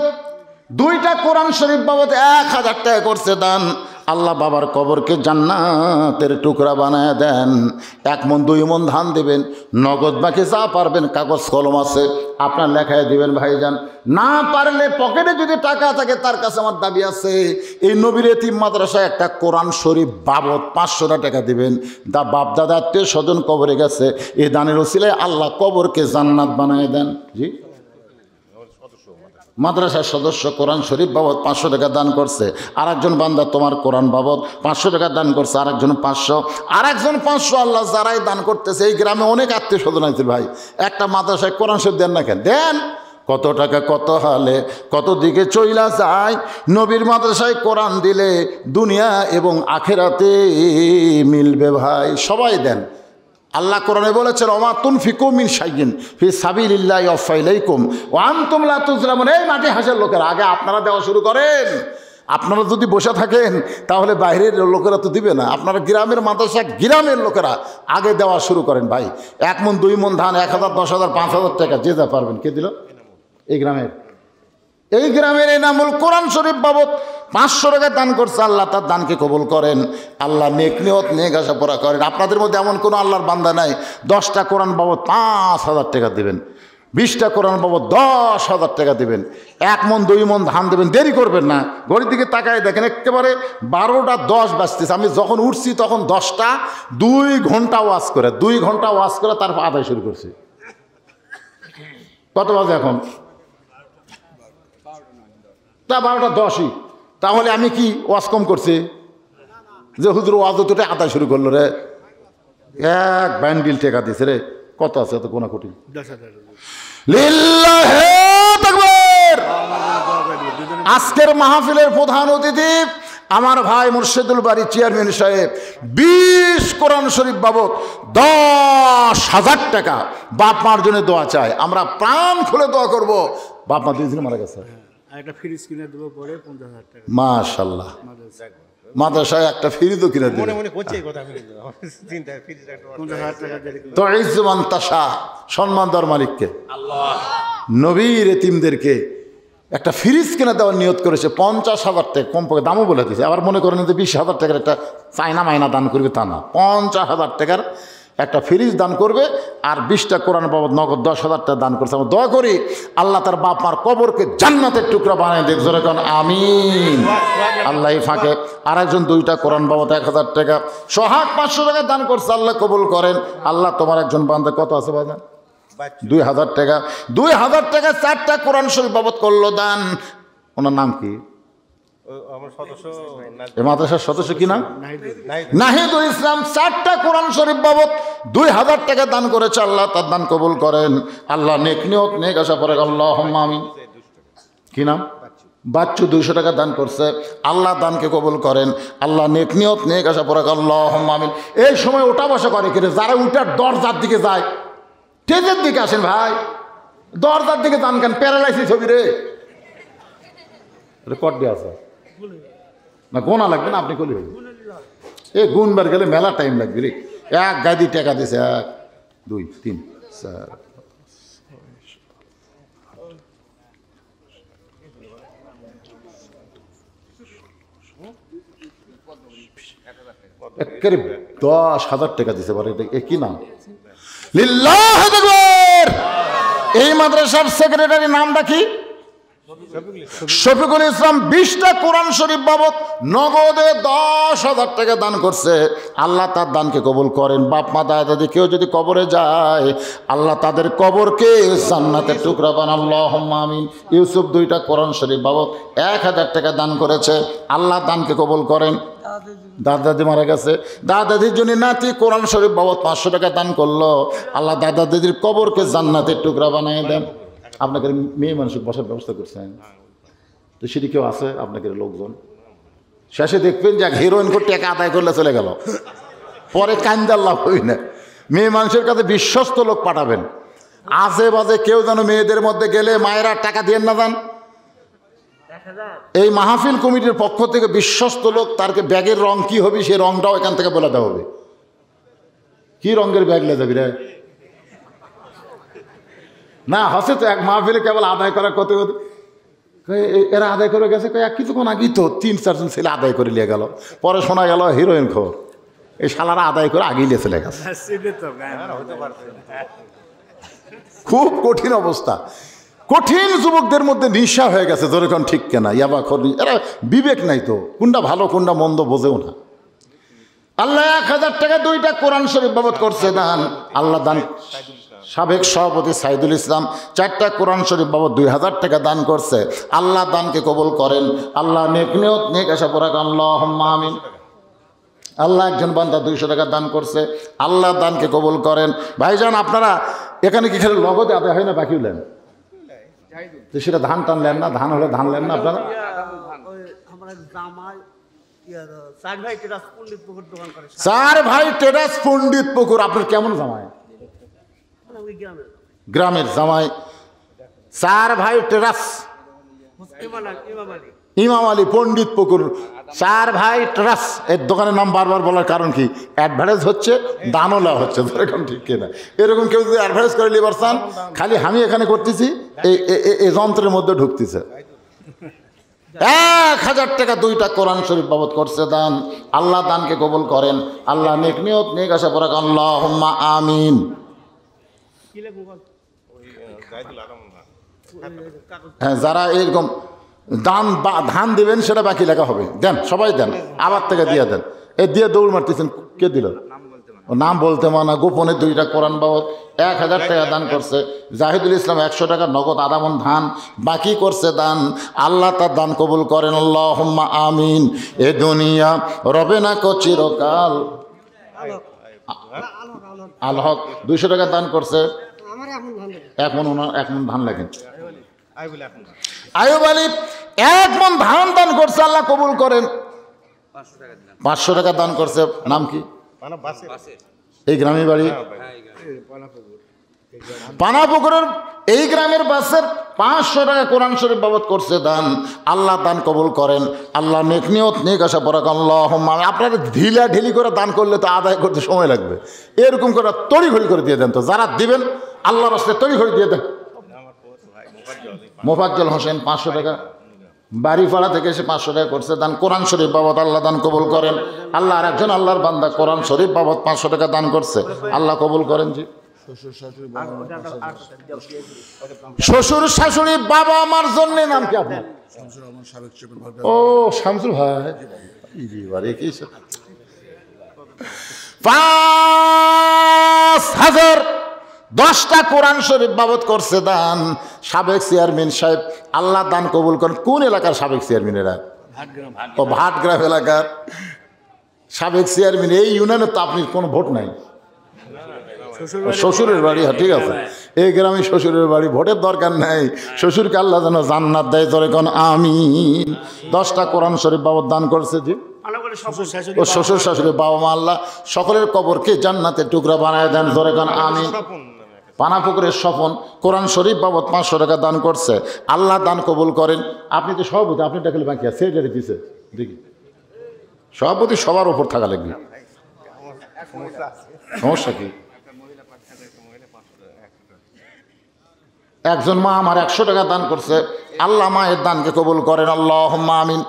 2টা কোরআন শরীফ বাবদ 1000 টাকা করছে দান। আল্লাহ বাবার কবরকে জান্নাতের টুকরা বানায় দেন। 1 মণ 2 মণ ধান দেবেন, নগদ বাকি যা পারবেন, কাগজ কলম আছে আপনার লেখায় দিবেন ভাইজান। না পারলে পকেটে যদি টাকা থাকে, তার কাছে আমার দাবি আছে, এই নবীর এতিম মাদ্রাসায় একটা কোরআন শরীফ বাবদ 500 টাকা দিবেন। বাপ দাদা আত্মীয় স্বজন কবরে গেছে, এই দানের ওসিলায় আল্লাহ কবরকে জান্নাত বানায় দেন। জি, মাদ্রাসার সদস্য কোরআন শরীফ বাবদ 500 টাকা দান করছে। আরেকজন বান্দা তোমার কোরআন বাবদ 500 টাকা দান করছে, আরেকজন 500, আরেকজন 500। আল্লাহ যারাই দান করতেছে, এই গ্রামে অনেক আত্মীয় স্বজন আছে ভাই, একটা মাদ্রাসায় কোরআন শরীফ দেন না কেন? দেন। কত টাকা কত হালে কত দিকে চইলা যায়। নবীর মাদ্রাসায় কোরআন দিলে দুনিয়া এবং আখেরাতে মিলবে ভাই। সবাই দেন। আল্লাহ কোরআনে বলেছেন ওমা তুনফিকু মিন শাইইন ফি সাবিলিল্লাহি ইউওয়াফা ইলাইকুম ওয়া আনতুম লা তুজলামুন। এই মাটি হাসের লোকেরা, আগে আপনারা দেওয়া শুরু করেন। আপনারা যদি বসে থাকেন তাহলে বাইরের লোকেরা তো দিবে না। আপনারা গ্রামের মাদ্রাসা, গ্রামের লোকেরা আগে দেওয়া শুরু করেন ভাই। 1 মণ 2 মণ ধান, 1000, 10,000, 5,000 টাকা যে যা পারবেন। কে দিল? এই গ্রামের এই গ্রামের এনামুল কোরআন শরীফ বাবদ 500 টাকা দান করছে, আল্লাহ তার দানকে কবুল করেন। আল্লাহ নেক নিয়ত নেক আশা পূরা করেন। আপনাদের মধ্যে এমন কোনো আল্লাহর বান্দা নাই 10টা কোরআন বাবদ 5,000 টাকা দেবেন, 20টা কোরআন বাবদ 10,000 টাকা দেবেন, 1 মণ 2 মণ ধান দেবেন। দেরি করবেন না, ঘড়ির দিকে তাকায় দেখেন একেবারে 12টা 10 বাজতেছে। আমি যখন উঠছি তখন 10টা 2 ঘন্টা ওয়াজ করে, 2 ঘন্টা ওয়াজ করে তারপর আদায় শুরু করছি। কত বাজে এখন? তা 12টা 10ই। তাহলে আমি কি ওয়াজ কম করছি যে হুজুর ওয়াজ দুটোটা আদায় শুরু করলো রে? এক ব্যান্ডিল টেকা দিছে রে। কত আছে এত কোনা কোটি? লিল্লাহি তাকবীর। আজকের মাহফিলের প্রধান অতিথি আমার ভাই মুর্শিদুল বাড়ি চেয়ারম্যান সাহেব 20 কোরআন শরীফ বাবদ 10,000 টাকা বাপ মার জন্য দোয়া চায়। আমরা প্রাণ খুলে দোয়া করব। বাপ মা 2 দিন মারা গেছে, একটা ফ্রিজ কিনে দেবো পরে 50,000 টাকা। মাশাআল্লাহ, মাদ্রাসায় একটা ফ্রিজও কিনে দেবে। মনে মনে করছে এই কথা, আমি চিন্তা ফ্রিজ একটা 50,000 টাকা দিয়ে তো ইজ্জমান তাশা, সম্মান দেওয়ার মালিককে আল্লাহ। নবীর এতিমদেরকে একটা ফ্রিজ কিনে দেওয়ার নিয়ত করেছে 50,000 টাকা, কমপক্ষে দামও বলে দিয়েছে। আবার মনে করেন যে 20,000 টাকার একটা চায়না মাইনা দান করবে, তা না, 50,000 টাকার একটা ফ্রিজ দান করবে। আর 20টা কোরআন বাবদ নগদ 10,000 টাকা দান করছে। আমরা দোয়া করি আল্লাহ তার বাপ মার কবরকে জান্নাতের টুকরা বানিয়ে দেখ, জোরে কোন আমিন। আল্লাহ এই ফাঁকে আরেকজন 2টা কোরআন বাবদ 1,000 টাকা, সোহাগ 500 টাকা দান করছে। আল্লাহ কবুল করেন। আল্লাহ তোমার একজন বান্দা কত আছে বাজান? 2,000 টাকা। 2,000 টাকা 4টা কোরআন শরীফ বাবদ করলো দান। ওনার নাম কি? আমার সদস্য এই মাদ্রাসার সদস্য কি নাম? নাহিদুল ইসলাম। 4টা কোরআন শরীফ বাবদ 2,000 টাকা দান করেছে। আল্লাহ তার দান কবুল করেন। আল্লাহ নেক নিয়ত নেক আশা পড়ে আল্লাহুম্মা আমিন। কি নাম? বাচ্চু 200 টাকা দান করছে। আল্লাহ দানকে কবুল করেন। আল্লাহ নেক নিয়ত নেক আশা পড়ে আল্লাহুম্মা আমিন। এই সময় ওঠা বসা করে কিরে, যারা উঠার দরজার দিকে যায়, স্টেজের দিকে আসেন ভাই, দরজার দিকে যান কেন? প্যারালাইসিস হবি রে। রেকর্ড দিয়ে আছে না, গোনা লাগবে না, আপনি কলি হইবে। এ গুনবার গেলে মেলা টাইম লাগবে রে। 1 গাদি টাকা দিছে, 1 2 3 4 10,000 টাকা দিছে। পারে এটা কি নাম? লিল্লাহি তাকবীর। এই মাদ্রাসার সেক্রেটারি নামটা কি? শফিকুল ইসলাম। 20টা কোরআন শরীফ বাবদ নগদে 10,000 টাকা দান করছে। আল্লাহ তার দানকে কবুল করেন। বাপ মা দাদা দাদি কেউ যদি কবরে যায়, আল্লাহ তাদের কবরকে জান্নাতের টুকরা বানান, আল্লাহুম্মা আমিন। ইউসুফ 2টা কোরআন শরীফ বাবদ 1,000 টাকা দান করেছে। আল্লাহ দানকে কবুল করেন। দাদা দাদি মারা গেছে, দাদা দাদির জন্য নাতি কোরআন শরীফ বাবদ 500 টাকা দান করলো। আল্লাহ দাদা দাদির কবরকে জান্নাতের টুকরা বানিয়ে দেন। আপনাকে মেয়ে মানুষের বসার ব্যবস্থা করছেন তো, সেটি কেউ আছে আপনাকে লোকজন? শেষে দেখবেন যে হিরোইন করে টাকা আদায় করলে চলে গেল, পরে কান্দার লাভ হই না। মেয়ে মানুষের কাছে বিশ্বস্ত লোক পাঠাবেন। আজে বাজে কেউ যেন মেয়েদের মধ্যে গেলে মায়েরা টাকা দিয়ে না যান। এই মাহফিল কমিটির পক্ষ থেকে বিশ্বস্ত লোক, তারকে ব্যাগের রং কি হবে সেই রংটাও এখান থেকে বলে দেওয়া হবে। কি রঙের ব্যাগ লে যাবি রে? না হসে তো এক মাহফিলে কেবল আদায় করা কত, এরা আদায় করে গেছে কিছুক্ষণ আগেই তো 3-4 জন ছেলে আদায় করে নিয়ে গেল। পরে শোনা গেল হিরোইন খবর, এই শালারা আদায় করে আগেই নিয়ে চলে গেছে। খুব কঠিন অবস্থা। কঠিন যুবকদের মধ্যে নিশা হয়ে গেছে, যেরকম ঠিক কেনা ইয়াবা খরি, এরা বিবেক নাই তো, কোনটা ভালো কোনটা মন্দ বোঝেও না। আল্লাহ 1,000 টাকা 2টা কোরআন শরীফ বাবদ করছে দান। আল্লাহ দান সাবেক সভাপতি সাইদুল ইসলাম 4টা কোরআন শরীফ বাবদ 2,000 টাকা দান করছে। আল্লাহ দানকে কবুল করেন। আল্লাহ নেক নিয়ত নেক আশা পরাক, আল্লাহুম্মা আমিন। আল্লাহ একজন বান্দা 200 টাকা দান করছে। আল্লাহ দানকে কবুল করেন। ভাইজান আপনারা এখানে কি খালি নগদে আদায় হয় না, বাকি হলেন তো সেটা ধান টানলেন না? ধান হলে ধান নেন না আপনারা? চার ভাই টেরাস পণ্ডিত পুকুর। আপনার কেমন জামাই? গ্রামের জামাই। 4 ভাই টেরাস, ইমাম আলী পণ্ডিত পুকুর, 4 ভাই টেরাস। এর দোকানের নাম বারবার বলার কারণ কি? অ্যাডভার্টাইজ হচ্ছে, দানও দেওয়া হচ্ছে, এরকম ঠিক কিনা? এরকম কেউ যদি অ্যাডভার্টাইজ করে লিবার চান, খালি আমি এখানে করতেছি, এই যন্ত্রের মধ্যে ঢুকতেছে। 1000 টাকা 2টা কোরআন শরীফ বাবদ করছে দান। আল্লাহ দানকে কবুল করেন। আল্লাহ নেক নিয়ত নেক আশা পড়া আল্লাহুম্মা আমিন। হ্যাঁ, যারা এরকম দান বা ধান দিবেন সেটা বাকি লেখা হবে। দেন, সবাই দেন, আবার থেকে দিয়ে দেন। এই দিয়ে দৌড় মারতেছেন, কে দিল? ও নাম বলতে মানা। গোপনে 2টা কোরআন বাবদ 1000 টাকা দান করছে। জাহিদুল ইসলাম 100 টাকা নগদ আদামন ধান বাকি করছে দান। আল্লাহ তার দান কবুল করেন। আল্লাহুম্মা আমিন। এ দুনিয়া রবে না কো চিরকাল। আল হক 200 টাকা দান করছে। এক মন ধান লাগেন। আয়ুব আলী 1 মন ধান দান করছে, আল্লাহ কবুল করেন। 500 টাকা দান করছে। নাম কি? এই গ্রামের বাড়ি পানাপুকুরের এই গ্রামের বাসের 500 টাকা কোরআন শরীফ বাবদ করছে দান। আল্লাহ দান কবুল করেন। আল্লাহ নেক নিয়ত নেক আশা পরাক আল্লাহুম্মা। আপনারা ঢিলা ঢিলি করে দান করলে তো আদায় করতে সময় লাগবে। এরকম করে তড়িঘড়ি করে দিয়ে দেন। তো যারা দিবেন আল্লাহর রাস্তায় তড়িঘড়ি দিয়ে দেন। মোফাজ্জল হোসেন 500 টাকা বাড়িপাড়া থেকে এসে 500 টাকা করছে দান কোরআন শরীফ বাবদ। আল্লাহ দান কবুল করেন। আল্লাহ আর একজন আল্লাহর বান্দা কোরআন শরীফ বাবদ 500 টাকা দান করছে, আল্লাহ কবুল করেন। জি, শ্বশুর শাশুড়ি বাবা আমার জন্য। নাম কি আপনার? ও শামসুল ভাই। 5010টা কোরআন শরীফ বাবদ করছে দান সাবেক চেয়ারম্যান সাহেব। আল্লাহ দান কবুল করেন। কোন এলাকার সাবেক চেয়ারম্যানেরা? ও ভাটগ্রাম এলাকার সাবেক চেয়ারম্যান। এই ইউনিয়নে তো আপনি কোনো ভোট নাই। শ্বশুরের বাড়ি, হ্যাঁ ঠিক আছে। এই গ্রামে শ্বশুরের বাড়ি, ভোটের দরকার নাই। শ্বশুরকে আল্লাহ যেন জান্নাত দেয়, ধরে কোন আমিন। 10টা কোরআন শরীফ বাবদ দান করছে। জি, ও শ্বশুর শাশুড়ি বাবা মা আল্লাহ সকলের কবরকে জান্নাতের টুকরা বানায় দেন, ধরে কোন আমিন। পানাপুকুরের স্বপন কোরআন শরীফ বাবদ 500 টাকা দান করছে, আল্লাহ দান কবুল করেন। আপনি তো সভাপতি, আপনি টাকা বাকি আছে দিছে। দেখি সভাপতি সবার উপর থাকা লাগবে। সমস্যা কি? একজন মা আমার 100 টাকা দান করছে, আল্লাহ মায়ের দানকে কবুল করেন। আল্লাহুম্মা আমিন।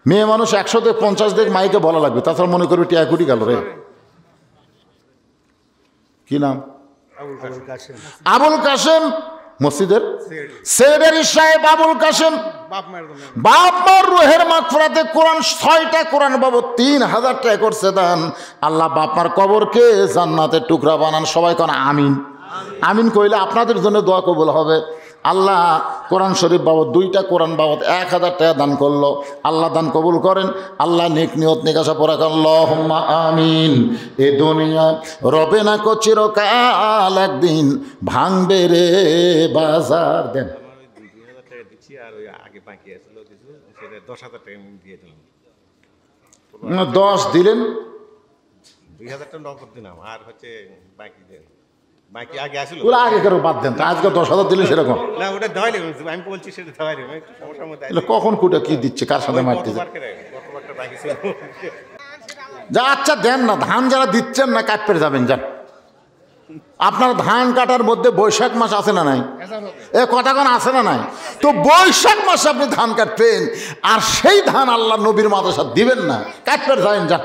মেয়ে মানুষ 100 থেকে 50 দিক মাইকে বলা লাগবে, তাছাড়া মনে করবি টিয়া কুটি গেল রে। কি নাম? আবুল কাসেম মসজিদের সেক্রেটারি সাহেব আবুল কাসেম। বাপ মার রুহের মাগফিরাতে কোরআন 6টা কোরআন বাবদ 3000 টাকা করছে দান। আল্লাহ বাপ মার কবরকে জান্নাতের টুকরা বানান। সবাই কোন আমিন। আমিন কইলে আপনাদের জন্য দোয়া কবুল হবে। আল্লাহ কোরআন শরীফ বাবদ 2টা কোরআন বাবদ 1000 টাকা দান করলো, আল্লাহ দান কবুল করেন। আল্লাহ নেক নিয়ত নেক আশা পরাক আল্লাহুম্মা আমিন। এ দুনিয়া রবে না কো চিরকাল, একদিন ভাঙবে রে বাজার। দেন 2000 টাকা দিচ্ছি, আর ওই আগে বাকি আছিল কিছু, সেটা 10000 টাকা আমি দিয়ে দিলাম। 10 দিলেন, 2000 টাকা নগদ দিলাম, আর হচ্ছে বাকি দেন। বাকি আগে আসলো, ওরা আগে কারো বাদ দেন। আজকে 10,000 দিলে সেরকম না, ওটা দেওয়াই লাগবে। আমি বলছি সেটা দেওয়াই লাগবে, একটু সমস্যার মধ্যে এগুলো কখন কুটা কি দিচ্ছে, কার সাথে মারতেছে। গতবারটা বাকি ছিল। যা আচ্ছা দেন না, ধান যারা দিচ্ছেন না কাটপের যাবেন যান। আপনার ধান কাটার মধ্যে বৈশাখ মাস আছে না নাই? এ কটাক্ষণ আছে না নাই? তো বৈশাখ মাসে আপনি ধান কাটবেন, আর সেই ধান আল্লাহ নবীর মাদ্রাসা দিবেন না, কাটপের যাবেন যান।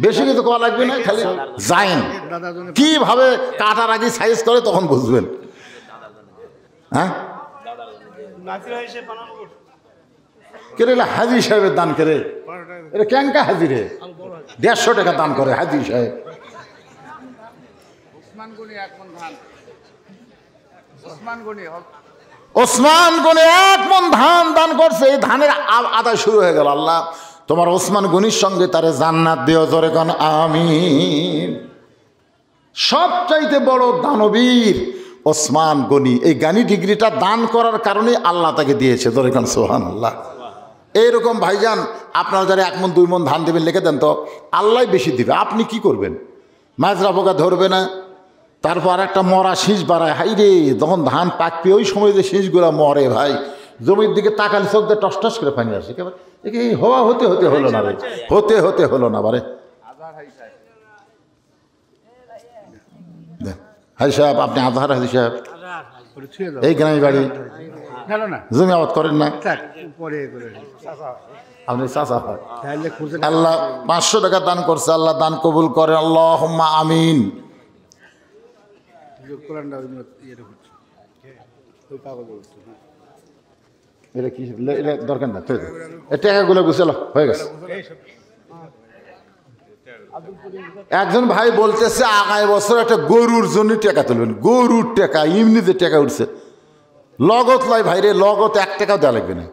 বেশি কিছু করা লাগবে না, খালি যায়েন। কিভাবে কাটার আগে সাইজ করে তখন বুঝবেন। হ্যাঁ, কে রে হাজি সাহেবের দান করে? এটা ক্যাঙ্কা হাজি রে, 150 টাকা দান করে হাজি সাহেব। ওসমান গনি 1 মণ ধান দান করছে। এই ধানের আদায় শুরু হয়ে গেল। আল্লাহ তোমার ওসমান গনির সঙ্গে তারে জান্নাত দিও, জোরে কোন আমিন। সবচাইতে বড় দানবীর ওসমান গনি। এই গানি ডিগ্রিটা দান করার কারণে আল্লাহ তাকে দিয়েছে, জোরে কোন সুবহানাল্লাহ। এইরকম ভাইজান আপনারা যারা 1 মণ 2 মণ ধান দেবেন লিখে দেন তো, আল্লাহ বেশি দিবে। আপনি কি করবেন? মাজরা পোকা ধরবে না, তারপর আর একটা মরা শীষ বাড়ায়। হাই রে, যখন ধান পাকবে ওই সময় যে শীষগুলো মরে ভাই, জমির দিকে তাকালে চোখ দিয়ে টস টস করে পানি আসে। একে হওয়া হতে হতে হলো না রে, হতে হতে হলো না বারে। হাজি সাহেব, আপনি আজহার হাজি সাহেব, এই গ্রামে বাড়ি। না জমি আবাদ করেন না? থাক, পরে করে আপনি চাচা হয়। তাহলে খুঁজে আল্লাহ 500 টাকা দান করছে, আল্লাহ দান কবুল করে, আল্লাহুম্মা আমিন। কোরআনটা ইয়ে করছে ওই পাগল বলছে। এটা কি এটা দরকার না, এই টাকাগুলো গুছালো হয়ে গেছে। একজন ভাই বলতেছে আগামী বছর একটা গরুর জন্য টাকা তুলবেন। গরুর টাকা এমনিতে টাকা উঠছে, লগত লাই ভাইরে, লগত 1 টাকাও দেওয়া লাগবে না।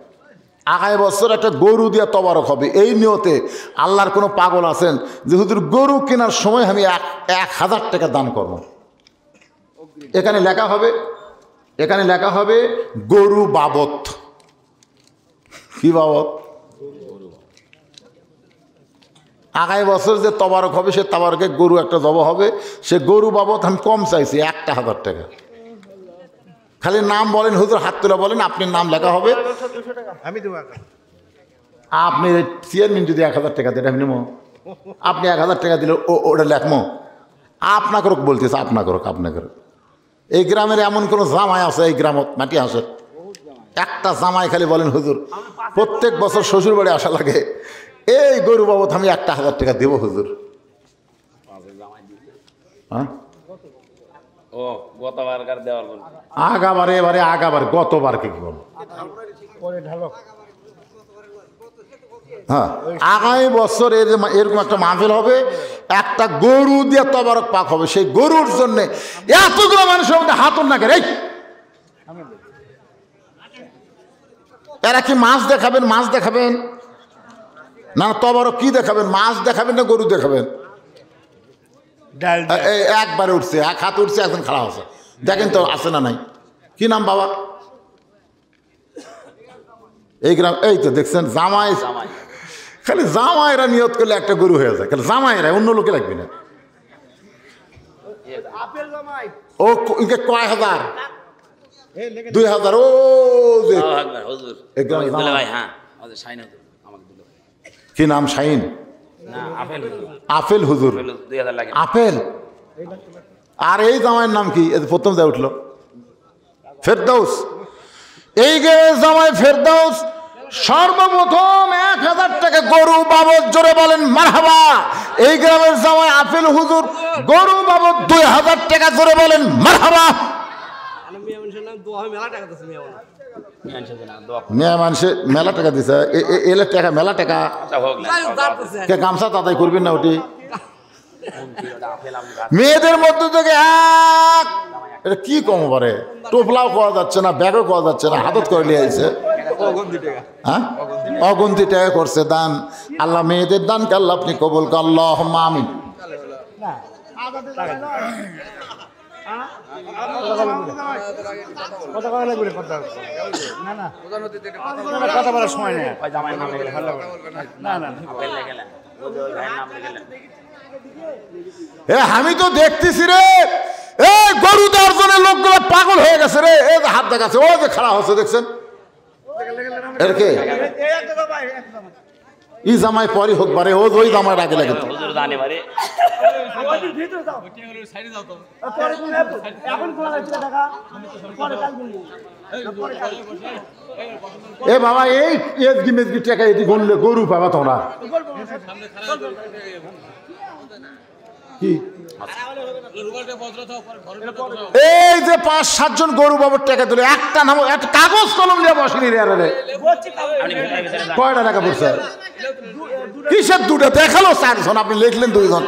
আগামী বছর একটা গরু দিয়ে তবারক হবে, এই নিয়তে আল্লাহর কোনো পাগল আছেন যে হুজুর গরু কেনার সময় আমি 1000 টাকা দান করব। এখানে লেখা হবে, এখানে লেখা হবে গরু বাবদ। কি বাবদ? আগামী বছর যে তবারক হবে সে তবারকে গরু একটা জবা হবে, সে গরু বাবদ আমি কম চাইছি 1000 টাকা। খালি নাম বলেন হুজুর, হাত তুলে বলেন, আপনি নাম লেখা হবে। আমি দেবো। আপনি চেয়ারম্যান যদি 1000 টাকা দেন, আমি নেবো। আপনি 1000 টাকা দিলে ওটা লেখমো। আপনাকে বলতেছে, আপনাকে আপনাকে এই গ্রামের এমন কোনো জামাই আছে এই গ্রামত মাটি আসে? একটা জামাই খালি বলেন হুজুর প্রত্যেক বছর শ্বশুর বাড়ি আসা লাগে, এই গরু বাবদ আমি 1000 টাকা দেবো হুজুর। হ্যাঁ, আগাবারে এবারে আগাবার গতবার কি বল? হ্যাঁ, আগামী বছর এরকম একটা মাহফিল হবে, একটা গরু দিয়ে তবারক পাক হবে। সেই গরুর জন্য এতগুলো মানুষের মধ্যে হাতন না করে, এরা কি মাছ দেখাবেন? মাছ দেখাবেন না তবারক কি দেখাবেন? মাছ দেখাবেন না গরু দেখাবেন? একবারে উঠছে, 1 হাত উঠছে, একজন খাড়া আছে, দেখেন তো আছে না নাই? কি নাম বাবা? এই গ্রাম, এই তো দেখছেন জামাই, খালি জামাইরা নিয়ত করলে একটা গরু হয়ে যায়, খালি জামাইরা, অন্য লোকে লাগবে না। ও কয় হাজার? 2000। ও কি নাম? শাহিন আপেল হুজুর। আপেল। আর এই জামাইয়ের নাম কি? প্রথম যা উঠলো ফেরদৌস। এই জামাই ফেরদৌস সর্বপ্রথম 1000 টাকা গরু বাবদ, জোরে বলেন মারহাবা। এই গ্রামের জামাই আপেল হুজুর গরু বাবদ 2000 টাকা, জোরে বলেন মারহাবা। মেয়া মানুষে মেলা টাকা দিছে, এলে টাকা মেলা টাকা। গামছা তাতাই করবেন না ওটি? মেয়েদের মধ্যে থেকে এটা কি কম পারে? টোপলাও পাওয়া যাচ্ছে না, ব্যাগও পাওয়া যাচ্ছে না, হাতত করে নিয়ে আইছে। হ্যাঁ, অগুন্তি টাকা করছে দান। আল্লাহ মেয়েদের দানকে আল্লাহ আপনি কবুল করেন, আল্লাহুম্মা আমিন। কথা বলার সময় নেই। আমি তো দেখতেছি রে, এই গরু দেওয়ার জন্য লোকগুলো পাগল হয়ে গেছে রে। এই যে হাত দেখাচ্ছে, ও যে খাড়া হচ্ছে দেখছেন, এর কে? ই জামাই পরি হোক বারে, ওই জামাই আগে লাগে। এ বাবা, এই এজগি মেজগি টাকা এটি গুনলে গরু পাবা তোমরা কি? এই যে 5-7 জন গরু বাবুর টাকা তুলে একটা নাম, একটা কাগজ কলম নিয়ে বসেনি রে। কয়টা টাকা পড়ছে? কিসের দুটো দেখালো? 4 জন, আপনি লিখলেন 2 জন।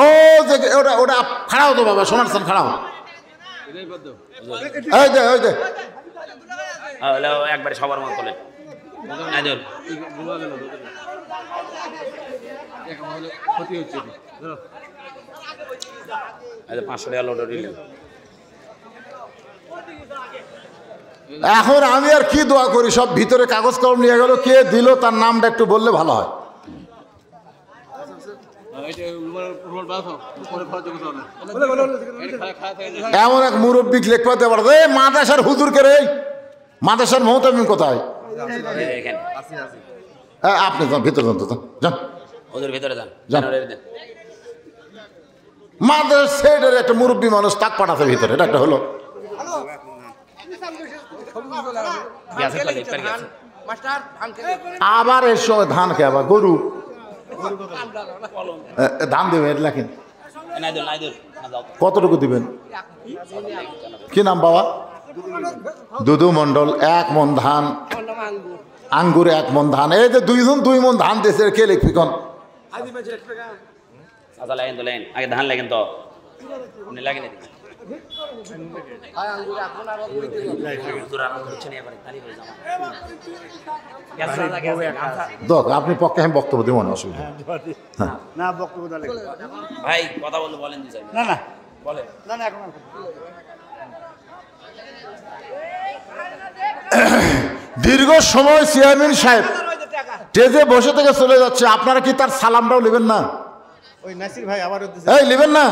ও যে ওটা ওটা খাড়াও তো বাবা, সোনার চান খাড়াও। এই যে ওই যে একবারে সবার মত বলেন। 500 টাকা লোড দিলেন। এখন আমি আর কি দোয়া করি? সব ভিতরে কাগজ কলম নিয়ে গেল, কে দিল তার নামটা একটু বললে ভালো হয়। এমন এক মুরব্বী লেখতে পারে, মাদ্রাসার হুজুরকে রে, মাদ্রাসার মহতামিম কোথায়? আপনি যান ভিতরে, যান তো যান, ওদের ভিতরে যান, যান। মাদ্রাসার একটা মুরব্বী মানুষ তাক পাঠাতে ভিতরে, এটা একটা হলো। গেছে কলে পের গেছে আবার এর সময় ধান খেয়ে আবার গরু ধান দেবে লেখেন নাইদুল নাইদুল না যাও কতটুকু দিবেন কি নাম বাবা দুদু মণ্ডল 1 মণ ধান আঙ্গুর 1 মণ ধান এই যে 2 মণ ধান দেশের কে লিখবি কোন আচ্ছা লাগেন তো লাগেন আগে ধান লাগেন তো আপনি লাগেন এদিকে দেখ আপনি পক্ষে আমি বক্তব্য দিব না অসুবিধা হ্যাঁ না বক্তব্য না লাগে ভাই কথা বলতে বলেন দুই চাই না না বলেন না না এখন দীর্ঘ সময় চেয়ারম্যান সাহেব স্টেজে বসে থেকে চলে যাচ্ছে আপনারা কি তার সালামটাও নেবেন না ওই নাসির ভাই আবারও দিছে। এই নেবেন না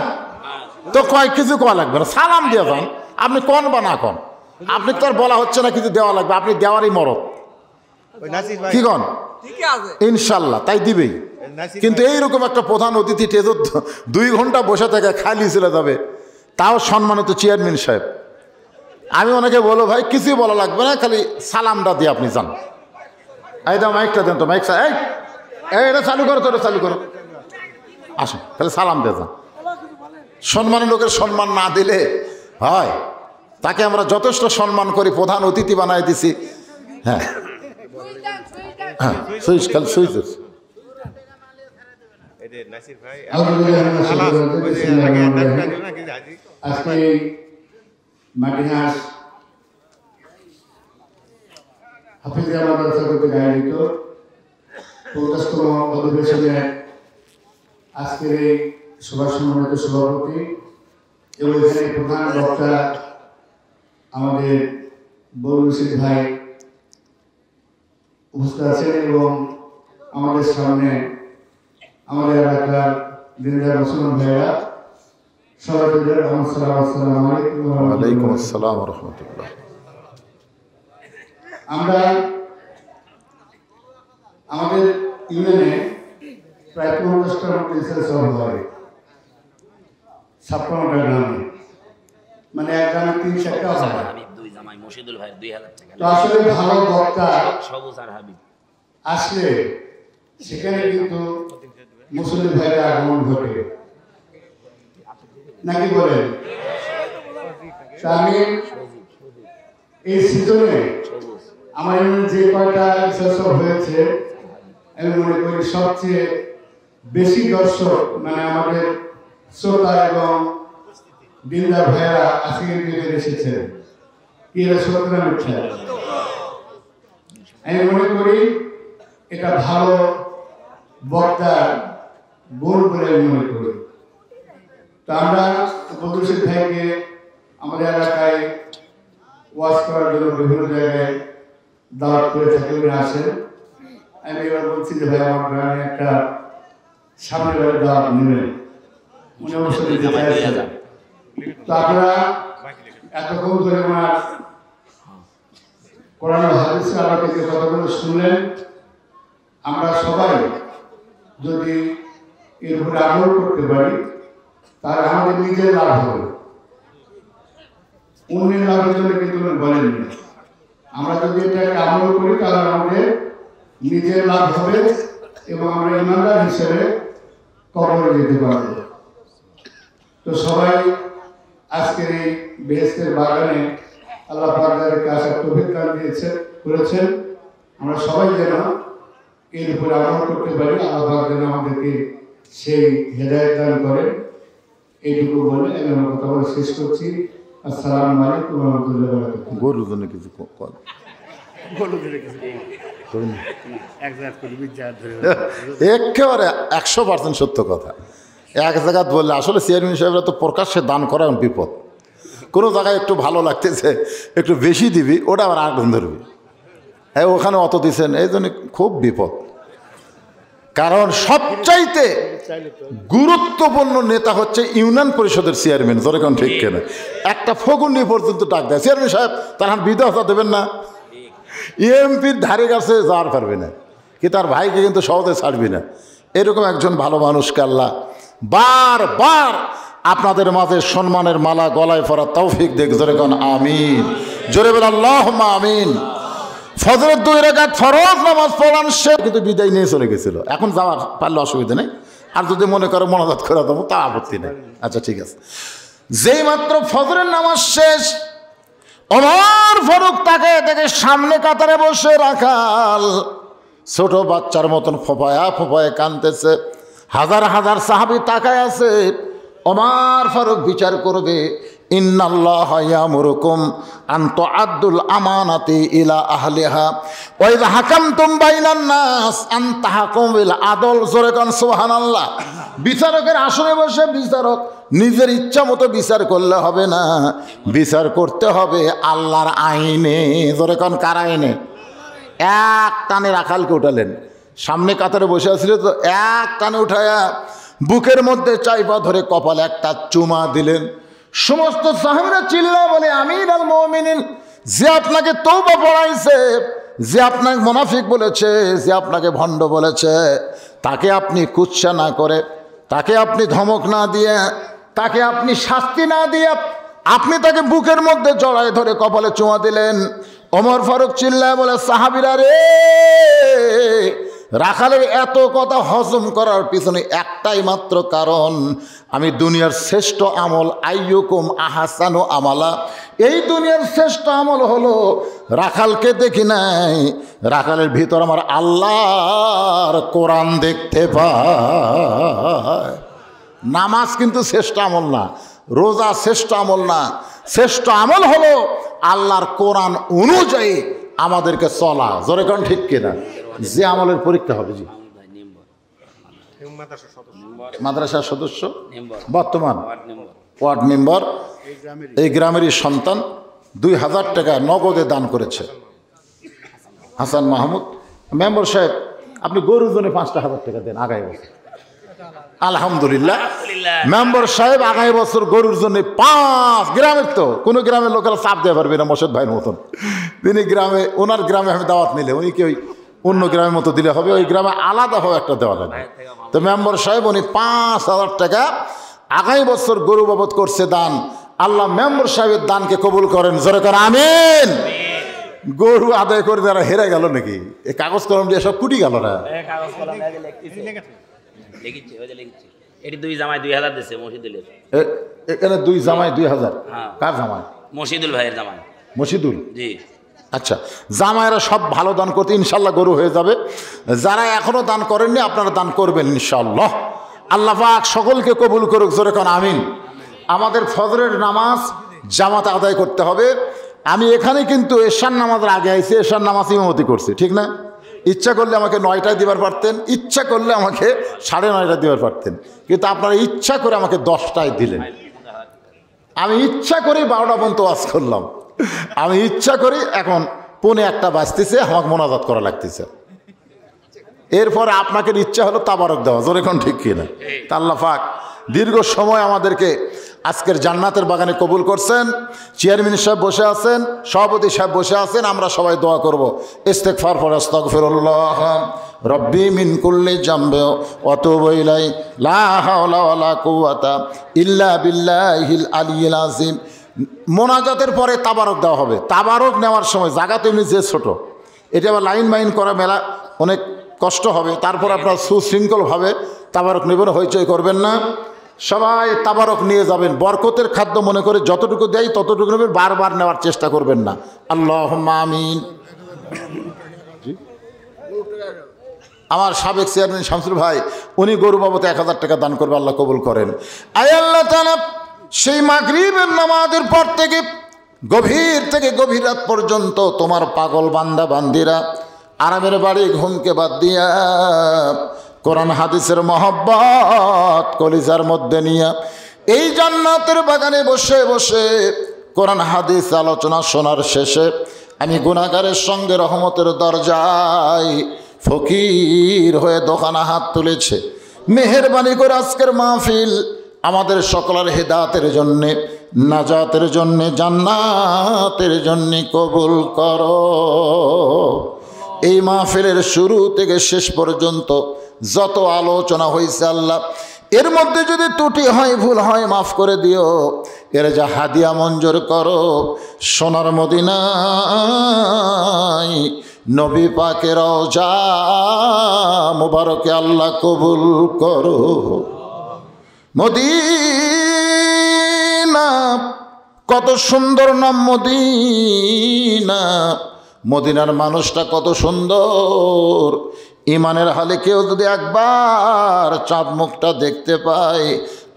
তো কয়েক কিছু কোয়া লাগবে না সালাম দিয়ে যান আপনি কন বা না কন আপনি তো আর বলা হচ্ছে না কিছু দেওয়া লাগবে আপনি দেওয়ারই মরদ ওই নাসির ভাই কি কন ইনশাল্লাহ তাই দিবেই নাসির কিন্তু এইরকম একটা প্রধান অতিথি টেজত 2 ঘন্টা বসে থেকে খালি চলে যাবে তাও সম্মানিত চেয়ারম্যান সাহেব আমি অনেকে বলো ভাই কিছুই বলা লাগবে না খালি সালামটা দিয়ে আপনি যান এই দাও মাইকটা দেন তো মাইক এই এটা চালু করো তো এটা চালু করো আসো খালি সালাম দিয়ে যান সম্মানী লোকের সম্মান না দিলে হয় তাকে আমরা যথেষ্ট সম্মান করি প্রধান অতিথি বানাই দিছি হ্যাঁ হ্যাঁ সুইচ খালি সুইচ এই যে নাসির ভাই আলহামদুলিল্লাহ ওই যে আগে একটা দিল না কি আজি আজকে মাটিহাস হাফিজে মাদ্রাসা কর্তৃক আয়োজিত 50তম অধিবেশনে আজকের এই সভা সম্মানিত সভাপতি এবং এখানে প্রধান বক্তা আমাদের বলুসিদ ভাই উপস্থিত আছেন এবং আমাদের সামনে আমাদের এলাকার দিনদার মুসলমান ভাইরা সবাইকে আসসালামু আলাইকুম ওয়ালাইকুম আসসালাম ওয়া রাহমাতুল্লাহ আমরা আমাদের ইউনিয়নে প্রায় 50টার মতো রিসার্চ হয় 56টা গ্রামে মানে এক গ্রামে 3-4টা হয় হাবিব দুই জামাই মশিদুল ভাই 2000 টাকা তো আসলে ভালো বক্তা সবুজ আর হাবিব আসলে সেখানে কিন্তু মুসলিম ভাইয়ের আগমন ঘটে নাকি বলেন তা আমি এই সিজনে আমার এমন যে কয়টা রিসার্চ হয়েছে আমি মনে করি সবচেয়ে বেশি দর্শক মানে আমাদের শ্রোতা এবং দিনদার ভাইয়েরা আজকে কিন্তু এসেছেন কি এরা সত্য না মিথ্যা আমি মনে করি এটা ভালো বক্তার গুণ বলে আমি মনে করি তো আমরা বদরুল ভাইকে আমাদের এলাকায় ওয়াজ করার জন্য বিভিন্ন জায়গায় দাওয়াত করে থাকি উনি আসেন আমি এবার বলছি যে ভাই আমার গ্রামে একটা সামনে বারে দাওয়াত নেবেন উনি অবশ্যই দিতে চাইছেন তো আপনারা এতক্ষণ ধরে আমার কোরআন ও হাদিসের আলোকে যে কথাগুলো শুনলেন আমরা সবাই যদি এর উপরে আমল করতে পারি তাহলে আমাদের নিজের লাভ হবে অন্যের লাভের জন্য কিন্তু উনি বলেননি আমরা যদি এটাকে আমল করি তাহলে আমাদের নিজের লাভ হবে এবং আমরা ইমানদার হিসেবে কবরে যেতে পারব তো সবাই আজকের এই বেহেশতের বাগানে আল্লাহ পাক যাদেরকে আসার তৌফিক দান করেছেন আমরা সবাই যেন এর উপরে আমল করতে পারি আল্লাহ পাক যেন আমাদেরকে সেই হেদায়েত দান করেন এইটুকু বলে আমি আমার কথা বলে শেষ করছি আসসালামু আলাইকুম ওয়া রাহমাতুল্লাহি ওয়া বারাকাতুহু গরুর জন্য কিছু কল বলো ধরে কিছু এক জায়গা করে বিচার ধরে একেবারে 100% সত্য কথা এক জায়গায় বললে আসলে চেয়ারম্যান সাহেবরা তো প্রকাশ্যে দান করা বিপদ কোনো জায়গায় একটু ভালো লাগতেছে একটু বেশি দিবি ওটা আবার আগুন ধরবি হ্যাঁ ওখানে অত দিচ্ছেন এই জন্য খুব বিপদ কারণ সবচাইতে গুরুত্বপূর্ণ নেতা হচ্ছে ইউনিয়ন পরিষদের চেয়ারম্যান যেরকম ঠিক কেনা একটা ফগুনি পর্যন্ত ডাক দেয় চেয়ারম্যান সাহেব তার বিধা দেবেন না এমপির ধারে কাছে যাওয়ার পারবে না কি তার ভাইকে কিন্তু সহজে ছাড়বি না এরকম একজন ভালো মানুষকে আল্লাহ বারবার আপনাদের মাঝে সম্মানের মালা গলায় পরা তৌফিক দেখ যেরকম আমিন জোরে বলে আল্লাহুম্মা আমিন। ফজরের 2 রাকাত ফরজ নামাজ পড়ান সে কিন্তু বিদায় নিয়ে চলে গেছিল। এখন যাওয়ার পারলে অসুবিধা নেই, আর যদি মনে করো মোনাজাত করে দেবো তা আপত্তি নেই। আচ্ছা ঠিক আছে। যেই মাত্র ফজরের নামাজ শেষ, ওমর ফারুক তাকে দেখে সামনে কাতারে বসে রাখাল ছোট বাচ্চার মতন ফোপায়া ফোপায়া কাঁদতেছে। হাজার হাজার সাহাবী তাকায় আছে। ওমর ফারুক বিচার করবে, ইন্নাল্লাহা ইয়ামুরুকুম আন তুআদ্দুল আমানাতি ইলা আহলিহা ওয়া ইযা হাকামতুম বাইনান নাস আন তাহকুমু বিল আদল। জোরে কোন সুবহানাল্লাহ। বিচারকের আসনে বসে বিচারক নিজের ইচ্ছা মতো বিচার করলে হবে না, বিচার করতে হবে আল্লাহর আইনে। জোরে কোন কার আইনে? এক টানে রাখালকে উঠালেন, সামনে কাতারে বসে আছিল তো এক টানে উঠায়া বুকের মধ্যে চাইপা ধরে কপালে একটা চুমা দিলেন। সমস্ত সাহাবীরা চিল্লা বলে, আমিরুল মুমিনিন, যে আপনাকে তওবা পড়াইছে, যে আপনাকে মুনাফিক বলেছে, যে আপনাকে ভণ্ড বলেছে, তাকে আপনি কুৎসা না করে, তাকে আপনি ধমক না দিয়ে, তাকে আপনি শাস্তি না দিয়ে আপনি তাকে বুকের মধ্যে জড়ায় ধরে কপালে চুমা দিলেন। ওমর ফারুক চিল্লায় বলে, সাহাবীরা রে, রাখালের এত কথা হজম করার পিছনে একটাই মাত্র কারণ, আমি দুনিয়ার শ্রেষ্ঠ আমল আইয়ুকুম আহসানু আমালা, এই দুনিয়ার শ্রেষ্ঠ আমল হলো রাখালকে দেখি নাই, রাখালের ভিতর আমার আল্লাহর কোরআন দেখতে পায়। নামাজ কিন্তু শ্রেষ্ঠ আমল না, রোজা শ্রেষ্ঠ আমল না, শ্রেষ্ঠ আমল হলো আল্লাহর কোরআন অনুযায়ী আমাদেরকে চলা। জোরে কোন ঠিক কিনা? যে আমলের পরীক্ষা হবে। জি, মাদ্রাসার সদস্য, বর্তমান ওয়ার্ড মেম্বার, এই গ্রামেরই সন্তান, 2000 টাকা নগদে দান করেছে হাসান মাহমুদ। মেম্বার সাহেব, আপনি গরুর জন্য 5,000 টাকা দেন আগামী বছর। আলহামদুলিল্লাহ, মেম্বার সাহেব আগামী বছর গরুর জন্য 5 গ্রামের, তো কোনো গ্রামের লোকেরা চাপ দেওয়া পারবে না মোর্শেদ ভাইয়ের মতন। তিনি গ্রামে, ওনার গ্রামে আমি দাওয়াত নিলে উনি কি ওই অন্য গ্রামের মতো দিলে হবে? ওই গ্রামে আলাদাভাবে একটা দেওয়া লাগবে। তো মেম্বার সাহেব উনি 5,000 টাকা আগামী বছর গরু বাবদ করছে দান। আল্লাহ মেম্বার সাহেবের দানকে কবুল করেন। জোরে করে আমিন। গরু আদায় করে যারা হেরে গেল নাকি? এই কাগজ কলম দিয়ে সব কুটি গেল না? এটি 2 জামাই 2000 দিয়েছে মসজিদুলের। এখানে 2 জামাই 2000? কার জামাই? মসজিদুল ভাইয়ের জামাই। মসজিদুল? জি। আচ্ছা, জামাইরা সব ভালো দান করতে ইনশাল্লাহ গরু হয়ে যাবে। যারা এখনো দান করেননি আপনারা দান করবেন ইনশাল্লাহ। আল্লাহ পাক সকলকে কবুল করুক। জোরে কোন আমিন। আমাদের ফজরের নামাজ জামাতে আদায় করতে হবে। আমি এখানে কিন্তু এশার নামাজের আগে আইছি, এশার নামাজ ইমামতি করছি, ঠিক না? ইচ্ছা করলে আমাকে 9টায় দিবার পারতেন, ইচ্ছা করলে আমাকে 9:30টায় দিবার পারতেন, কিন্তু আপনারা ইচ্ছা করে আমাকে 10টায় দিলেন। আমি ইচ্ছা করেই 12টা পর্যন্ত ওয়াজ করলাম। আমি ইচ্ছা করি এখন 1:45 বাজতেছে, আমাকে মোনাজাত করা লাগতেছে। এরপরে আপনাকে ইচ্ছা হলো তাবারক দেওয়া। জোরে কোন ঠিক কিনা? তা আল্লাহ পাক দীর্ঘ সময় আমাদেরকে আজকের জান্নাতের বাগানে কবুল করছেন। চেয়ারম্যান সাহেব বসে আছেন, সভাপতি সাহেব বসে আছেন। আমরা সবাই দোয়া করব, ইস্তেগফার পড়ে আস্তাগফিরুল্লাহ রব্বি মিন কুল্লি জামবে ওয়া তুবু ইলাই লা হাওলা ওয়ালা কুওয়াতা ইল্লা বিল্লাহিল আলিয়্যিল আযীম। মোনাজাতের পরে তাবারক দেওয়া হবে। তাবারক নেওয়ার সময় জায়গা তো এমনি যে ছোট, এটা আবার লাইন মাইন করা মেলা অনেক কষ্ট হবে। তারপর আপনার সুশৃঙ্খলভাবে তাবারক নেবেন, হইচই করবেন না। সবাই তাবারক নিয়ে যাবেন। বরকতের খাদ্য মনে করে যতটুকু দেয় ততটুকু নেবেন, বারবার নেওয়ার চেষ্টা করবেন না। আল্লাহুম্মা আমিন। আমার সাবেক চেয়ারম্যান শামসুল ভাই, উনি গরু বাবদ 1000 টাকা দান করবে। আল্লাহ কবুল করেন। আয় আল্লাহ তাআলা, সেই মাগরিবের নামাজের পর থেকে গভীর রাত পর্যন্ত তোমার পাগল বান্দা বান্দিরা আরামের বাড়ি ঘুমকে বাদ দিয়া কোরআন হাদিসের মহব্বত কলিজার মধ্যে নিয়ে এই জান্নাতের বাগানে বসে বসে কোরআন হাদিস আলোচনা শোনার শেষে আমি গুনাহগারের সঙ্গে রহমতের দরজায় ফকির হয়ে দোকানে হাত তুলেছে। মেহেরবানি করে আজকের মাহফিল আমাদের সকলের হেদায়েতের জন্যে, নাজাতের জন্যে, জান্নাতের জন্যে কবুল করো। এই মাহফিলের শুরু থেকে শেষ পর্যন্ত যত আলোচনা হয়েছে আল্লাহ, এর মধ্যে যদি ত্রুটি হয়, ভুল হয়, মাফ করে দিও। এর যা হাদিয়া মঞ্জুর করো সোনার মদিনায় নবী পাকের রওজা মুবারকে আল্লাহ কবুল করো। মদিনা কত সুন্দর নাম মদিনা, মদিনার মানুষটা কত সুন্দর। ইমানের হালে কেউ যদি একবার চাঁদ মুখটা দেখতে পায়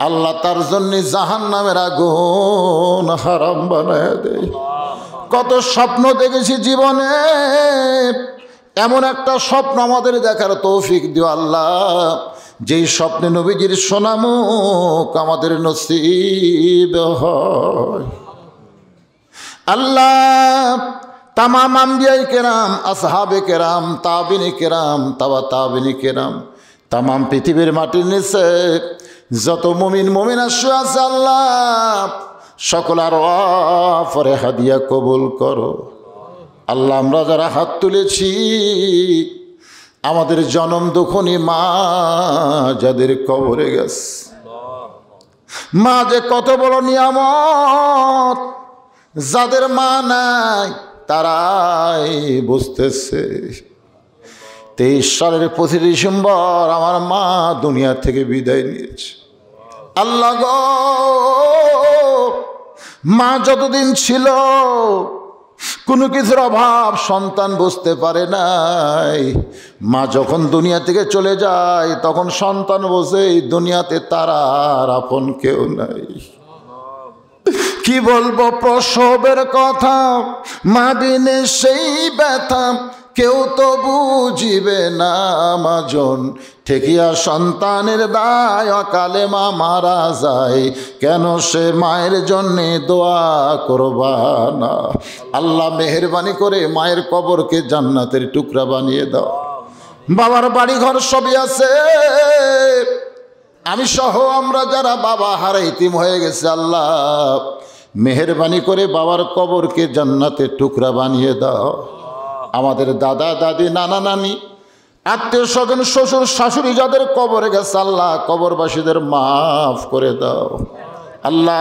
আল্লাহ তার জন্য জাহান্নামের আগুন হারাম বানায় দেয়। কত স্বপ্ন দেখেছি জীবনে, এমন একটা স্বপ্ন আমাদের দেখার তৌফিক দিও আল্লাহ, যেই স্বপ্নে নবীজির সোনামুখ আমাদের নসিব হয়। আল্লাহ তামাম আম্বিয়াই কেরাম, আসহাবে কেরাম, তাবিনী কেরাম, তাবিনী কেরাম, তামাম পৃথিবীর মাটির নিচে যত মুমিন মুমিনা শুয়ে আছে আল্লাহ সকল আর পরে হাদিয়া কবুল করো। আল্লাহ আমরা যারা হাত তুলেছি আমাদের জনম দুঃখনী মা যাদের কবরে গেছে, মা যে কত বড় নিয়ামত, যাদের মা নাই তারাই বুঝতেছে। 23 সালের 25 ডিসেম্বর আমার মা দুনিয়া থেকে বিদায় নিয়েছে। আল্লাহ গো, মা যতদিন ছিল কোনো কিছুর অভাব সন্তান বুঝতে পারে নাই। মা যখন দুনিয়া থেকে চলে যায় তখন সন্তান বোঝে এই দুনিয়াতে তার আর আপন কেউ নাই। কি বলবো প্রসবের কথা, মা বিনে সেই ব্যথা কেউ তো বুঝিবে না। মাজন ঠেকিয়া সন্তানের দায়, অকালে মা মারা যায়, কেন সে মায়ের জন্যে দোয়া করবা না। আল্লাহ মেহেরবানি করে মায়ের কবরকে জান্নাতের টুকরা বানিয়ে দাও। বাবার বাড়ি ঘর সবই আছে, আমি সহ আমরা যারা বাবা হারা ইতিম হয়ে গেছে আল্লাহ মেহেরবানি করে বাবার কবরকে জান্নাতের টুকরা বানিয়ে দাও। আমাদের দাদা দাদি নানা নানি আত্মীয় স্বজন শ্বশুর শাশুড়ি যাদের কবরে গেছে আল্লাহ কবরবাসীদের মাফ করে দাও। আল্লাহ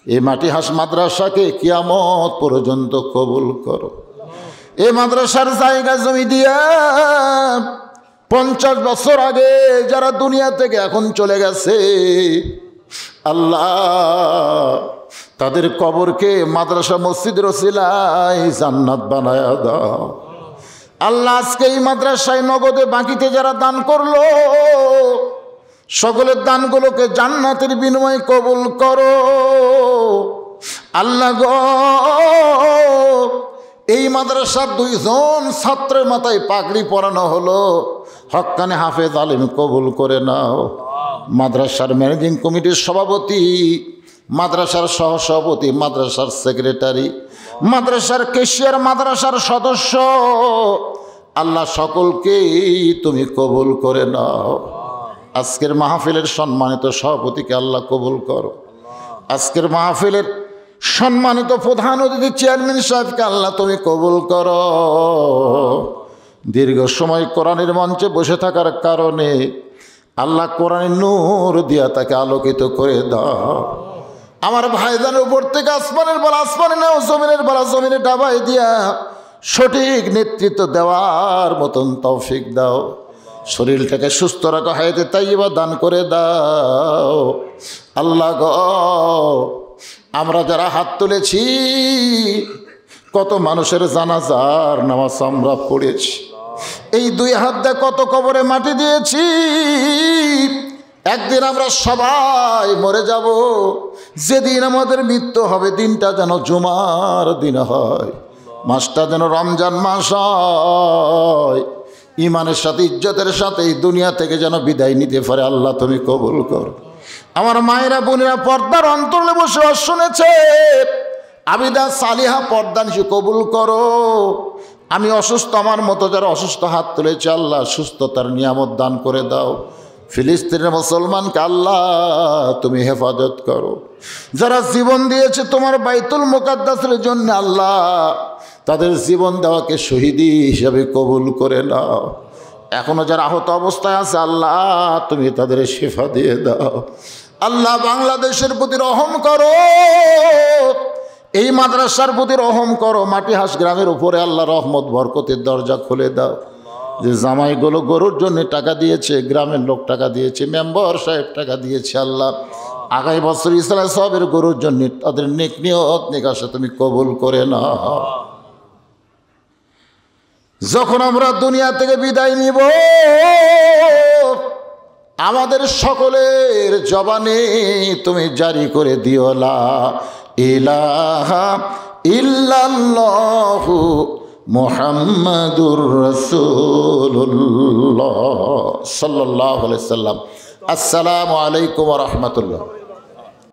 এই মাটি হাস মাদ্রাসাকে কিয়ামত পর্যন্ত কবুল করো। এই মাদ্রাসার জায়গা জমি দিয়া 50 বছর আগে যারা দুনিয়া থেকে এখন চলে গেছে আল্লাহ তাদের কবরকে মাদ্রাসা মসজিদের ওসিলায় জান্নাত বানায়া দাও। আল্লাহ আজকে এই মাদ্রাসায় নগদে বাকিতে যারা দান করলো সকলের দানগুলোকে জান্নাতের বিনিময়ে কবুল করো। আল্লাহ গো, এই মাদ্রাসার 2 জন ছাত্রের মাথায় পাগড়ি পরানো হলো, হক্কানে হাফেজ আলিম কবুল করে নাও। মাদ্রাসার ম্যানেজিং কমিটির সভাপতি, মাদ্রাসার সহসভাপতি, মাদ্রাসার সেক্রেটারি, মাদ্রাসার ক্যাশিয়ার, মাদ্রাসার সদস্য আল্লাহ সকলকেই তুমি কবুল করে নাও। আজকের মাহফিলের সম্মানিত সভাপতিকে আল্লাহ কবুল করো। আজকের মাহফিলের সম্মানিত প্রধান অতিথি চেয়ারম্যান সাহেবকে আল্লাহ তুমি কবুল করো। দীর্ঘ সময় কোরআনের মঞ্চে বসে থাকার কারণে আল্লাহ কোরআনের নূর দিয়া তাকে আলোকিত করে দাও। আমার ভাইজানের উপর থেকে আসমানের বলা আসমানে নাও, জমিনের বলা জমিনে ডাবাই দিয়া সঠিক নেতৃত্ব দেওয়ার মতন তৌফিক দাও। শরীরটাকে সুস্থ রাখো, হায়াতে তাইয়্যিবা দান করে দাও। আল্লাহ গো, আমরা যারা হাত তুলেছি কত মানুষের জানাজার নামাজ আমরা পড়েছি, এই 2 হাত দিয়ে কত কবরে মাটি দিয়েছি। একদিন আমরা সবাই মরে যাব, যেদিন আমাদের মৃত্যু হবে দিনটা যেন জুমার দিন হয়, মাসটা যেন রমজান মাস হয়। ইমানের সাথে ইজ্জতের সাথে এই দুনিয়া থেকে যেন বিদায় নিতে পারে আল্লাহ তুমি কবুল করো। আমার মায়েরা বোনেরা পর্দার অন্তরে বসে শুনেছে, আবিদা সালিহা পর্দা নিশে কবুল করো। আমি অসুস্থ, আমার মতো যারা অসুস্থ হাত তুলেছে আল্লাহ সুস্থতার নিয়ামত দান করে দাও। ফিলিস্তিনের মুসলমানকে আল্লাহ তুমি হেফাজত করো। যারা জীবন দিয়েছে তোমার বাইতুল মুকাদ্দাসের জন্য আল্লাহ তাদের জীবন দেওয়াকে শহীদি হিসাবে কবুল করে নাও। এখনো যারা আহত অবস্থায় আছে আল্লাহ তুমি তাদের শিফা দিয়ে দাও। আল্লাহ বাংলাদেশের প্রতি রহম করো, এই মাদ্রাসার প্রতি রহম করো। মাটিহাঁস গ্রামের উপরে আল্লাহ রহমত বরকতের দরজা খুলে দাও। যে জামাইগুলো গরুর জন্য টাকা দিয়েছে, গ্রামের লোক টাকা দিয়েছে, মেম্বার সাহেব টাকা দিয়েছে, আল্লাহ আগামী বছর ইসলাম সবের গরুর জন্য তাদের নেক নিয়ত নিকাশে তুমি কবুল করে নাও। যখন আমরা দুনিয়া থেকে বিদায় নিব, আমাদের সকলের জবানে তুমি জারি করে দিও লা ইলাহা ইল্লাল্লাহু মুহাম্মাদুর রাসূলুল্লাহ সাল্লাল্লাহু আলাইহি সাল্লাম। আসসালামু আলাইকুম ওয়া রাহমাতুল্লাহ।